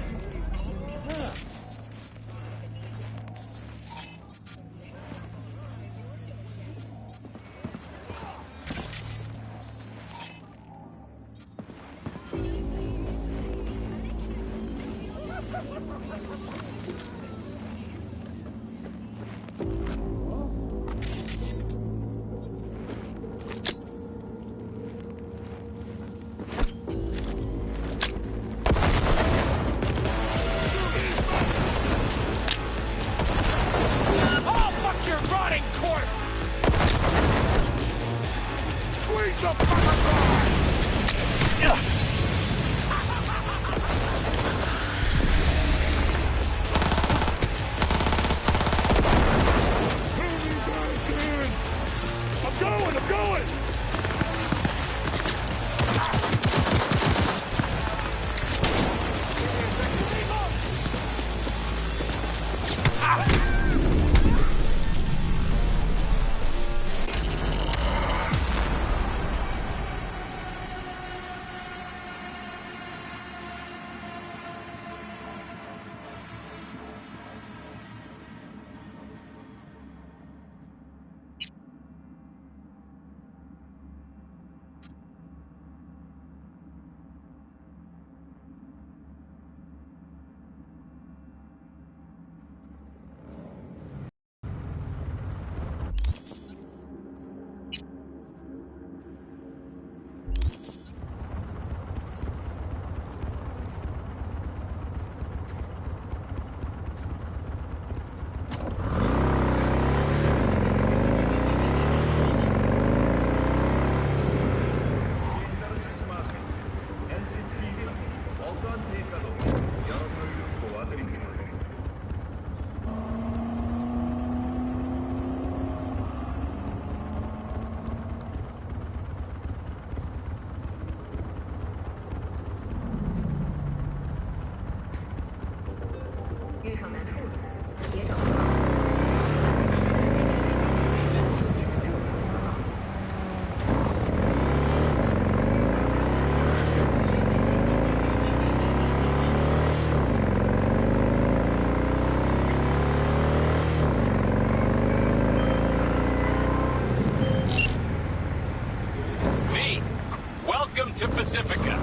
To Pacifica.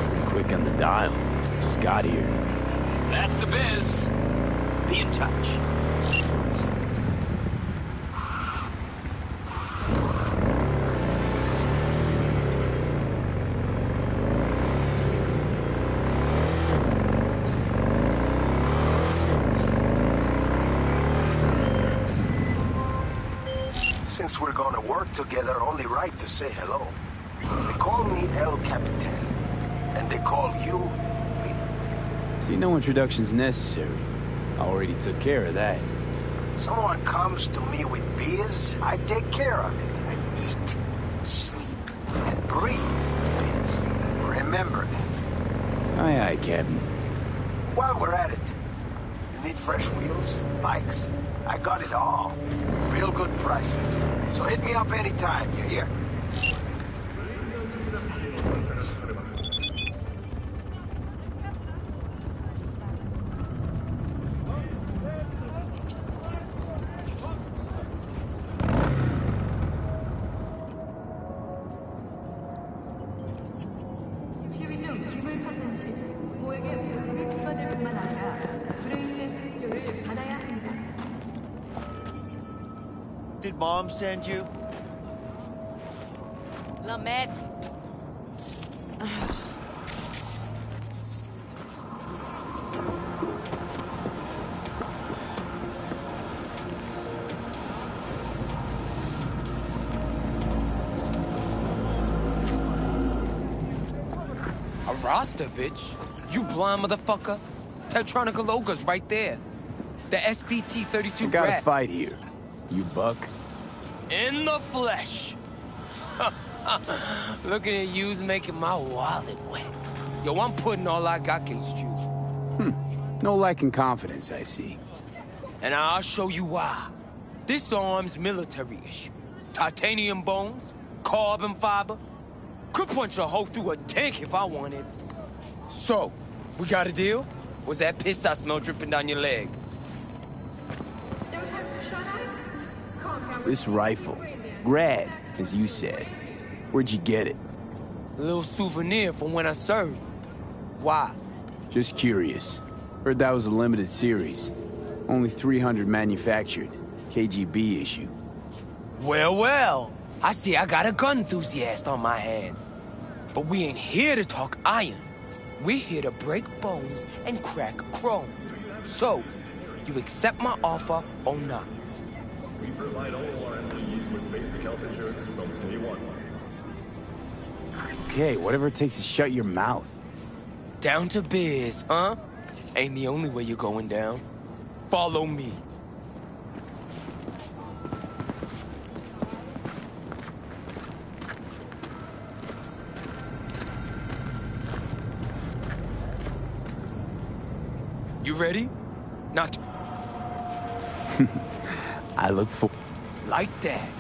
Pretty quick on the dial. Just got here. That's the biz. Be in touch. Since we're gonna work together, only right to say hello. They call me El Capitan, and they call you me. See, no introduction's necessary. I already took care of that. Someone comes to me with biz, I take care of it. I eat, sleep, and breathe biz. Remember that. Aye, aye, Captain. While we're at it, you need fresh wheels, bikes? I got it all. Real good prices. So hit me up anytime, you hear? Did Mom send you? Lamed. Rostovich? You blind motherfucker? Tetronica Loga's right there. The SPT-32 We got a rat. fight here. You buck? In the flesh. Looking at you's making my wallet wet. Yo, I'm putting all I got against you. No lack in confidence, I see. And I'll show you why. This arm's military issue. Titanium bones, carbon fiber. Could punch a hole through a tank if I wanted. So, we got a deal? Was that piss I smell dripping down your leg? This rifle. Grad, as you said. Where'd you get it? A little souvenir from when I served. Why? Just curious. Heard that was a limited series. Only 300 manufactured. KGB issue. Well, well. I see I got a gun enthusiast on my hands. But we ain't here to talk iron. We're here to break bones and crack chrome. So, you accept my offer or not? We provide all our employees with basic health insurance from day one. Okay, whatever it takes to shut your mouth. Down to biz, huh? Ain't the only way you're going down. Follow me. You ready? Not. I look for. Like that.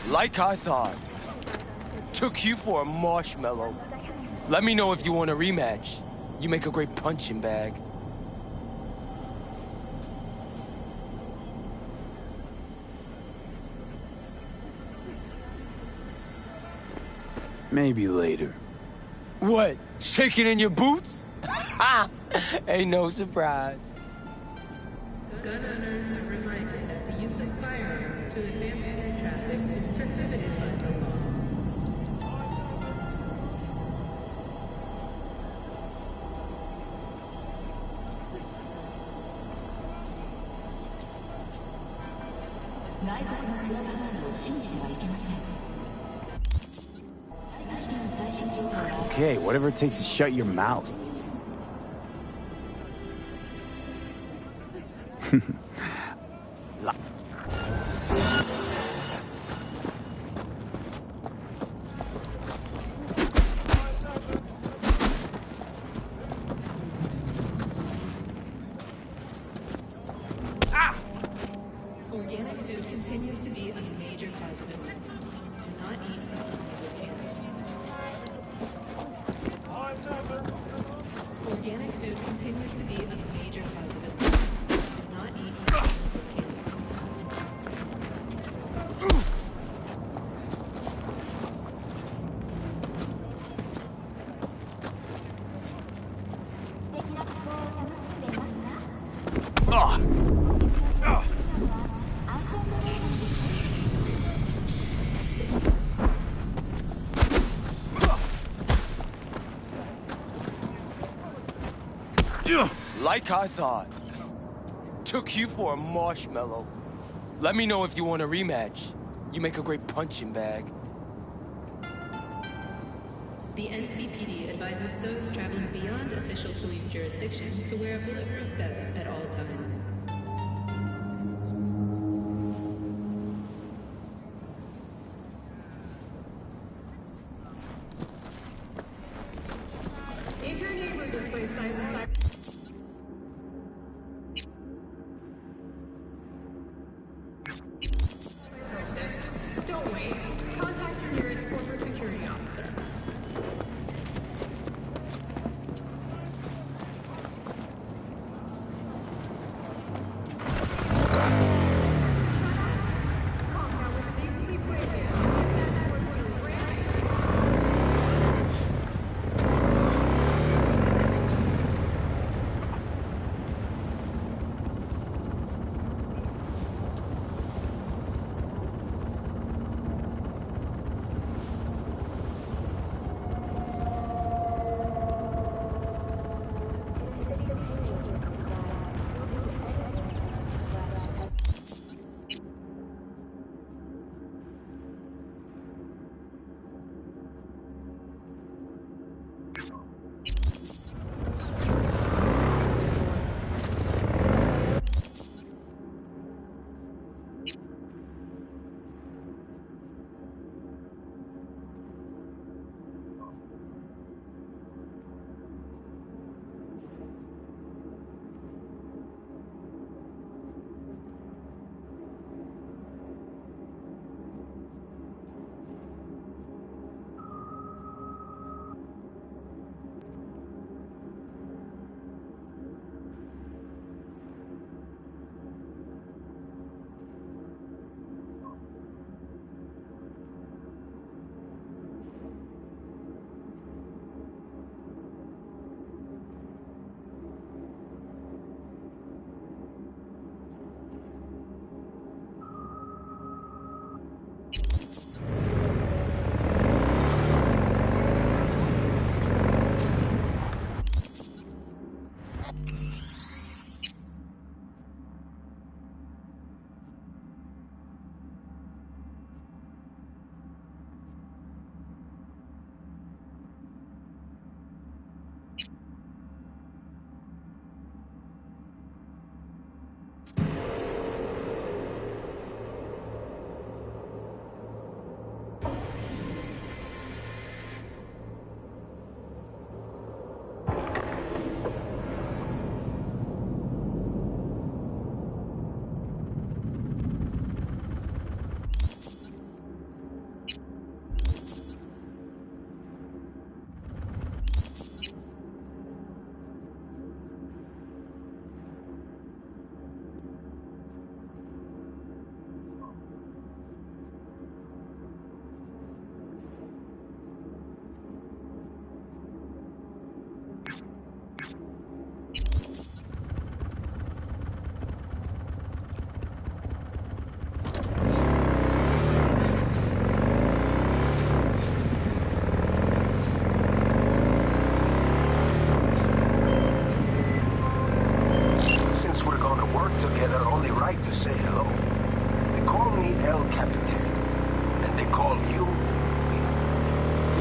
Like I thought. Took you for a marshmallow. Let me know if you want a rematch. You make a great punching bag. Maybe later. What? Shaking in your boots? Ain't no surprise. Gun owners are reminded that the use of firearms to advance through traffic is prohibited by the law. Okay, whatever it takes to shut your mouth. Organic food continues to be a major positive. Do not eat Organic food continues to be a major positive. Do not eat Like I thought. Took you for a marshmallow. Let me know if you want a rematch. You make a great punching bag. The NCPD advises those traveling beyond official police jurisdiction to wear a bulletproof vest at all times. If your neighbor displays signs of cyber... Don't wait. Contact your nearest corporate security officer.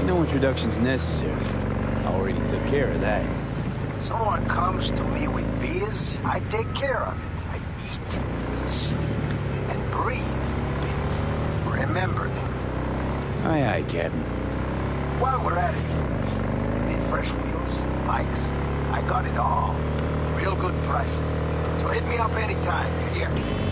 No introduction's necessary. I already took care of that. Someone comes to me with beers, I take care of it. I eat, sleep, and breathe beers. Remember that. Aye, aye, Captain. While we're at it, you need fresh wheels, bikes. I got it all. Real good prices. So hit me up anytime, you hear?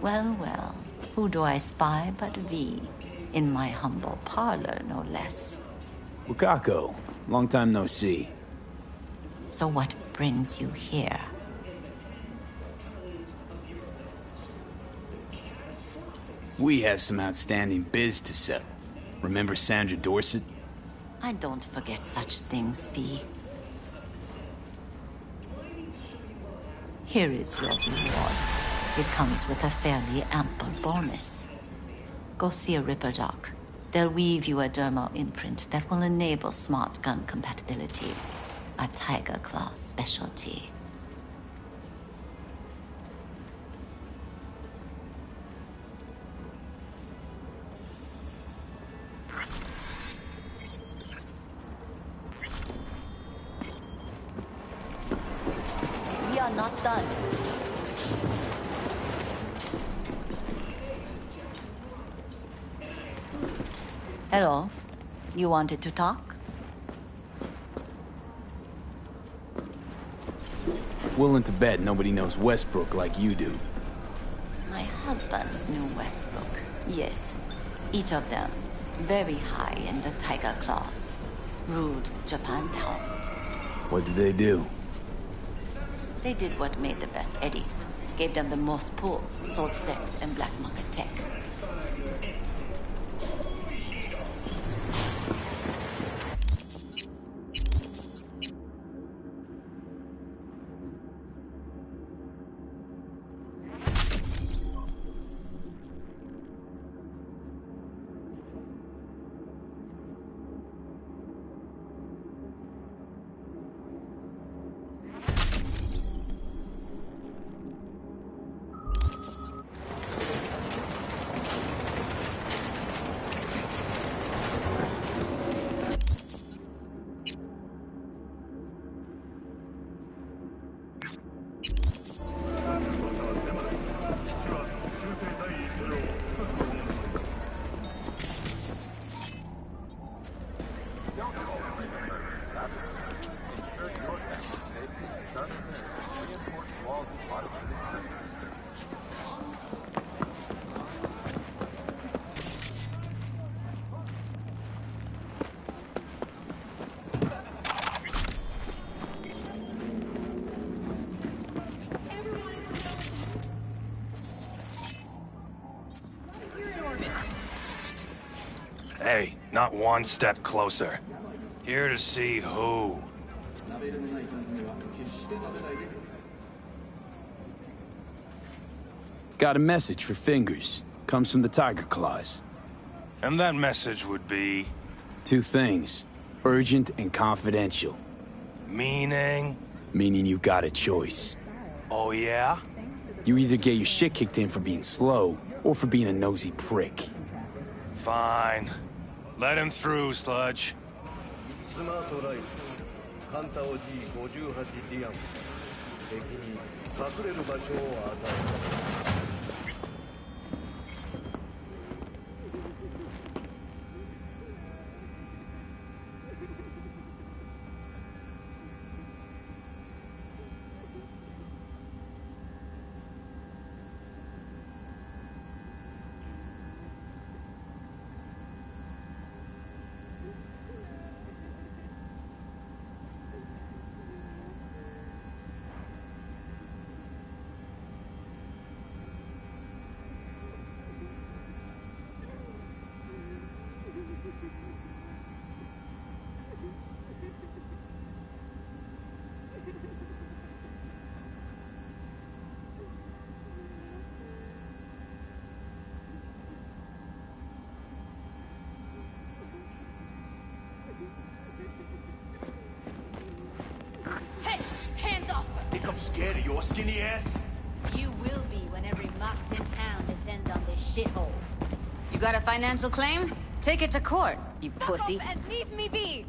Well, well. Who do I spy but V? In my humble parlor, no less. Wakako, long time no see. So what brings you here? We have some outstanding biz to settle. Remember Sandra Dorset? I don't forget such things, V. Here is your reward. It comes with a fairly ample bonus. Go see a Ripper Doc. They'll weave you a dermal imprint that will enable smart gun compatibility. A Tiger Claw specialty. We are not done. Hello. You wanted to talk? Willing to bet nobody knows Westbrook like you do. My husbands knew Westbrook. Yes. Each of them very high in the Tiger Claws. Ruled Japantown. What did they do? They did what made the best eddies. Gave them the most pull, sold sex and black market tech. Hey, not one step closer. Here to see who. Got a message for Fingers. Comes from the Tiger Claws. And that message would be? Two things. Urgent and confidential. Meaning? Meaning you got a choice. Oh, yeah? You either get your shit kicked in for being slow, or for being a nosy prick. Fine. Let him through, Sludge. スマートライフカンタオ G58 リアム敵に隠れる場所を与えた Hey, hands off! Think I'm scared of your skinny ass? You will be when every mox in town descends on this shithole. You got a financial claim? Take it to court, you pussy. Fuck off and leave me be!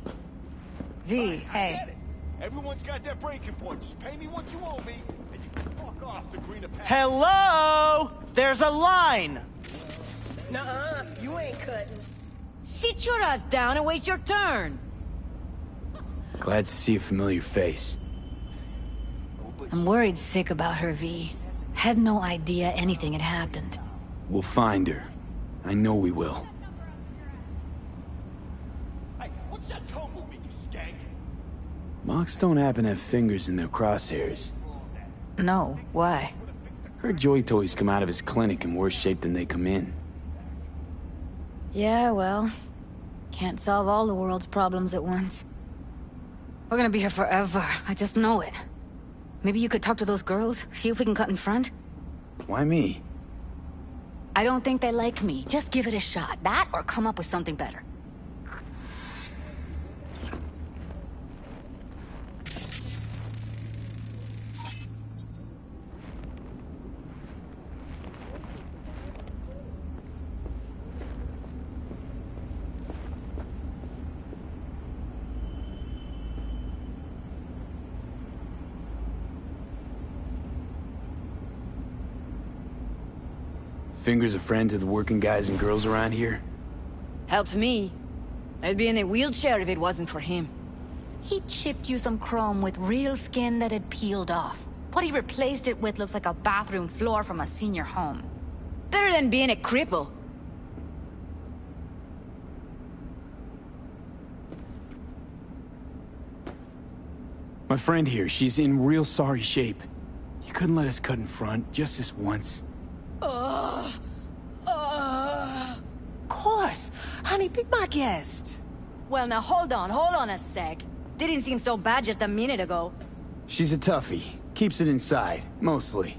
V, hey. Everyone's got their breaking point. Just pay me what you owe me, and you can fuck off to greener pastures. Hello? There's a line! Nuh-uh, you ain't cutting. Sit your ass down and wait your turn. Glad to see a familiar face. I'm worried sick about her, V. Had no idea anything had happened. We'll find her. I know we will. Hey, what's that tone movement, you skank? Mox don't happen to have fingers in their crosshairs. No, why? Heard Joy Toys come out of his clinic in worse shape than they come in. Yeah, well, can't solve all the world's problems at once. We're gonna be here forever, I just know it. Maybe you could talk to those girls, see if we can cut in front? Why me? I don't think they like me. Just give it a shot. That or come up with something better. Fingers a friend to the working guys and girls around here? Helped me. I'd be in a wheelchair if it wasn't for him. He chipped you some chrome with real skin that had peeled off. What he replaced it with looks like a bathroom floor from a senior home. Better than being a cripple. My friend here, she's in real sorry shape. You couldn't let us cut in front, just this once. Course. Honey, be my guest. Well, now hold on a sec. Didn't seem so bad just a minute ago. She's a toughie. Keeps it inside, mostly.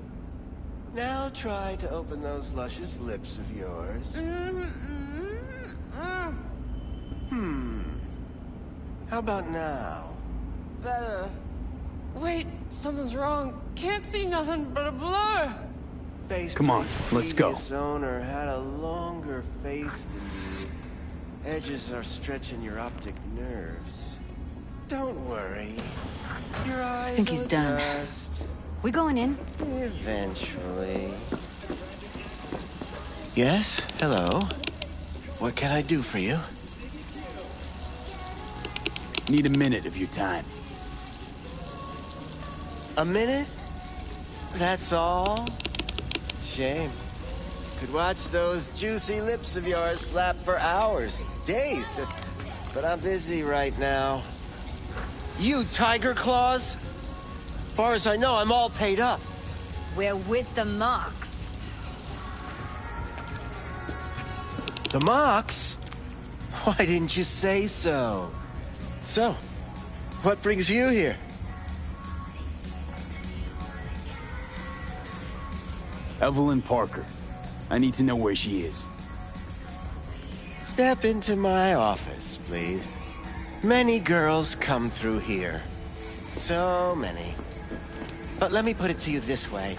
Now try to open those luscious lips of yours. How about now? Better. Wait, something's wrong. Can't see nothing but a blur. Come on, let's go. Previous owner had a longer face than you. Edges are stretching your optic nerves. Don't worry. Your eyes I think he's done. adjust. We going in? Eventually. Yes? Hello? What can I do for you? Need a minute of your time. A minute? That's all? Shame. Could watch those juicy lips of yours flap for hours, days. But I'm busy right now. You tiger claws? Far as I know, I'm all paid up. We're with the Mox. The Mox? Why didn't you say so? So, what brings you here? Evelyn Parker. I need to know where she is. Step into my office, please. Many girls come through here. So many. But let me put it to you this way.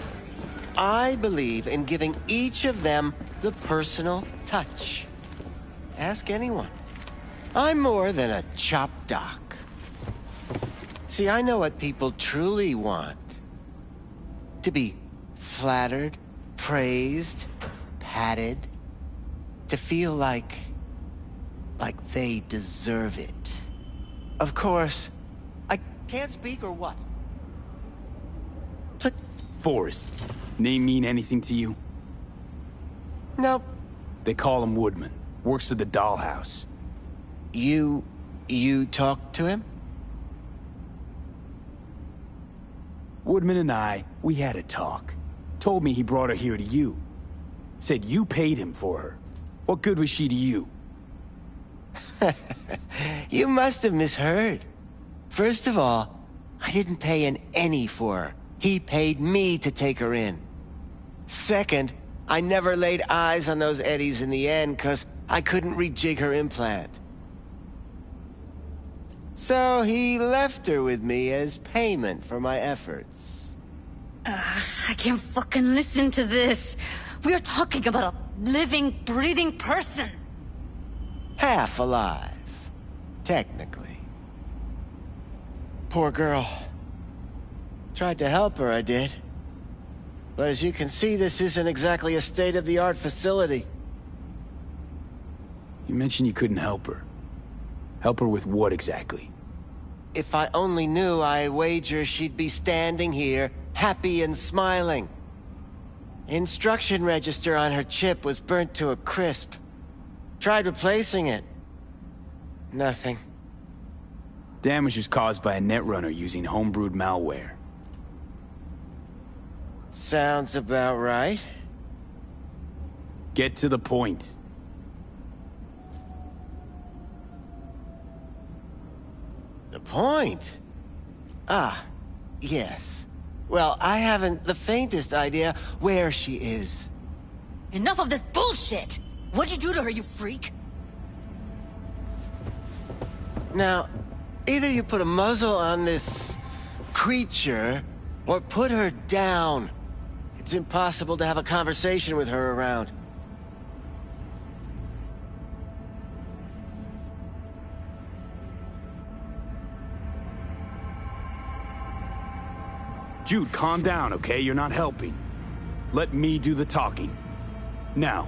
I believe in giving each of them the personal touch. Ask anyone. I'm more than a chop doc. See, I know what people truly want. To be flattered, praised, patted. To feel like they deserve it. Of course, I can't speak or what? But... Forrest. Name mean anything to you? Nope. They call him Woodman. Works at the dollhouse. You talked to him? Woodman and I, we had a talk. Told me he brought her here to you. Said you paid him for her. What good was she to you? You must have misheard. First of all, I didn't pay an any for her. He paid me to take her in. Second, I never laid eyes on those eddies in the end because I couldn't rejig her implant. So he left her with me as payment for my efforts. I can't fucking listen to this. We are talking about a living, breathing person. Half alive, technically. Poor girl. Tried to help her, I did. But as you can see, this isn't exactly a state-of-the-art facility. You mentioned you couldn't help her. Help her with what exactly? If I only knew, I wager she'd be standing here, happy and smiling. Instruction register on her chip was burnt to a crisp. Tried replacing it. Nothing. Damage was caused by a netrunner using homebrewed malware. Sounds about right. Get to the point. The point? Ah, yes. Well, I haven't the faintest idea where she is. Enough of this bullshit! What'd you do to her, you freak? Now, either you put a muzzle on this creature, or put her down. It's impossible to have a conversation with her around. Jude, calm down, okay? You're not helping. Let me do the talking. Now,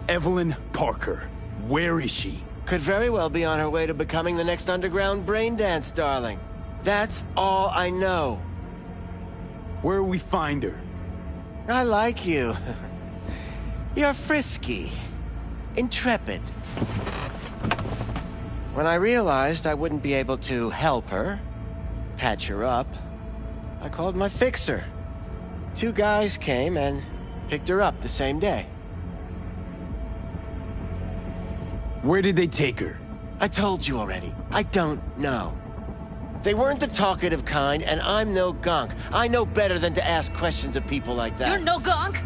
Evelyn Parker, where is she? Could very well be on her way to becoming the next underground braindance darling. That's all I know. Where will we find her? I like you. You're frisky. Intrepid. When I realized I wouldn't be able to help her, patch her up, I called my fixer. 2 guys came and picked her up the same day. Where did they take her? I told you already. I don't know. They weren't the talkative kind, and I'm no gonk. I know better than to ask questions of people like that. You're no gonk?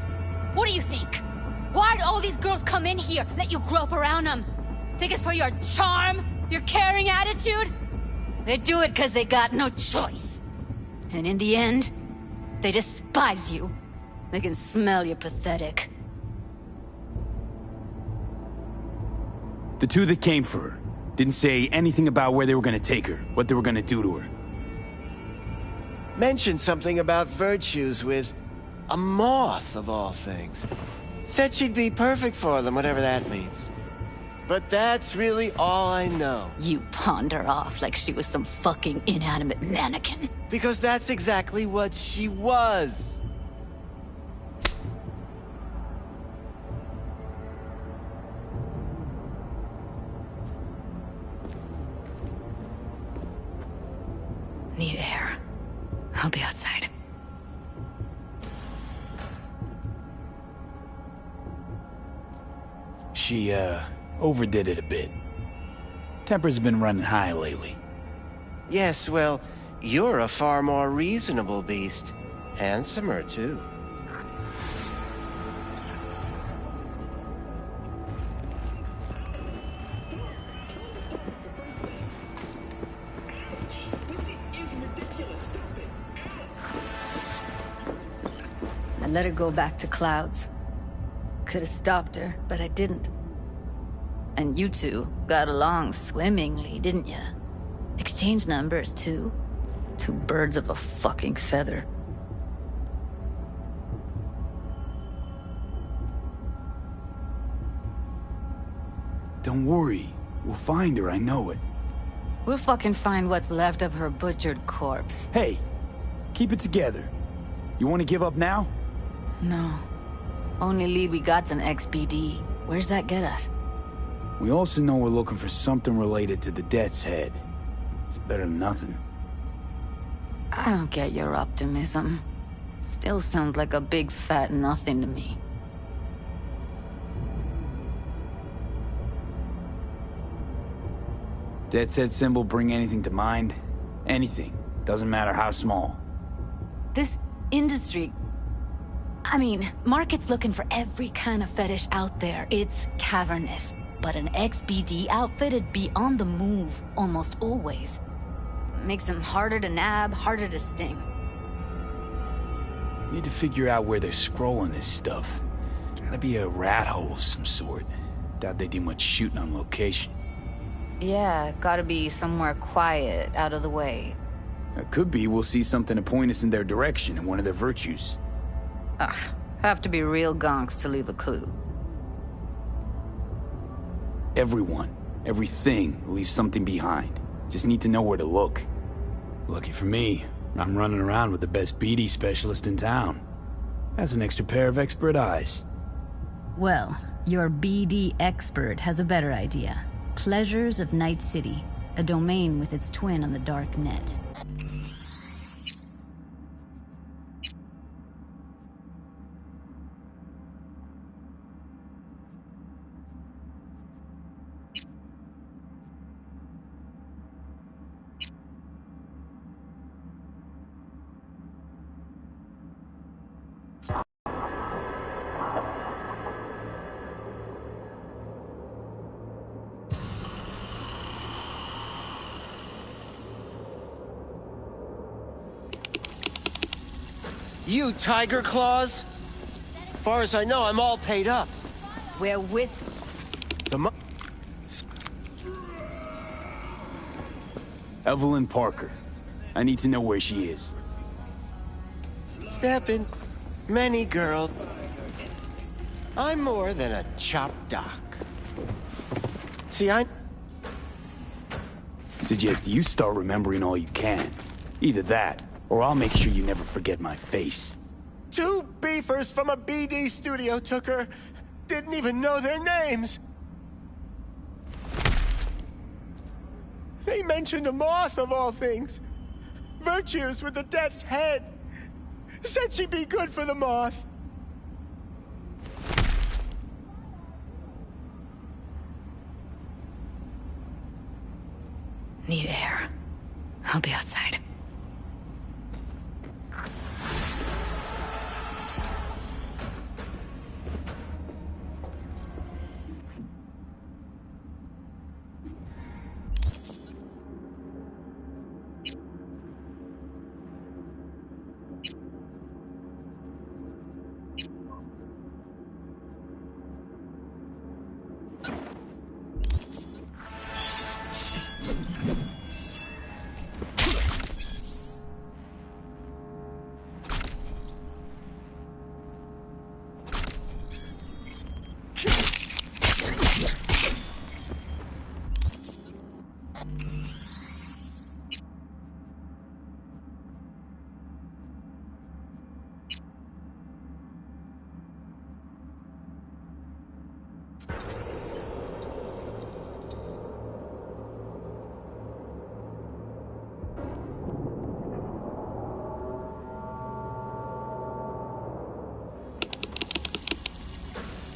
What do you think? Why'd all these girls come in here, let you grope around them? Think it's for your charm? Your caring attitude? They do it because they got no choice. And in the end, they despise you. They can smell you're pathetic. The 2 that came for her didn't say anything about where they were gonna take her, what they were gonna do to her. Mentioned something about virtues with a moth, of all things. Said she'd be perfect for them, whatever that means. But that's really all I know. You pawned her off like she was some fucking inanimate mannequin. Because that's exactly what she was. Need air. I'll be outside. She, overdid it a bit. Tempers have been running high lately. Yes, well, you're a far more reasonable beast. Handsomer, too. I let her go back to Clouds. Could have stopped her, but I didn't. And you 2 got along swimmingly, didn't ya? Exchanged numbers, too. 2 birds of a fucking feather. Don't worry. We'll find her, I know it. We'll fucking find what's left of her butchered corpse. Hey, keep it together. You want to give up now? No. Only lead we got's an XBD. Where's that get us? We also know we're looking for something related to the Death's Head. It's better than nothing. I don't get your optimism. Still sounds like a big fat nothing to me. Death's Head symbol bring anything to mind? Anything. Doesn't matter how small. This industry... I mean, market's looking for every kind of fetish out there. It's cavernous. But an XBD outfit'd be on the move, almost always. Makes them harder to nab, harder to sting. Need to figure out where they're scrolling this stuff. Gotta be a rat hole of some sort. Doubt they do much shooting on location. Yeah, gotta be somewhere quiet, out of the way. It could be we'll see something to point us in their direction in one of their virtues. Ugh, have to be real gonks to leave a clue. Everyone, everything leaves something behind. Just need to know where to look. Lucky for me, I'm running around with the best BD specialist in town. That's an extra pair of expert eyes. Well, your BD expert has a better idea. Pleasures of Night City, a domain with its twin on the dark net. You Tiger Claws? Far as I know, I'm all paid up. We're with... The mo- Evelyn Parker. I need to know where she is. Step in. Many girl. I'm more than a chop doc. See, I... Suggest you start remembering all you can. Either that, or I'll make sure you never forget my face. 2 beefers from a BD studio took her. Didn't even know their names. They mentioned a moth of all things. Virtues with the death's head. Said she'd be good for the moth. Need air. I'll be outside.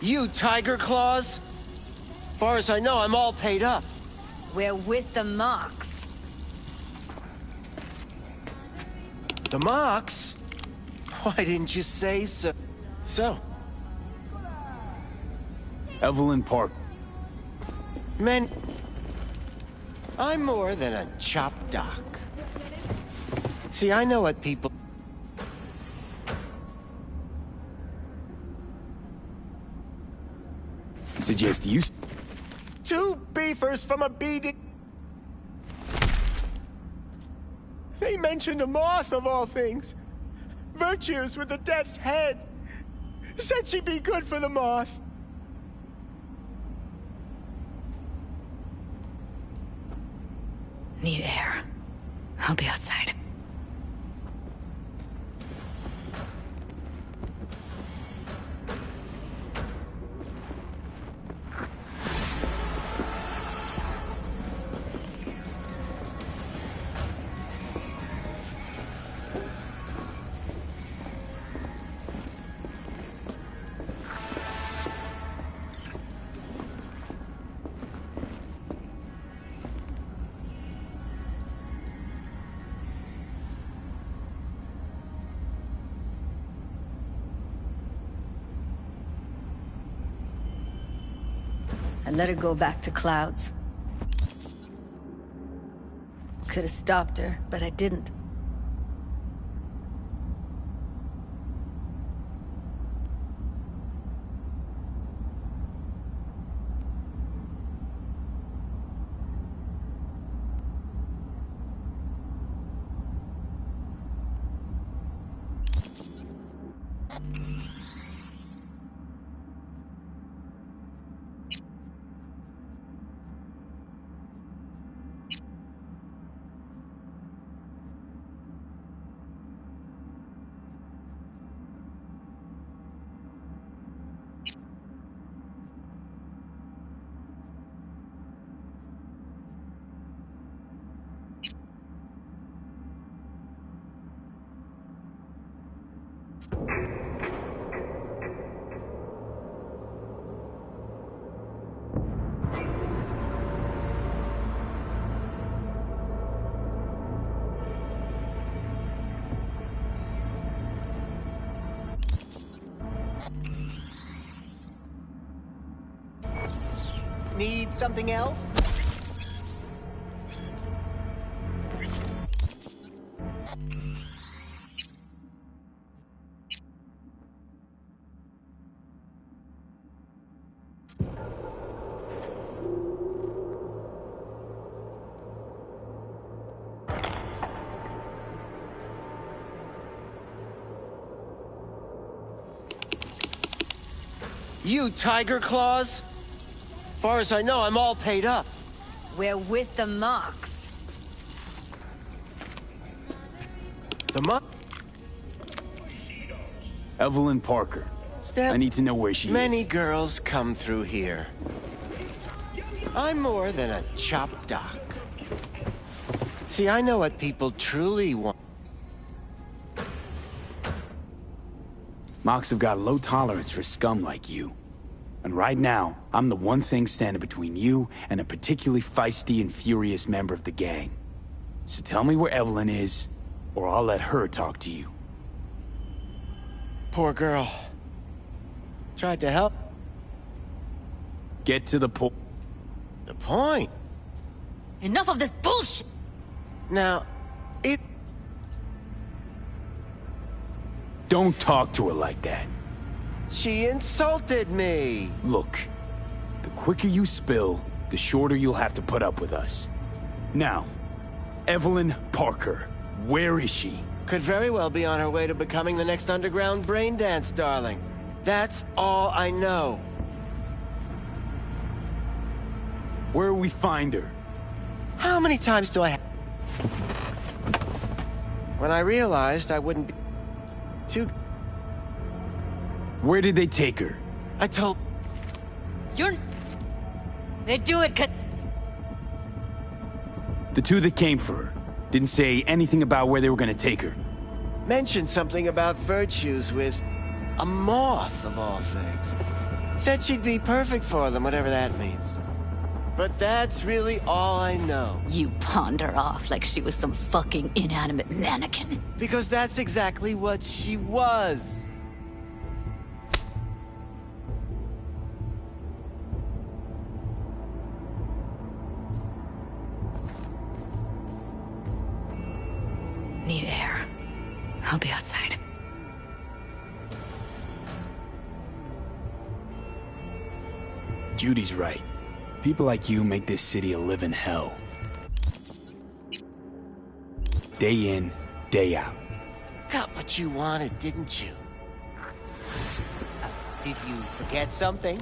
You Tiger Claws? Far as I know, I'm all paid up. We're with the Mox. The Mox? Why didn't you say so? Evelyn Parker. Men... I'm more than a chop doc. See, I know what people... Suggest you... 2 beefers from a BD... They mentioned a moth of all things. Virtues with the death's head. Said she'd be good for the moth. Need air. I'll be outside. I let her go back to Clouds. Could have stopped her, but I didn't. Need something else? You Tiger Claws? Far as I know, I'm all paid up. We're with the Mox. The Mox? Evelyn Parker. I need to know where she is. Many girls come through here. I'm more than a chop doc. See, I know what people truly want. Mox have got low tolerance for scum like you. And right now, I'm the one thing standing between you and a particularly feisty and furious member of the gang. So tell me where Evelyn is, or I'll let her talk to you. Poor girl. Tried to help. Get to the point. The point? Enough of this bullshit! Now, it... Don't talk to her like that. She insulted me! Look, the quicker you spill, the shorter you'll have to put up with us. Now, Evelyn Parker, where is she? Could very well be on her way to becoming the next underground brain dance, darling. That's all I know. Where we find her? How many times do I have... When I realized I wouldn't be... too... Where did they take her? I told... They do it 'cause... The two that came for her didn't say anything about where they were gonna take her. Mentioned something about virtues with a moth, of all things. Said she'd be perfect for them, whatever that means. But that's really all I know. You pawned her off like she was some fucking inanimate mannequin. Because that's exactly what she was. Need air. I'll be outside. Judy's right. People like you make this city a living hell. Day in, day out. Got what you wanted, didn't you? Did you forget something?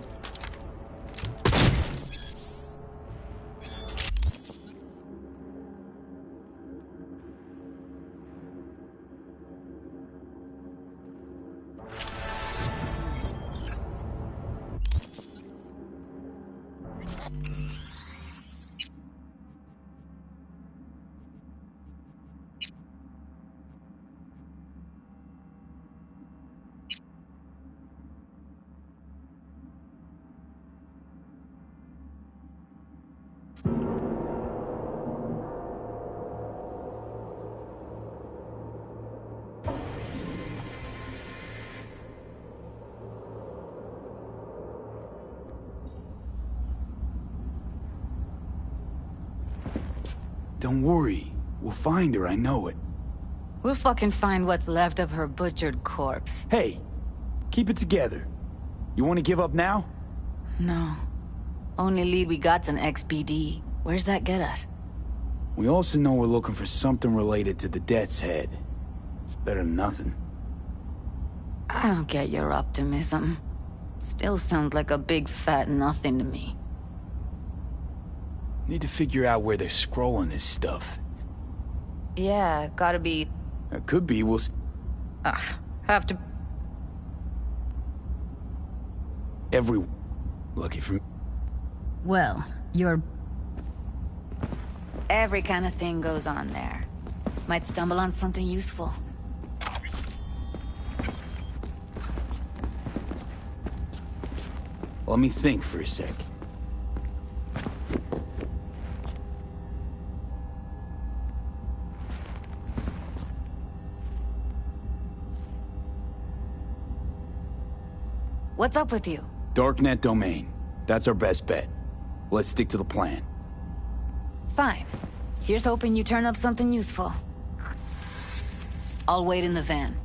Don't worry. We'll find her, I know it. We'll fucking find what's left of her butchered corpse. Hey, keep it together. You want to give up now? No. Only lead we got's an XBD. Where's that get us? We also know we're looking for something related to the Death's Head. It's better than nothing. I don't get your optimism. Still sounds like a big fat nothing to me. Need to figure out where they're scrolling this stuff. Yeah, gotta be... It could be, we'll... have to... Lucky for me. Well, you're... Every kind of thing goes on there. Might stumble on something useful. Let me think for a sec. What's up with you? Darknet domain. That's our best bet. Let's stick to the plan. Fine. Here's hoping you turn up something useful. I'll wait in the van.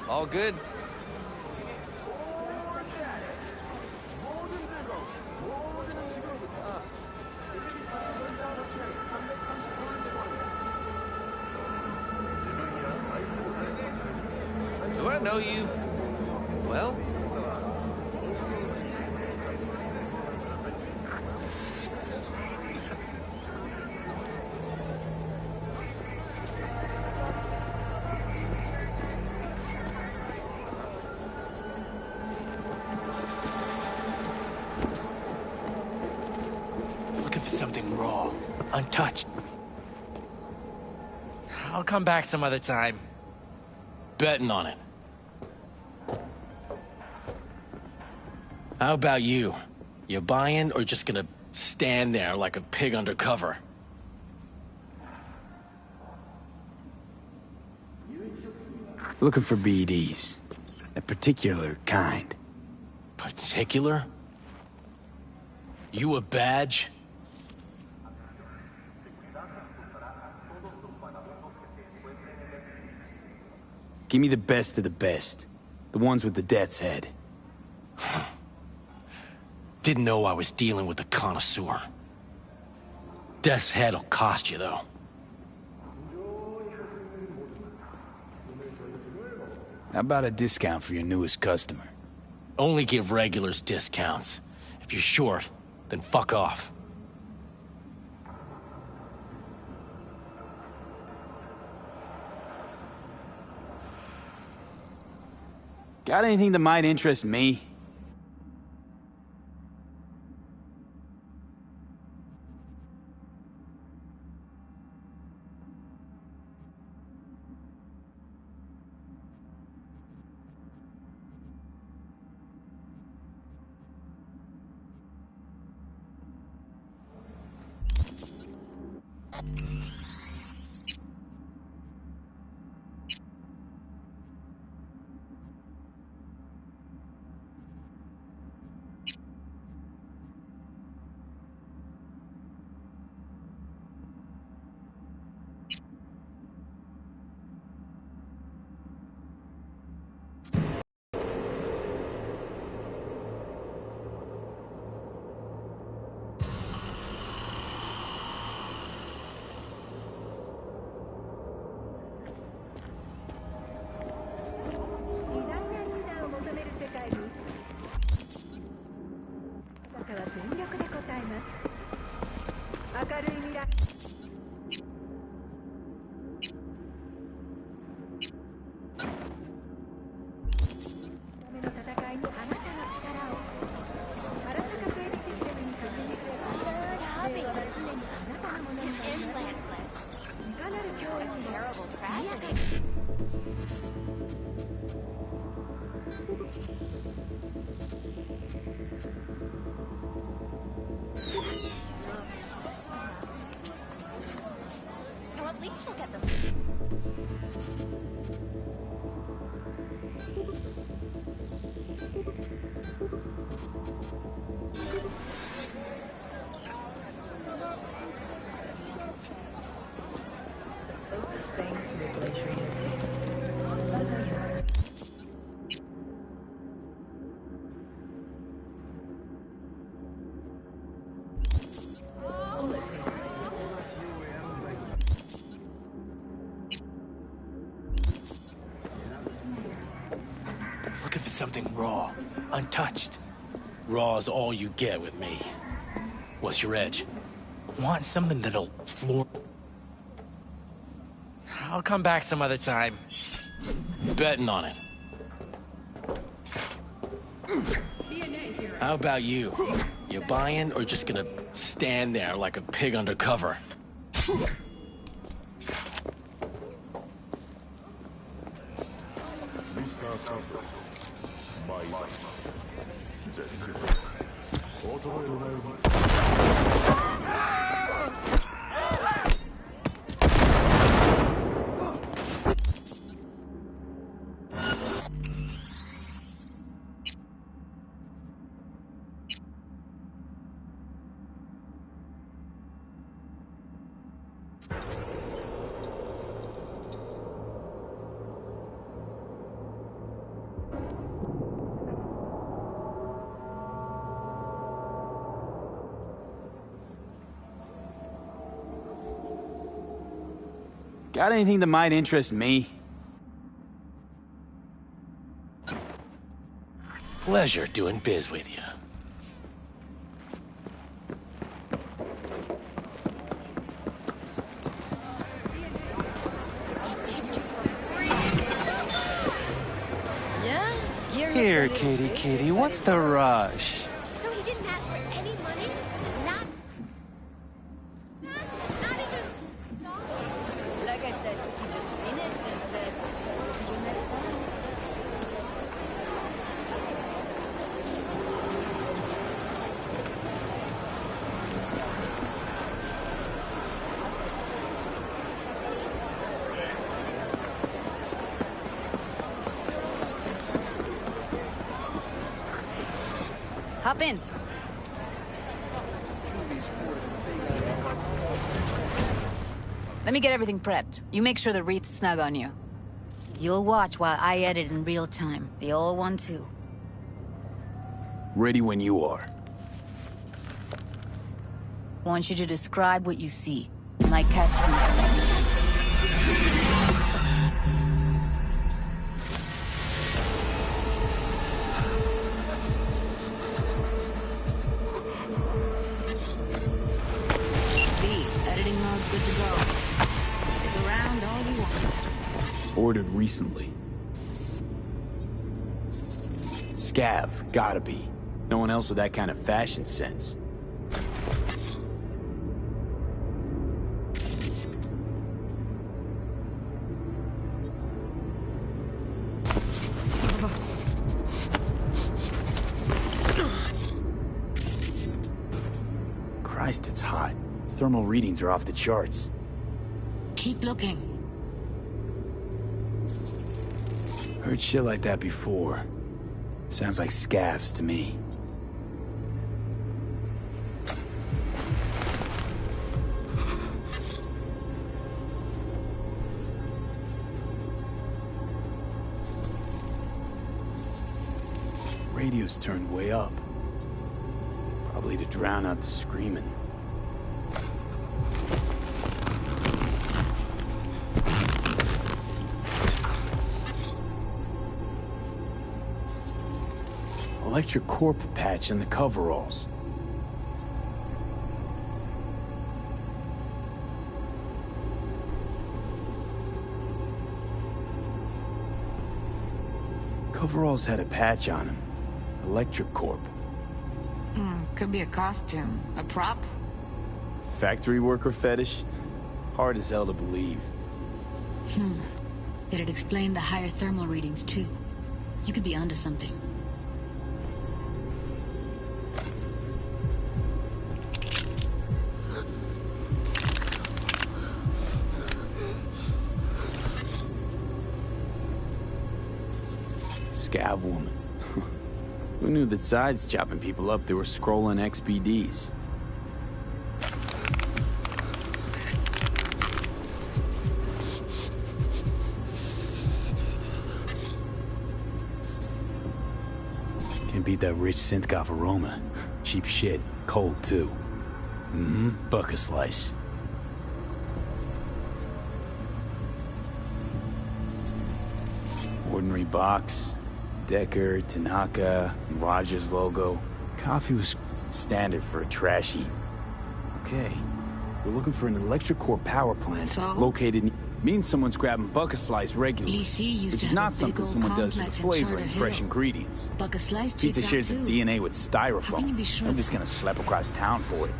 All good? Do I know you? Well? Something raw, untouched. I'll come back some other time. Betting on it. How about you? You buying or just gonna stand there like a pig undercover? Looking for BDs. A particular kind. Particular? You a badge? Give me the best of the best. The ones with the death's head. Didn't know I was dealing with a connoisseur. Death's head'll cost you, though. How about a discount for your newest customer? Only give regulars discounts. If you're short, then fuck off. Got anything that might interest me? Or at least she'll get them. Looking for something raw, untouched. Raw's all you get with me. What's your edge? Want something that'll floor... I'll come back some other time. Betting on it. How about you? You buying or just gonna stand there like a pig under cover? Got anything that might interest me? Pleasure doing biz with you. Here, kitty, what's the rush? So he didn't ask for any money? Not even dollars? Like I said, he just finished and said, see you next time. Hop in. Let me get everything prepped. You make sure the wreath's snug on you. You'll watch while I edit in real time. The old one, too. Ready when you are. Want you to describe what you see. My catchphrase. Ordered recently. Scav, gotta be. No one else with that kind of fashion sense. Christ, it's hot. Thermal readings are off the charts. Keep looking. Heard shit like that before. Sounds like scavs to me. Radio's turned way up. Probably to drown out the screaming. Electric corp patch in the coveralls. Coveralls had a patch on him. Electric Corp. Could be a costume. A prop? Factory worker fetish? Hard as hell to believe. It'd explain the higher thermal readings, too. You could be onto something. Scav woman. Who knew that sides chopping people up, they were scrolling XPDs? Can't beat that rich synth-goth aroma. Cheap shit. Cold, too. Buck a slice. Ordinary box. Decker, Tanaka, Rogers logo. Coffee was standard for a trash heap. Okay. We're looking for an electric core power plant located in... Means someone's grabbing Buck a Slice regularly. Which is not something someone does for the flavor and fresh ingredients. Buck a Slice Pizza shares its DNA with styrofoam. sure I'm just gonna slap across town for it.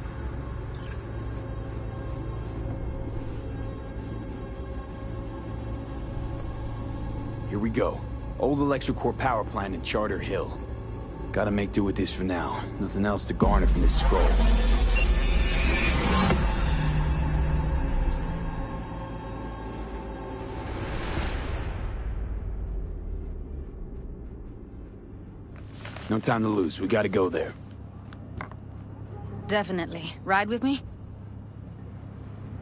Here we go. Old electric core power plant in Charter Hill. Gotta make do with this for now. Nothing else to garner from this scroll. No time to lose. We gotta go there. Definitely. Ride with me?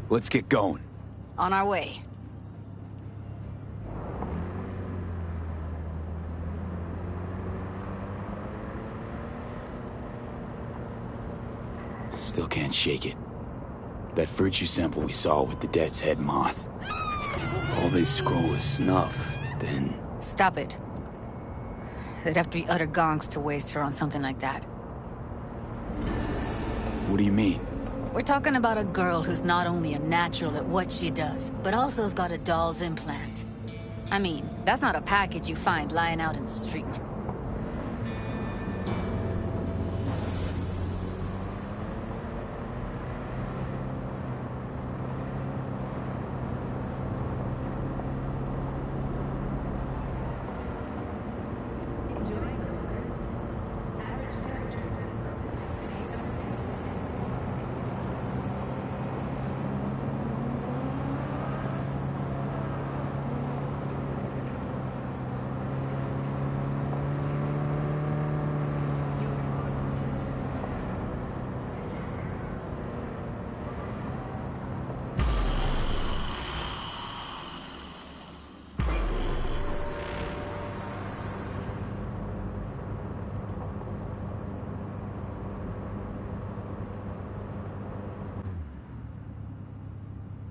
Let's get going. On our way. Still can't shake it. That virtue sample we saw with the Death's Head moth. If all they scroll is snuff, then... Stop it. They'd have to be utter gonks to waste her on something like that. What do you mean? We're talking about a girl who's not only a natural at what she does, but also has got a doll's implant. I mean, that's not a package you find lying out in the street.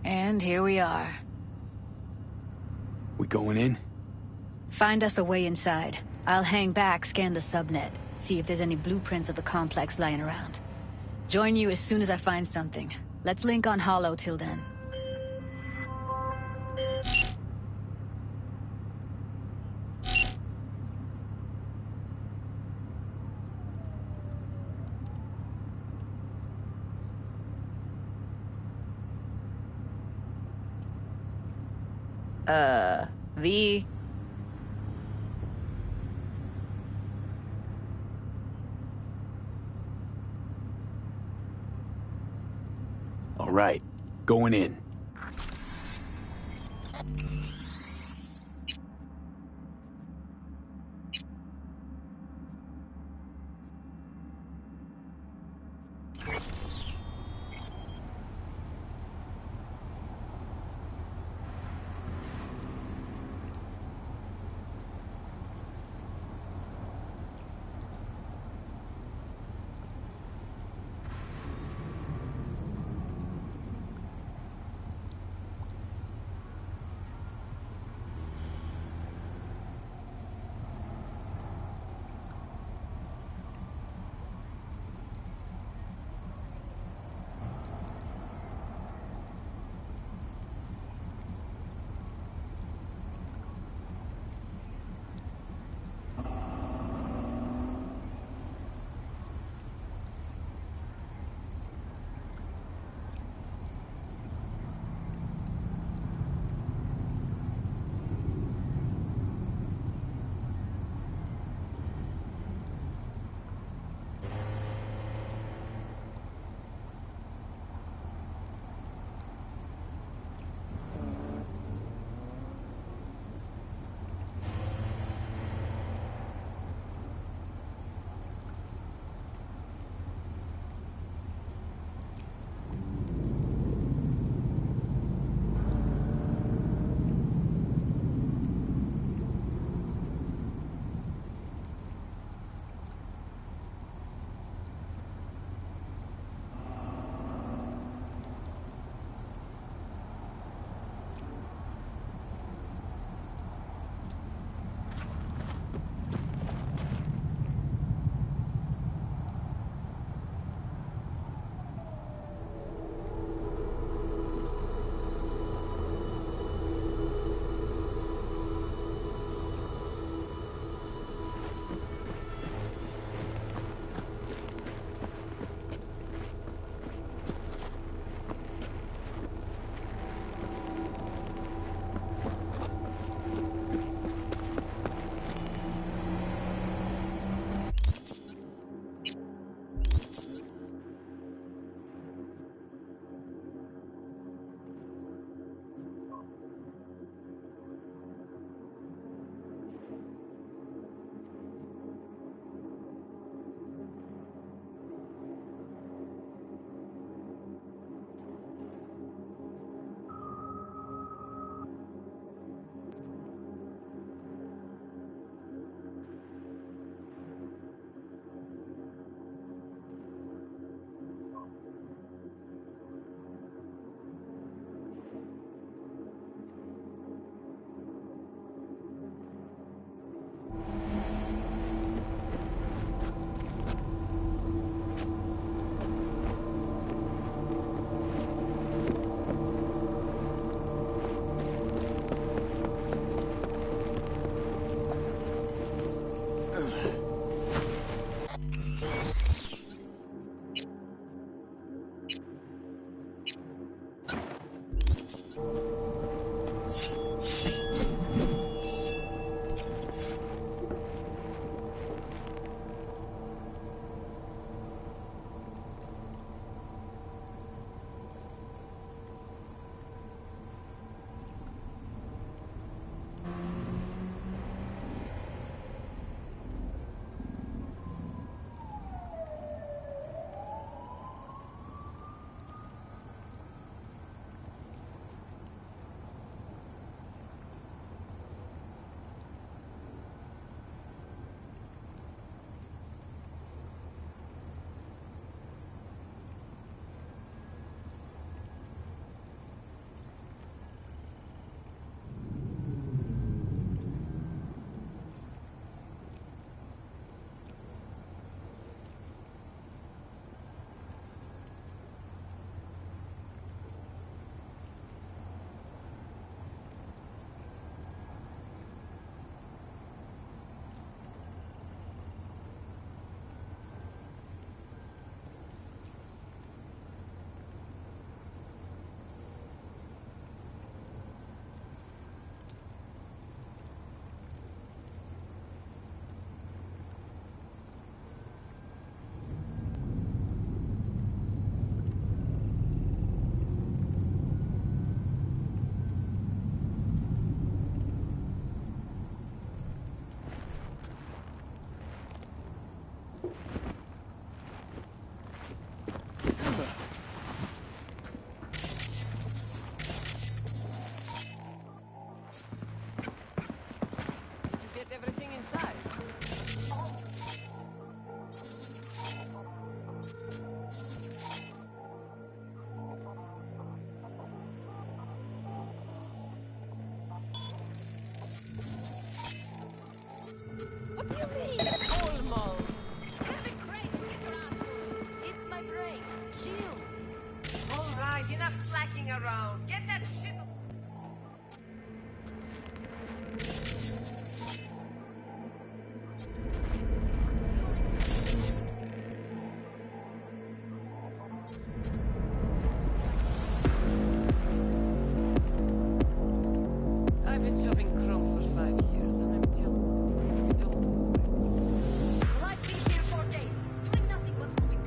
And here we are. We going in? Find us a way inside. I'll hang back, scan the subnet, see if there's any blueprints of the complex lying around. Join you as soon as I find something. Let's link on Hollow till then. V? All right, going in. down. Get that shit. I've been shopping Chrome for 5 years, and I'm telling you, we don't do it. Well, I've been here 4 days, doing nothing but quick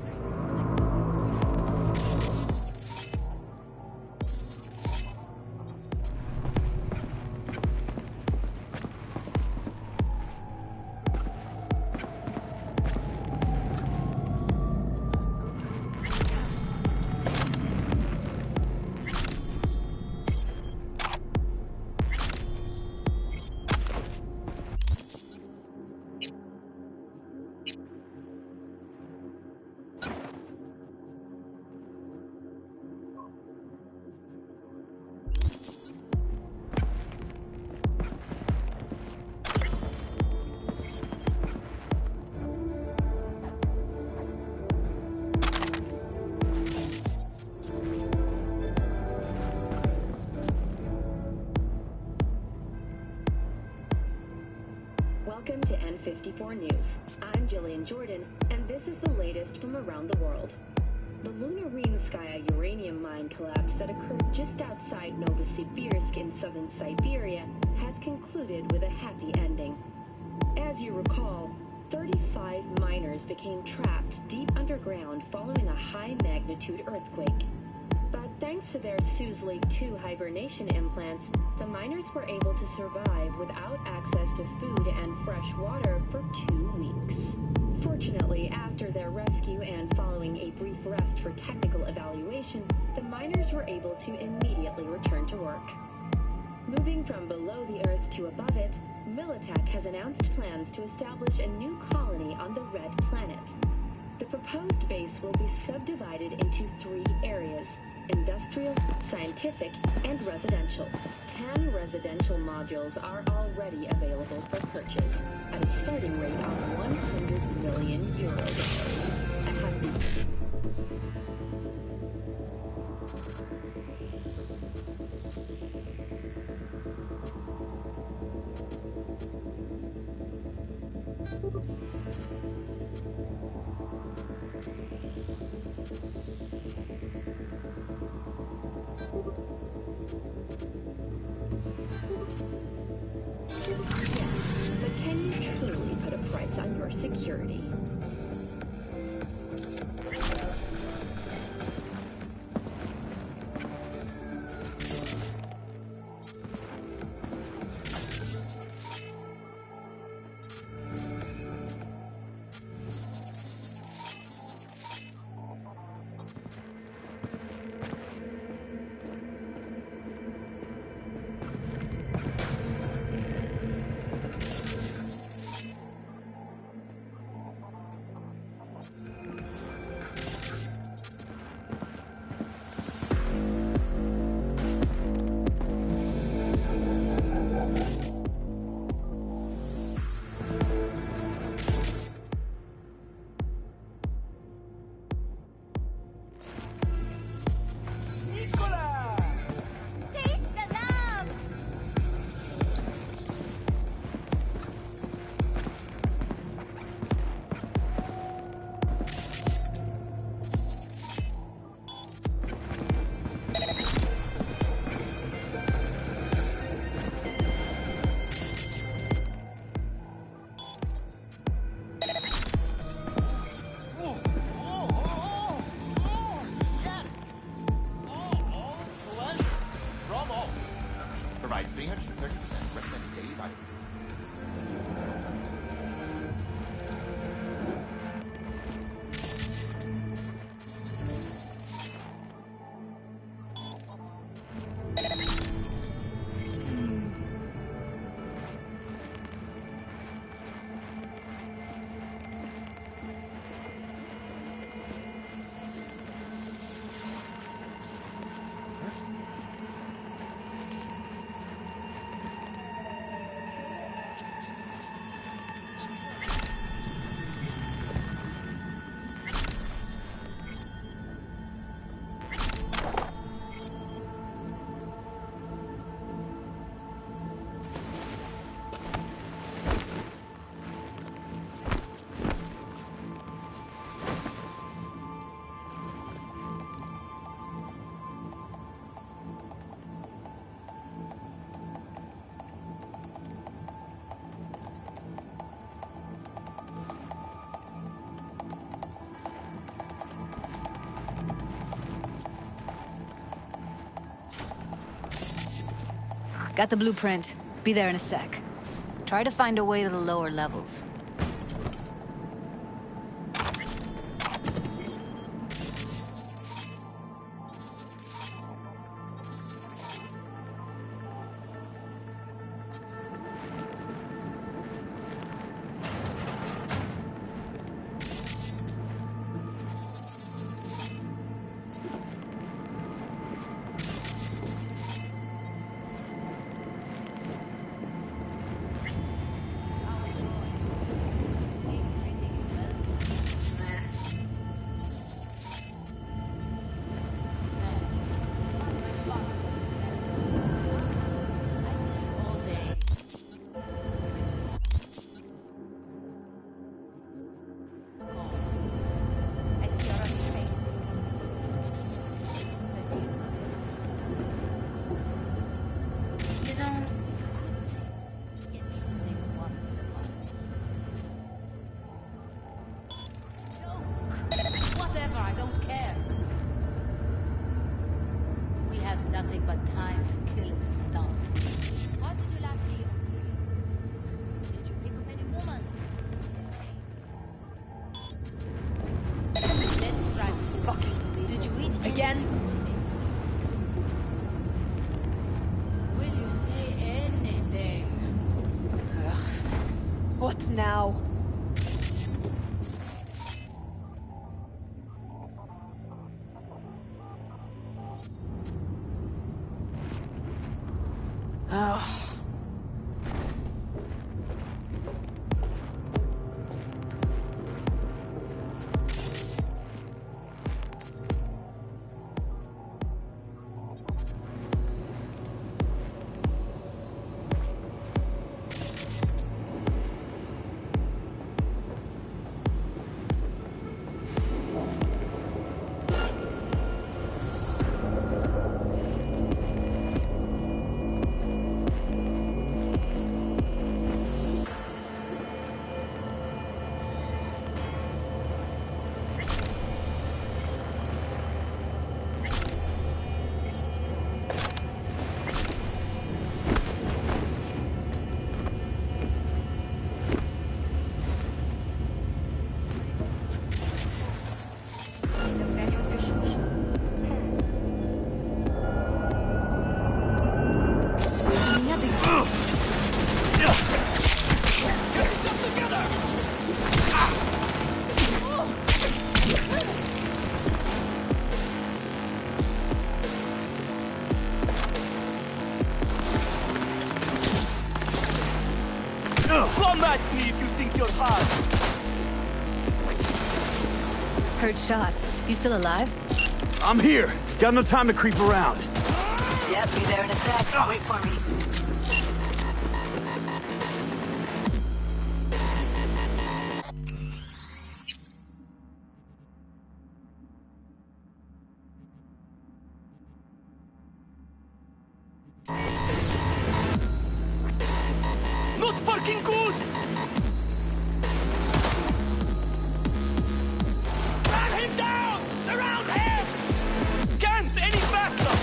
Welcome to N54 News. I'm Jillian Jordan, and this is the latest from around the world. The Lunarinskaya uranium mine collapse that occurred just outside Novosibirsk in southern Siberia has concluded with a happy ending. As you recall, 35 miners became trapped deep underground following a high-magnitude earthquake. But thanks to their Suze Lake 2 hibernation implants, the miners were able to survive without access to food and fresh water for 2 weeks. Fortunately, after their rescue and following a brief rest for technical evaluation, the miners were able to immediately return to work. Moving from below the Earth to above it, Militech has announced plans to establish a new colony on the Red Planet. The proposed base will be subdivided into 3 areas: industrial, scientific, and residential. 10 residential modules are already available for purchase at a starting rate of 100 million euros. But can you truly put a price on your security? Provides 330% recommended daily vitamins. got the blueprint. Be there in a sec. Try to find a way to the lower levels. Whatever, I don't care. We have nothing but time to kill this dog. What did you last eat? Did you pick up any woman? Let's try fucking. Did you eat again? Will you say anything? Ugh. What now? Oh. Come at me if you think you're hard. Heard shots. You still alive? I'm here. Got no time to creep around. Yep, be there in a sec. Wait for me. Not fucking good! Ram him down! Surround him! Can't any faster!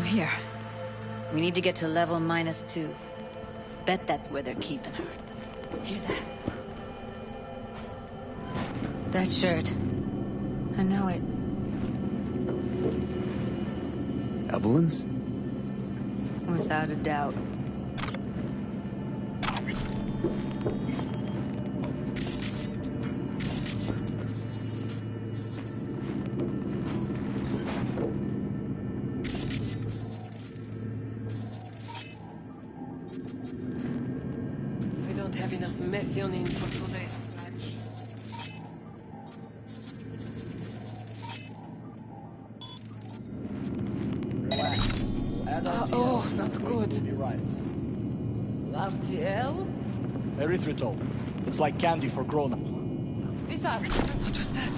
Here. We need to get to level -2. Bet that's where they're keeping her. Hear that? That shirt. I know it. Evelyn's? Without a doubt. Have enough methionine for today's lunch. Relax. Oh, not good. You'll be right. Lartiel? Erythritol. It's like candy for grown-ups. Lisa, what was that?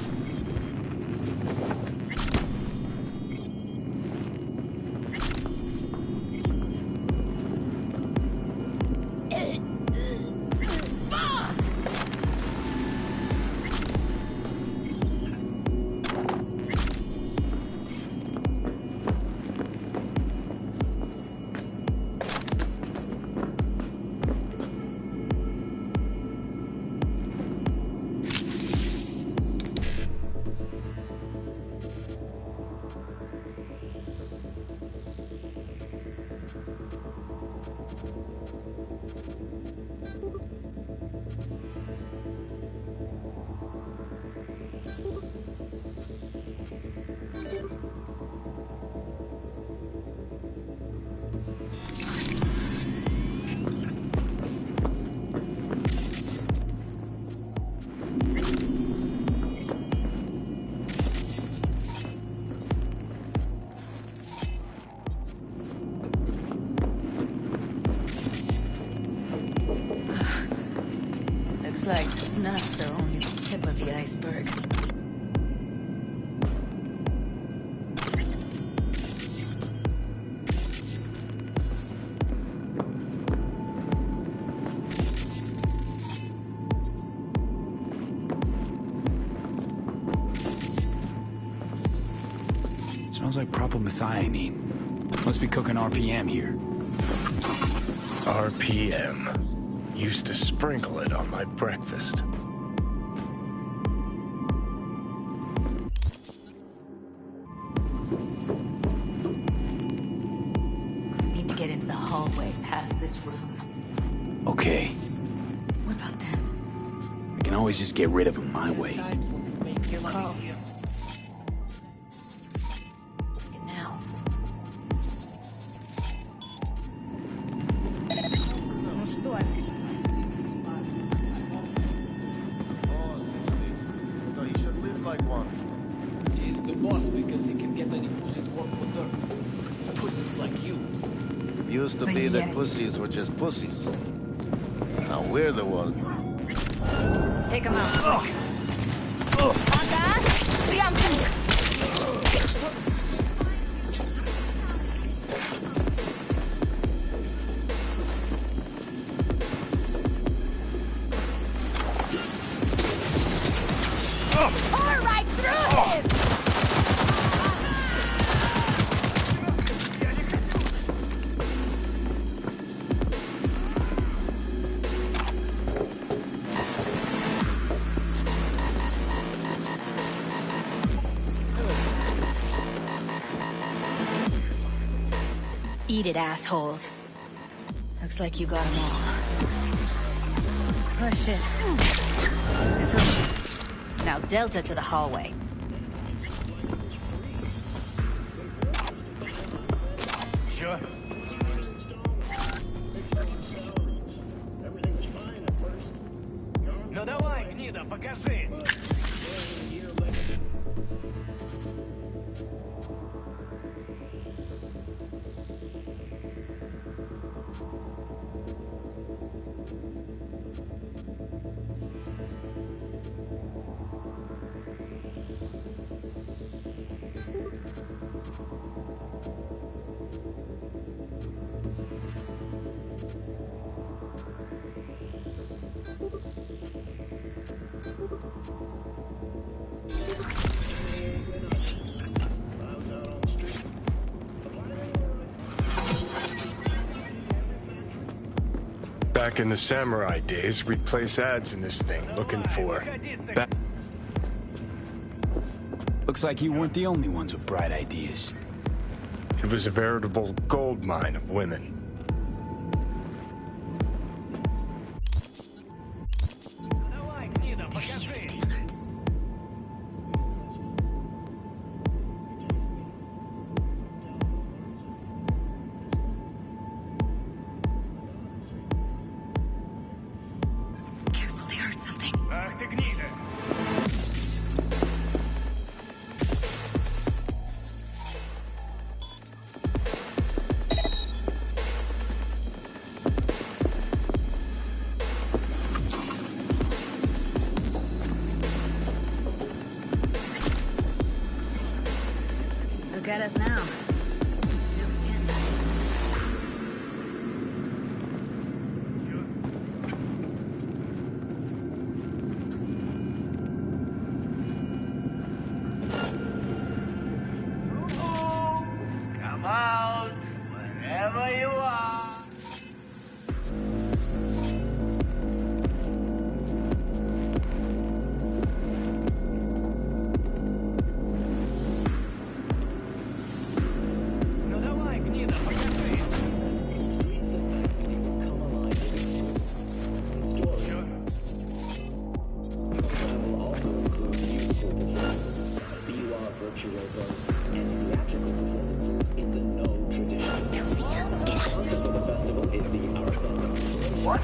Looks like snuffs are only the tip of the iceberg. Smells like propylmethionine. Must be cooking RPM here. RPM. Used to sprinkle it on my breakfast. Need to get into the hallway past this room. Okay. What about them? I can always just get rid of them my way. Your call. Now. He's the boss because he can get any pussy to work with dirt. Pussies like you. Used to be that pussies were just pussies. Now we're the ones. Take him out. Pour right through him! Eat it, assholes. Looks like you got them all. Oh, shit. It's over. Now Delta to the hallway. Sure. Ну давай, гнида, покажись! Back in the samurai days, we'd place ads in this thing looking for... Looks like you weren't the only ones with bright ideas. It was a veritable gold mine of women. They're here, stay alert. Careful, they heard something. Ах ты гнида! What?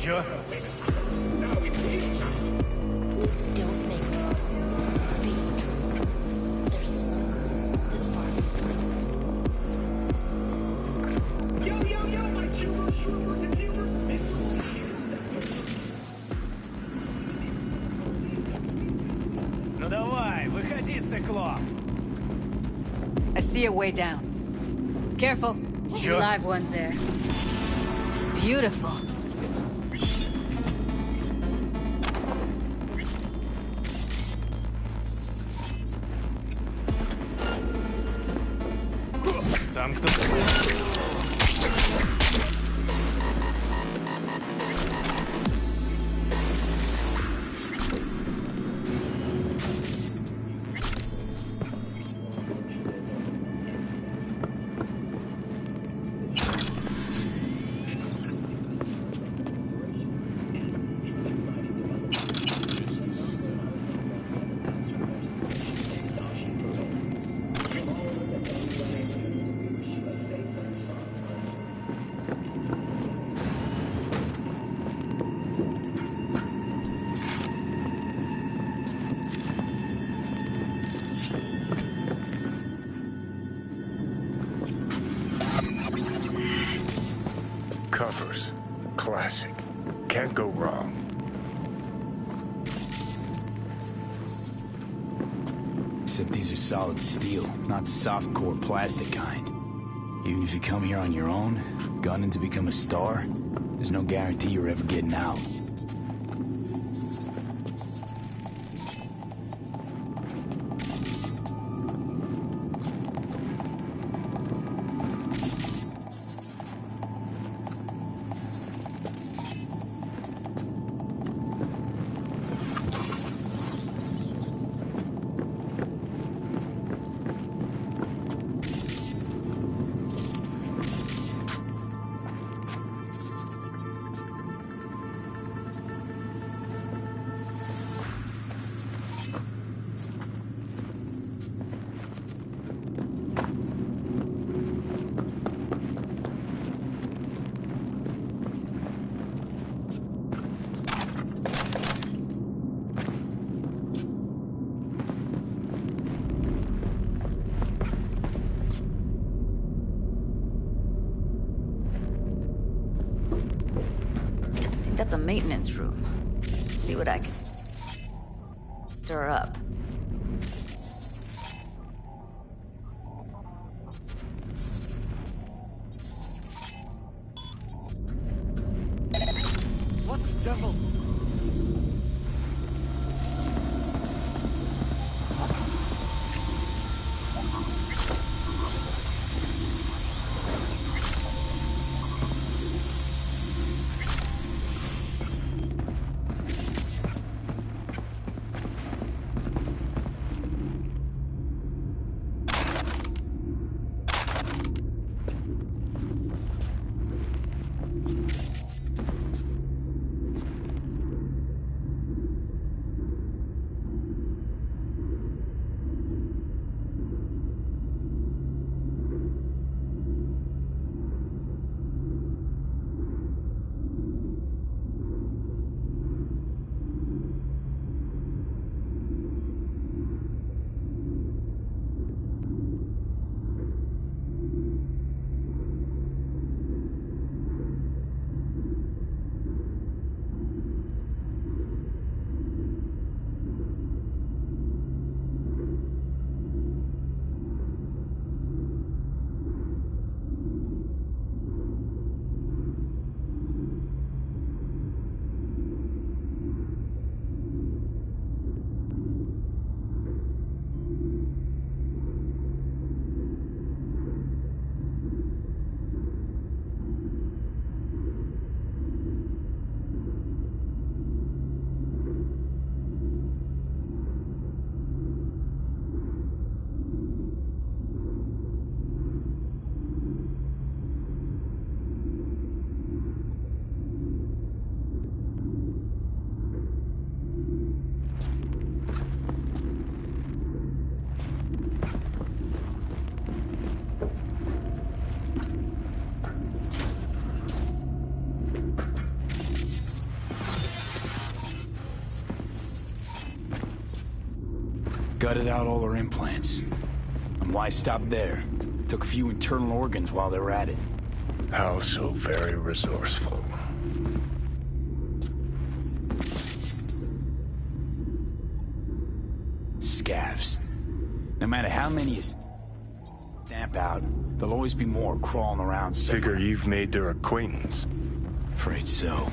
Sure. Don't make me be. There's smoke. This farm. Yo, my chillers, shrimpers, and viewers. Ну давай, выходи, циклоп. I see a way down. Careful. Sure. Live ones there. Beautiful. Там кто-то... Covers. Classic. Can't go wrong. Except these are solid steel, not soft-core plastic kind. Even if you come here on your own, gunning to become a star, there's no guarantee you're ever getting out. That's a maintenance room. See what I can stir up. What the devil? gutted out all her implants. And why stop there? Took a few internal organs while they were at it. How so very resourceful. Scavs. No matter how many you stamp out, there'll always be more crawling around somewhere. Figure you've made their acquaintance. Afraid so.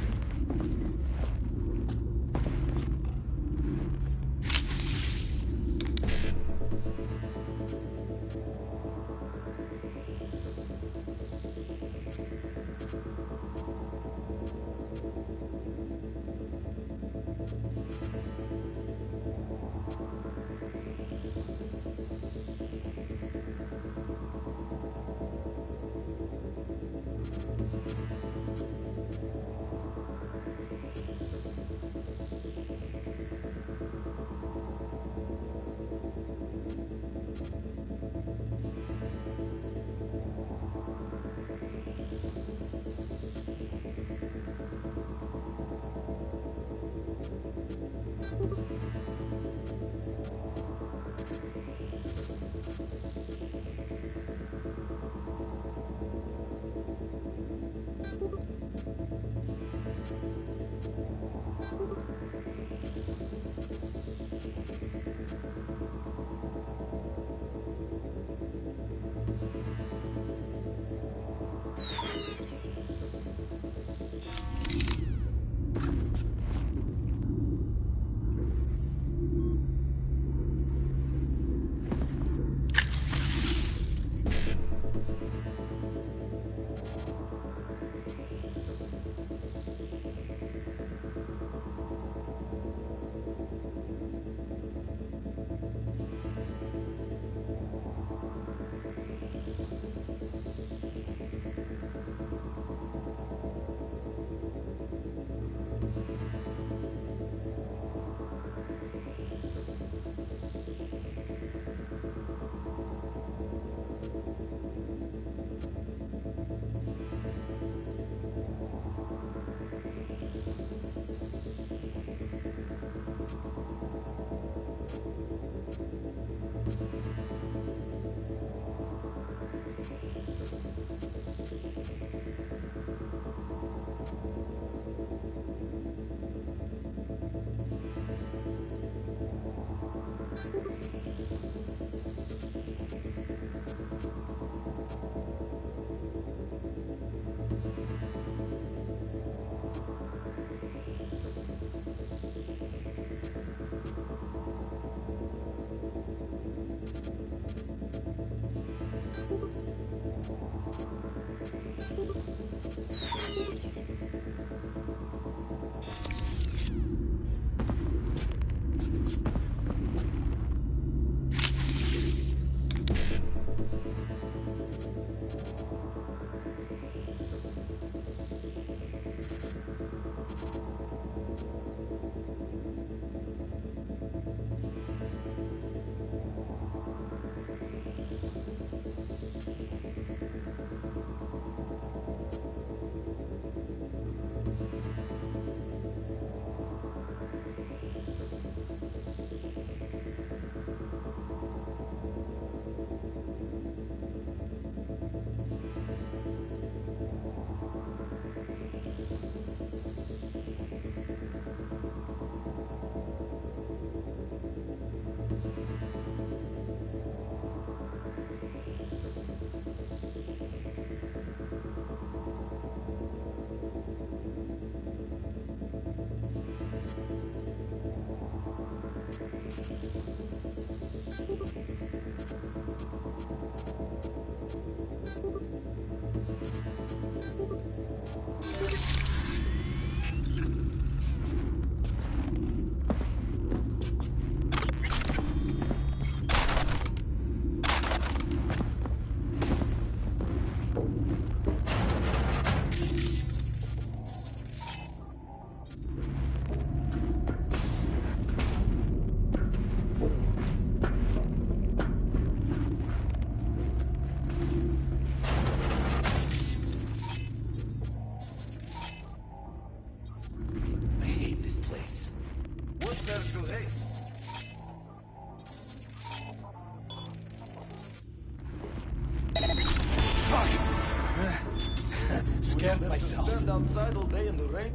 scared have myself. To stand outside all day in the rain?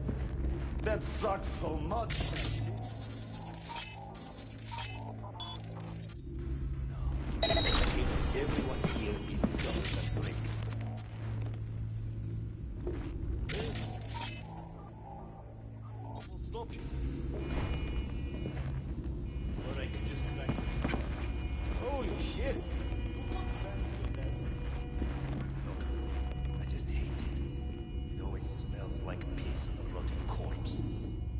That sucks so much. Everyone here is dumber than bricks. We'll stop you. Or I can just crack this. Holy shit! I just hate it. It always smells like piss and a rotting corpse.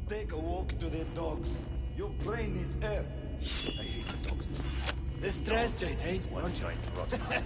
Take a walk to the dogs. Your brain needs air. I hate the dogs too. The stress just hates one giant rotten eye.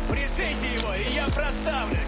Пришейте его, и я проставлюсь!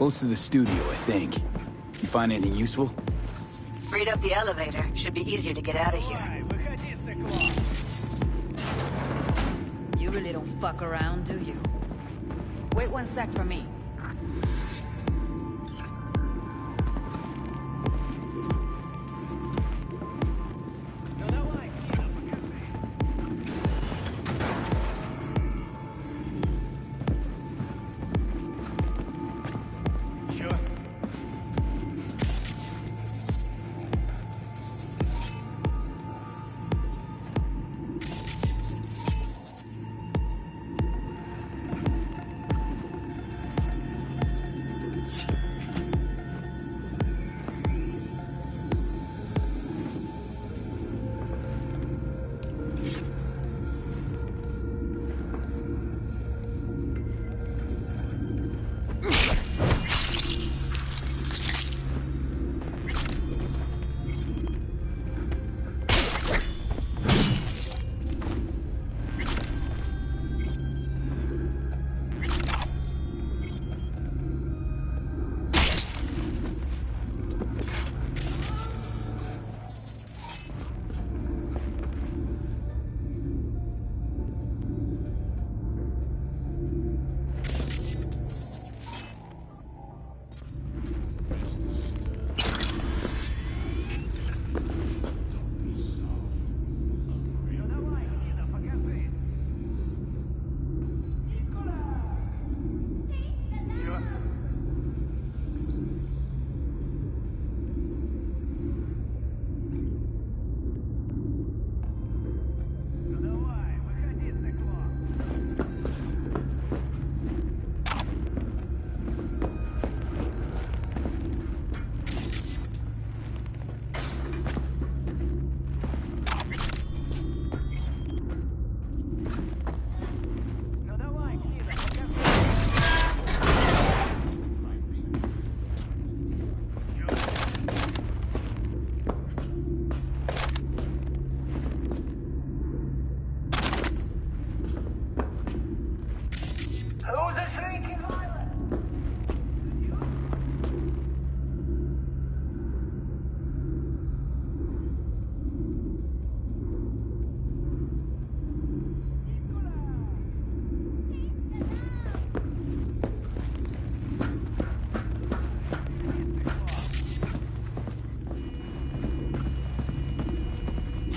Close to the studio, I think. You find anything useful? Freed up the elevator. Should be easier to get out of here. You really don't fuck around, do you? Wait 1 sec for me.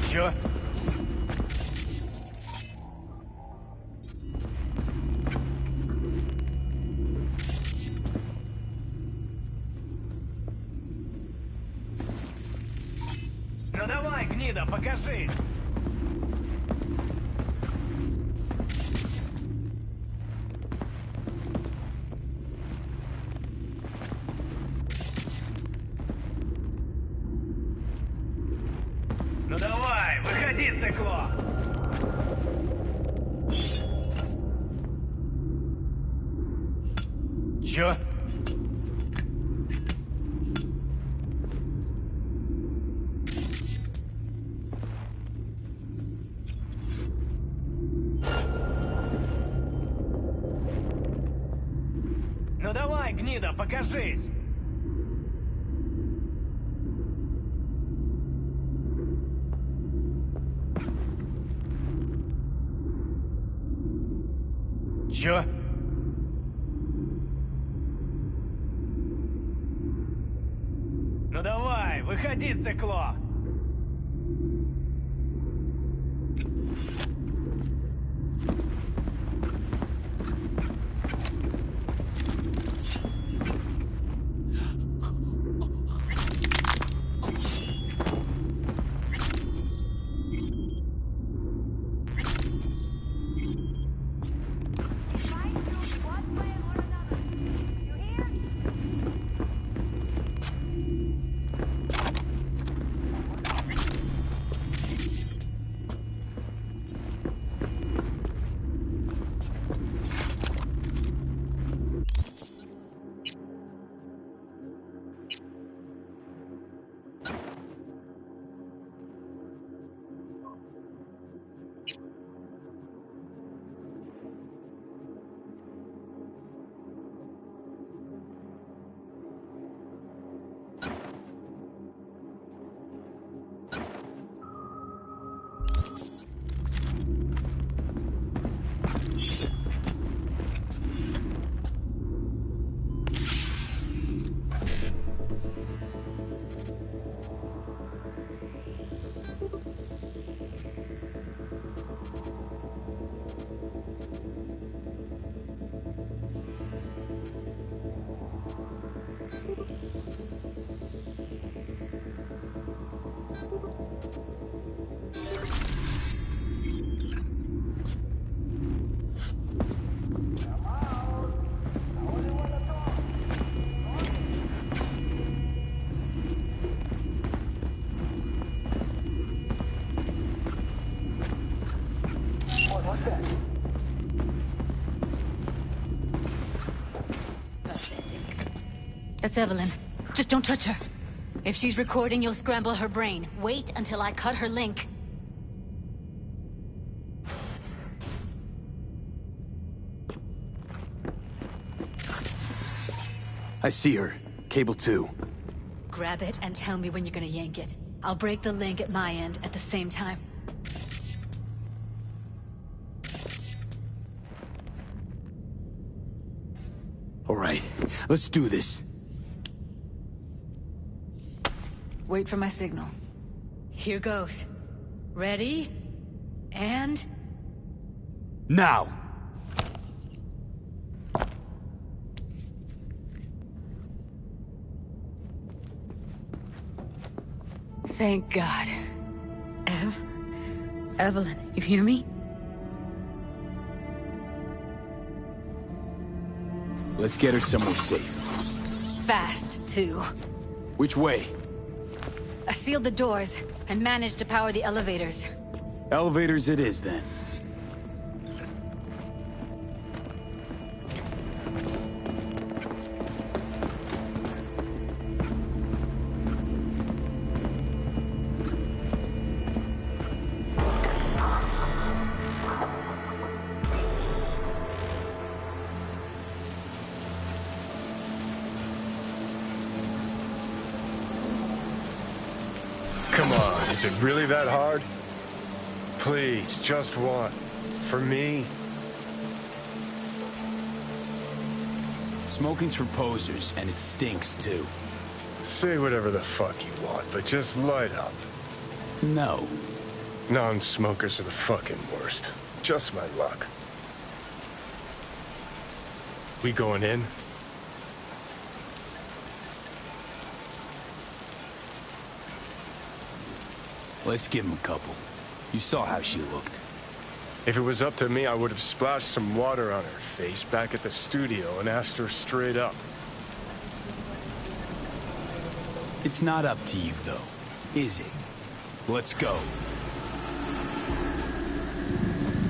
Чё? Ну давай, гнида, покажись! Ну давай, выходи, сыкло! Чё? Ну давай, гнида, покажись! Чё? Ну давай, выходи, сыкло! That's Evelyn. Just don't touch her. If she's recording, you'll scramble her brain. Wait until I cut her link. I see her. Cable 2. Grab it and tell me when you're gonna yank it. I'll break the link at my end at the same time. All right, let's do this. Wait for my signal. Here goes. Ready? And... now! Thank God. Evelyn, you hear me? Let's get her somewhere safe. Fast, too. Which way? I sealed the doors and managed to power the elevators. Elevators it is, then. Come on, is it really that hard? Please, just one. For me? Smoking's for posers, and it stinks, too. Say whatever the fuck you want, but just light up. No. Non-smokers are the fucking worst. Just my luck. We going in? Let's give him a couple. You saw how she looked. If it was up to me, I would have splashed some water on her face back at the studio and asked her straight up. It's not up to you, though, is it? Let's go.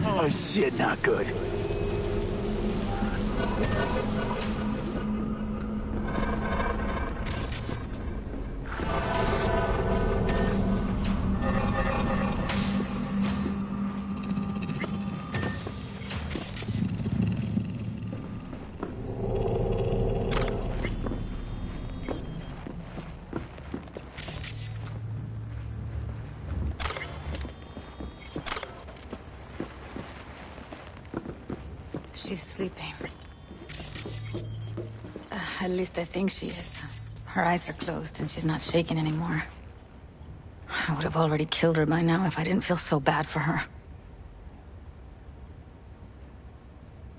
Oh, shit, not good. She's sleeping. At least I think she is. Her eyes are closed and she's not shaking anymore. I would have already killed her by now if I didn't feel so bad for her.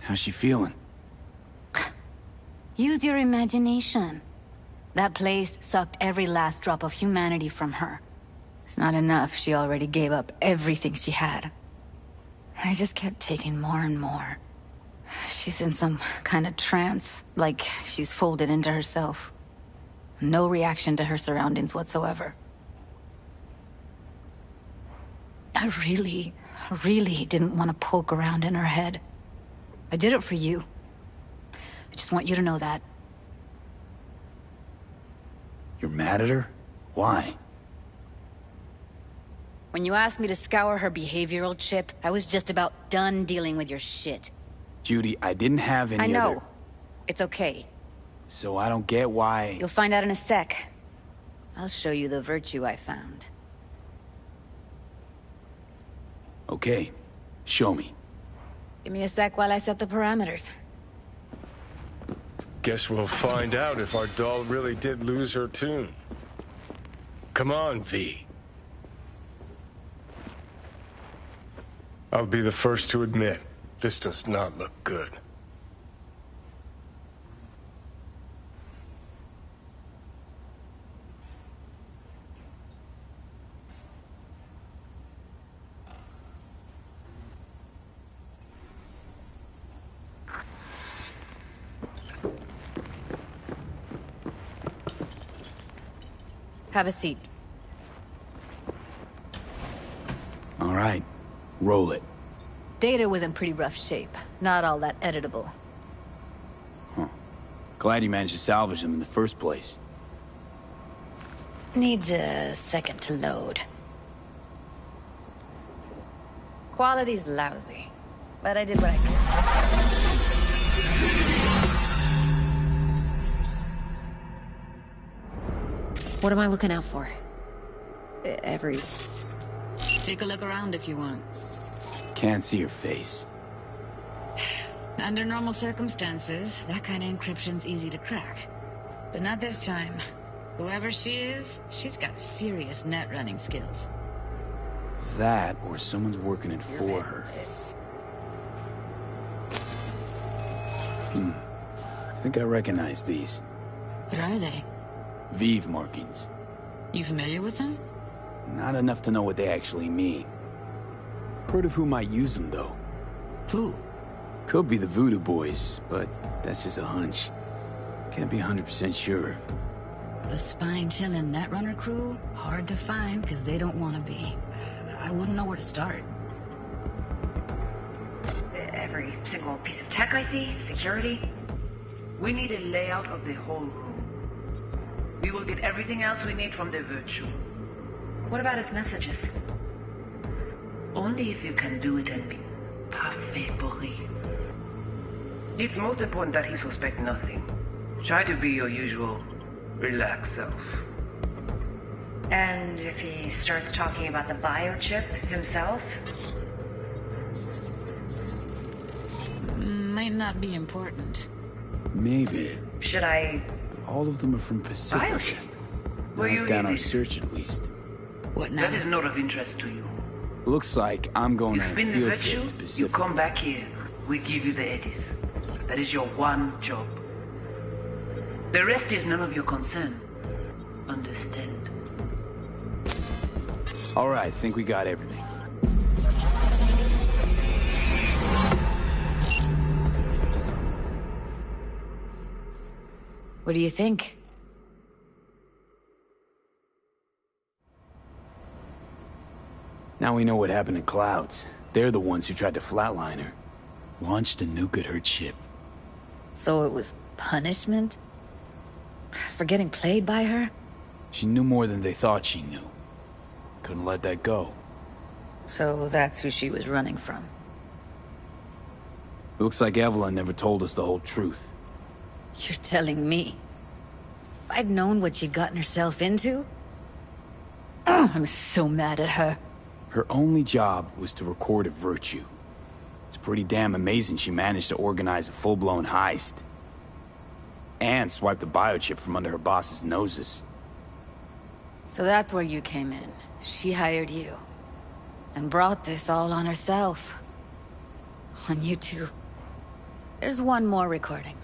How's she feeling? Use your imagination. That place sucked every last drop of humanity from her. It's not enough. She already gave up everything she had. I just kept taking more and more. She's in some kind of trance, like she's folded into herself. No reaction to her surroundings whatsoever. I really didn't want to poke around in her head. I did it for you. I just want you to know that. You're mad at her? Why? When you asked me to scour her behavioral chip, I was just about done dealing with your shit. Judy, I didn't have any I know. other... It's okay. So I don't get why... You'll find out in a sec. I'll show you the virtue I found. Okay. Show me. Give me a sec while I set the parameters. Guess we'll find out if our doll really did lose her tune. Come on, V. I'll be the first to admit, this does not look good. Have a seat. All right. Roll it. Data was in pretty rough shape. Not all that editable. Huh. Glad you managed to salvage them in the first place. Needs a second to load. Quality's lousy, but I did what I could. What am I looking out for? Every... Take a look around if you want. Can't see your face. Under normal circumstances, that kind of encryption's easy to crack. But not this time. Whoever she is, she's got serious net running skills. That, or someone's working it for her. I think I recognize these. What are they? Vive markings. You familiar with them? Not enough to know what they actually mean. Heard of who might use them, though. Who? Could be the Voodoo Boys, but that's just a hunch. Can't be 100% sure. The spine-chilling Netrunner crew? Hard to find, because they don't want to be. I wouldn't know where to start. Every single piece of tech I see, security. We need a layout of the whole room. We will get everything else we need from the virtue. What about his messages? Only if you can do it and be parfait pourri. It's most important that he suspect nothing. Try to be your usual, relaxed self. And if he starts talking about the biochip himself? Might not be important. Maybe. Should I... All of them are from Pacifica. Biochip? Were Narrows you down in our this? search at least. What now? That is not of interest to you. Looks like I'm going You on a spin the field virtue, trip to you Pacifica. come back here. We give you the eddies. That is your one job. The rest is none of your concern. Understand? All right, think we got everything. What do you think? Now we know what happened to Clouds. They're the ones who tried to flatline her. Launched a nuke at her ship. So it was punishment? For getting played by her? She knew more than they thought she knew. Couldn't let that go. So that's who she was running from. Looks like Evelyn never told us the whole truth. You're telling me? If I'd known what she'd gotten herself into? Oh, I'm so mad at her. Her only job was to record a virtue. It's pretty damn amazing she managed to organize a full-blown heist. And swipe the biochip from under her boss's noses. So that's where you came in. She hired you. And brought this all on herself. On you two. There's one more recording.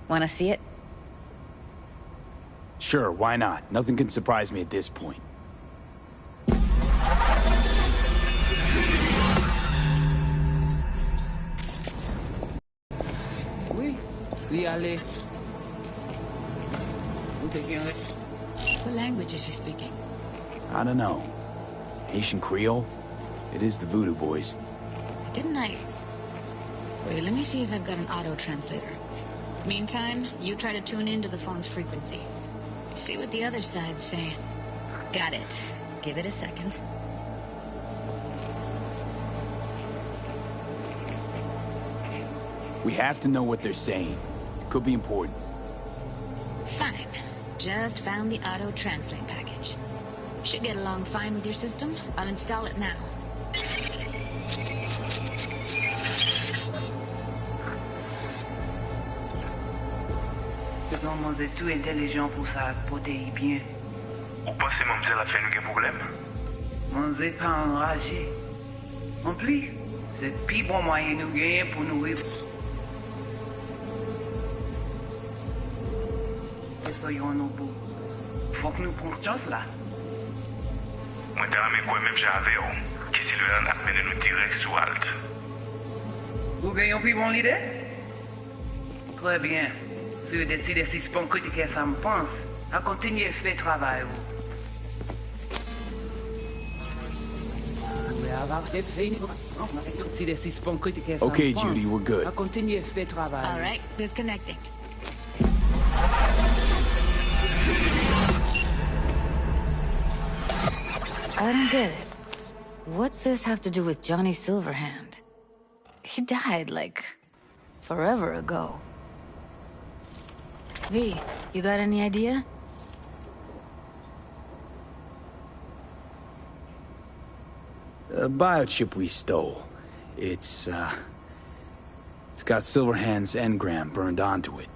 Wanna see it? Sure, why not? Nothing can surprise me at this point. Oui, allez. What language is she speaking? I don't know. Haitian Creole? It is the Voodoo Boys. Didn't I... Wait, let me see if I've got an auto-translator. Meantime, you try to tune into the phone's frequency. See what the other side's saying. Got it. Give it a second. We have to know what they're saying. It could be important. Fine. Just found the auto-translate package. Should get along fine with your system. I'll install it now. Ils ont mangé tout intelligent pour ça, protéger bien. Ou pensez mademoiselle a fait nous un problème? Mangé pas enragé. En plus, c'est plus bon moyen nous gagner pour nous vivre. Et soyons nos beaux. Faut que nous prenions chance là. Moi, t'as ramené quoi même j'avais, qui si le a mené nous direct sous Alt. Vous gagnez plus bon l'idée? Très bien. Si vous décidez si c'est bon critiquer ça me pense, à continuer à faire travail. Okay, Judy, we're good. À continuer à faire travail. All right, disconnecting. I don't get it. What's this have to do with Johnny Silverhand? He died, like, forever ago. V, you got any idea? A biochip we stole. It's got Silverhand's engram burned onto it.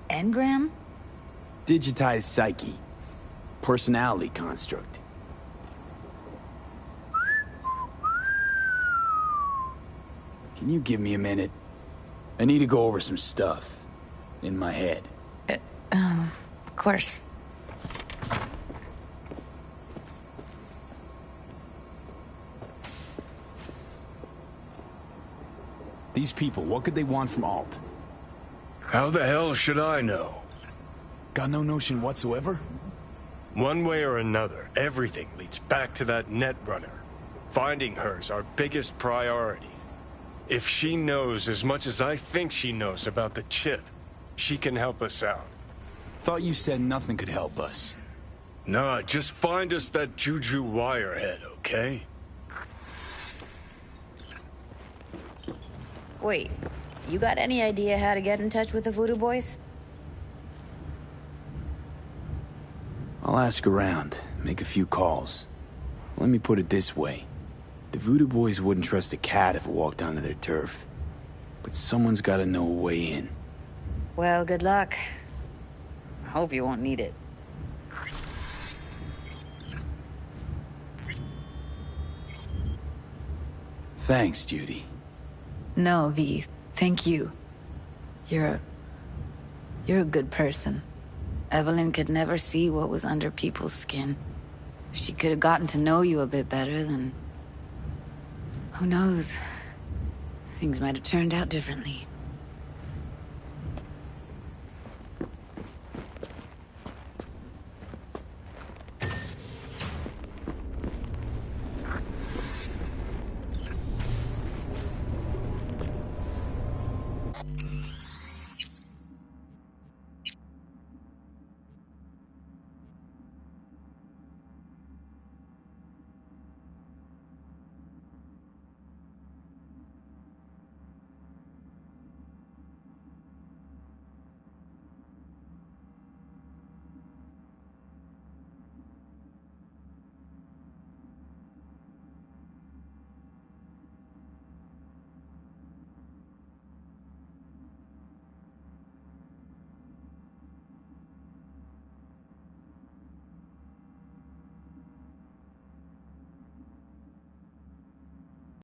Engram? Digitized psyche. Personality construct. Can you give me a minute? I need to go over some stuff. In my head. Of course. These people, what could they want from Alt? How the hell should I know? Got no notion whatsoever? One way or another, everything leads back to that Netrunner. Finding her's our biggest priority. If she knows as much as I think she knows about the chip, she can help us out. Thought you said nothing could help us. Nah, just find us that Juju wirehead, okay? Wait, you got any idea how to get in touch with the Voodoo Boys? I'll ask around, make a few calls. Let me put it this way. The Voodoo Boys wouldn't trust a cat if it walked onto their turf. But someone's gotta know a way in. Well, good luck. I hope you won't need it. Thanks, Judy. No, V. Thank you. You're a good person. Evelyn could never see what was under people's skin. If she could have gotten to know you a bit better, then... who knows? Things might have turned out differently.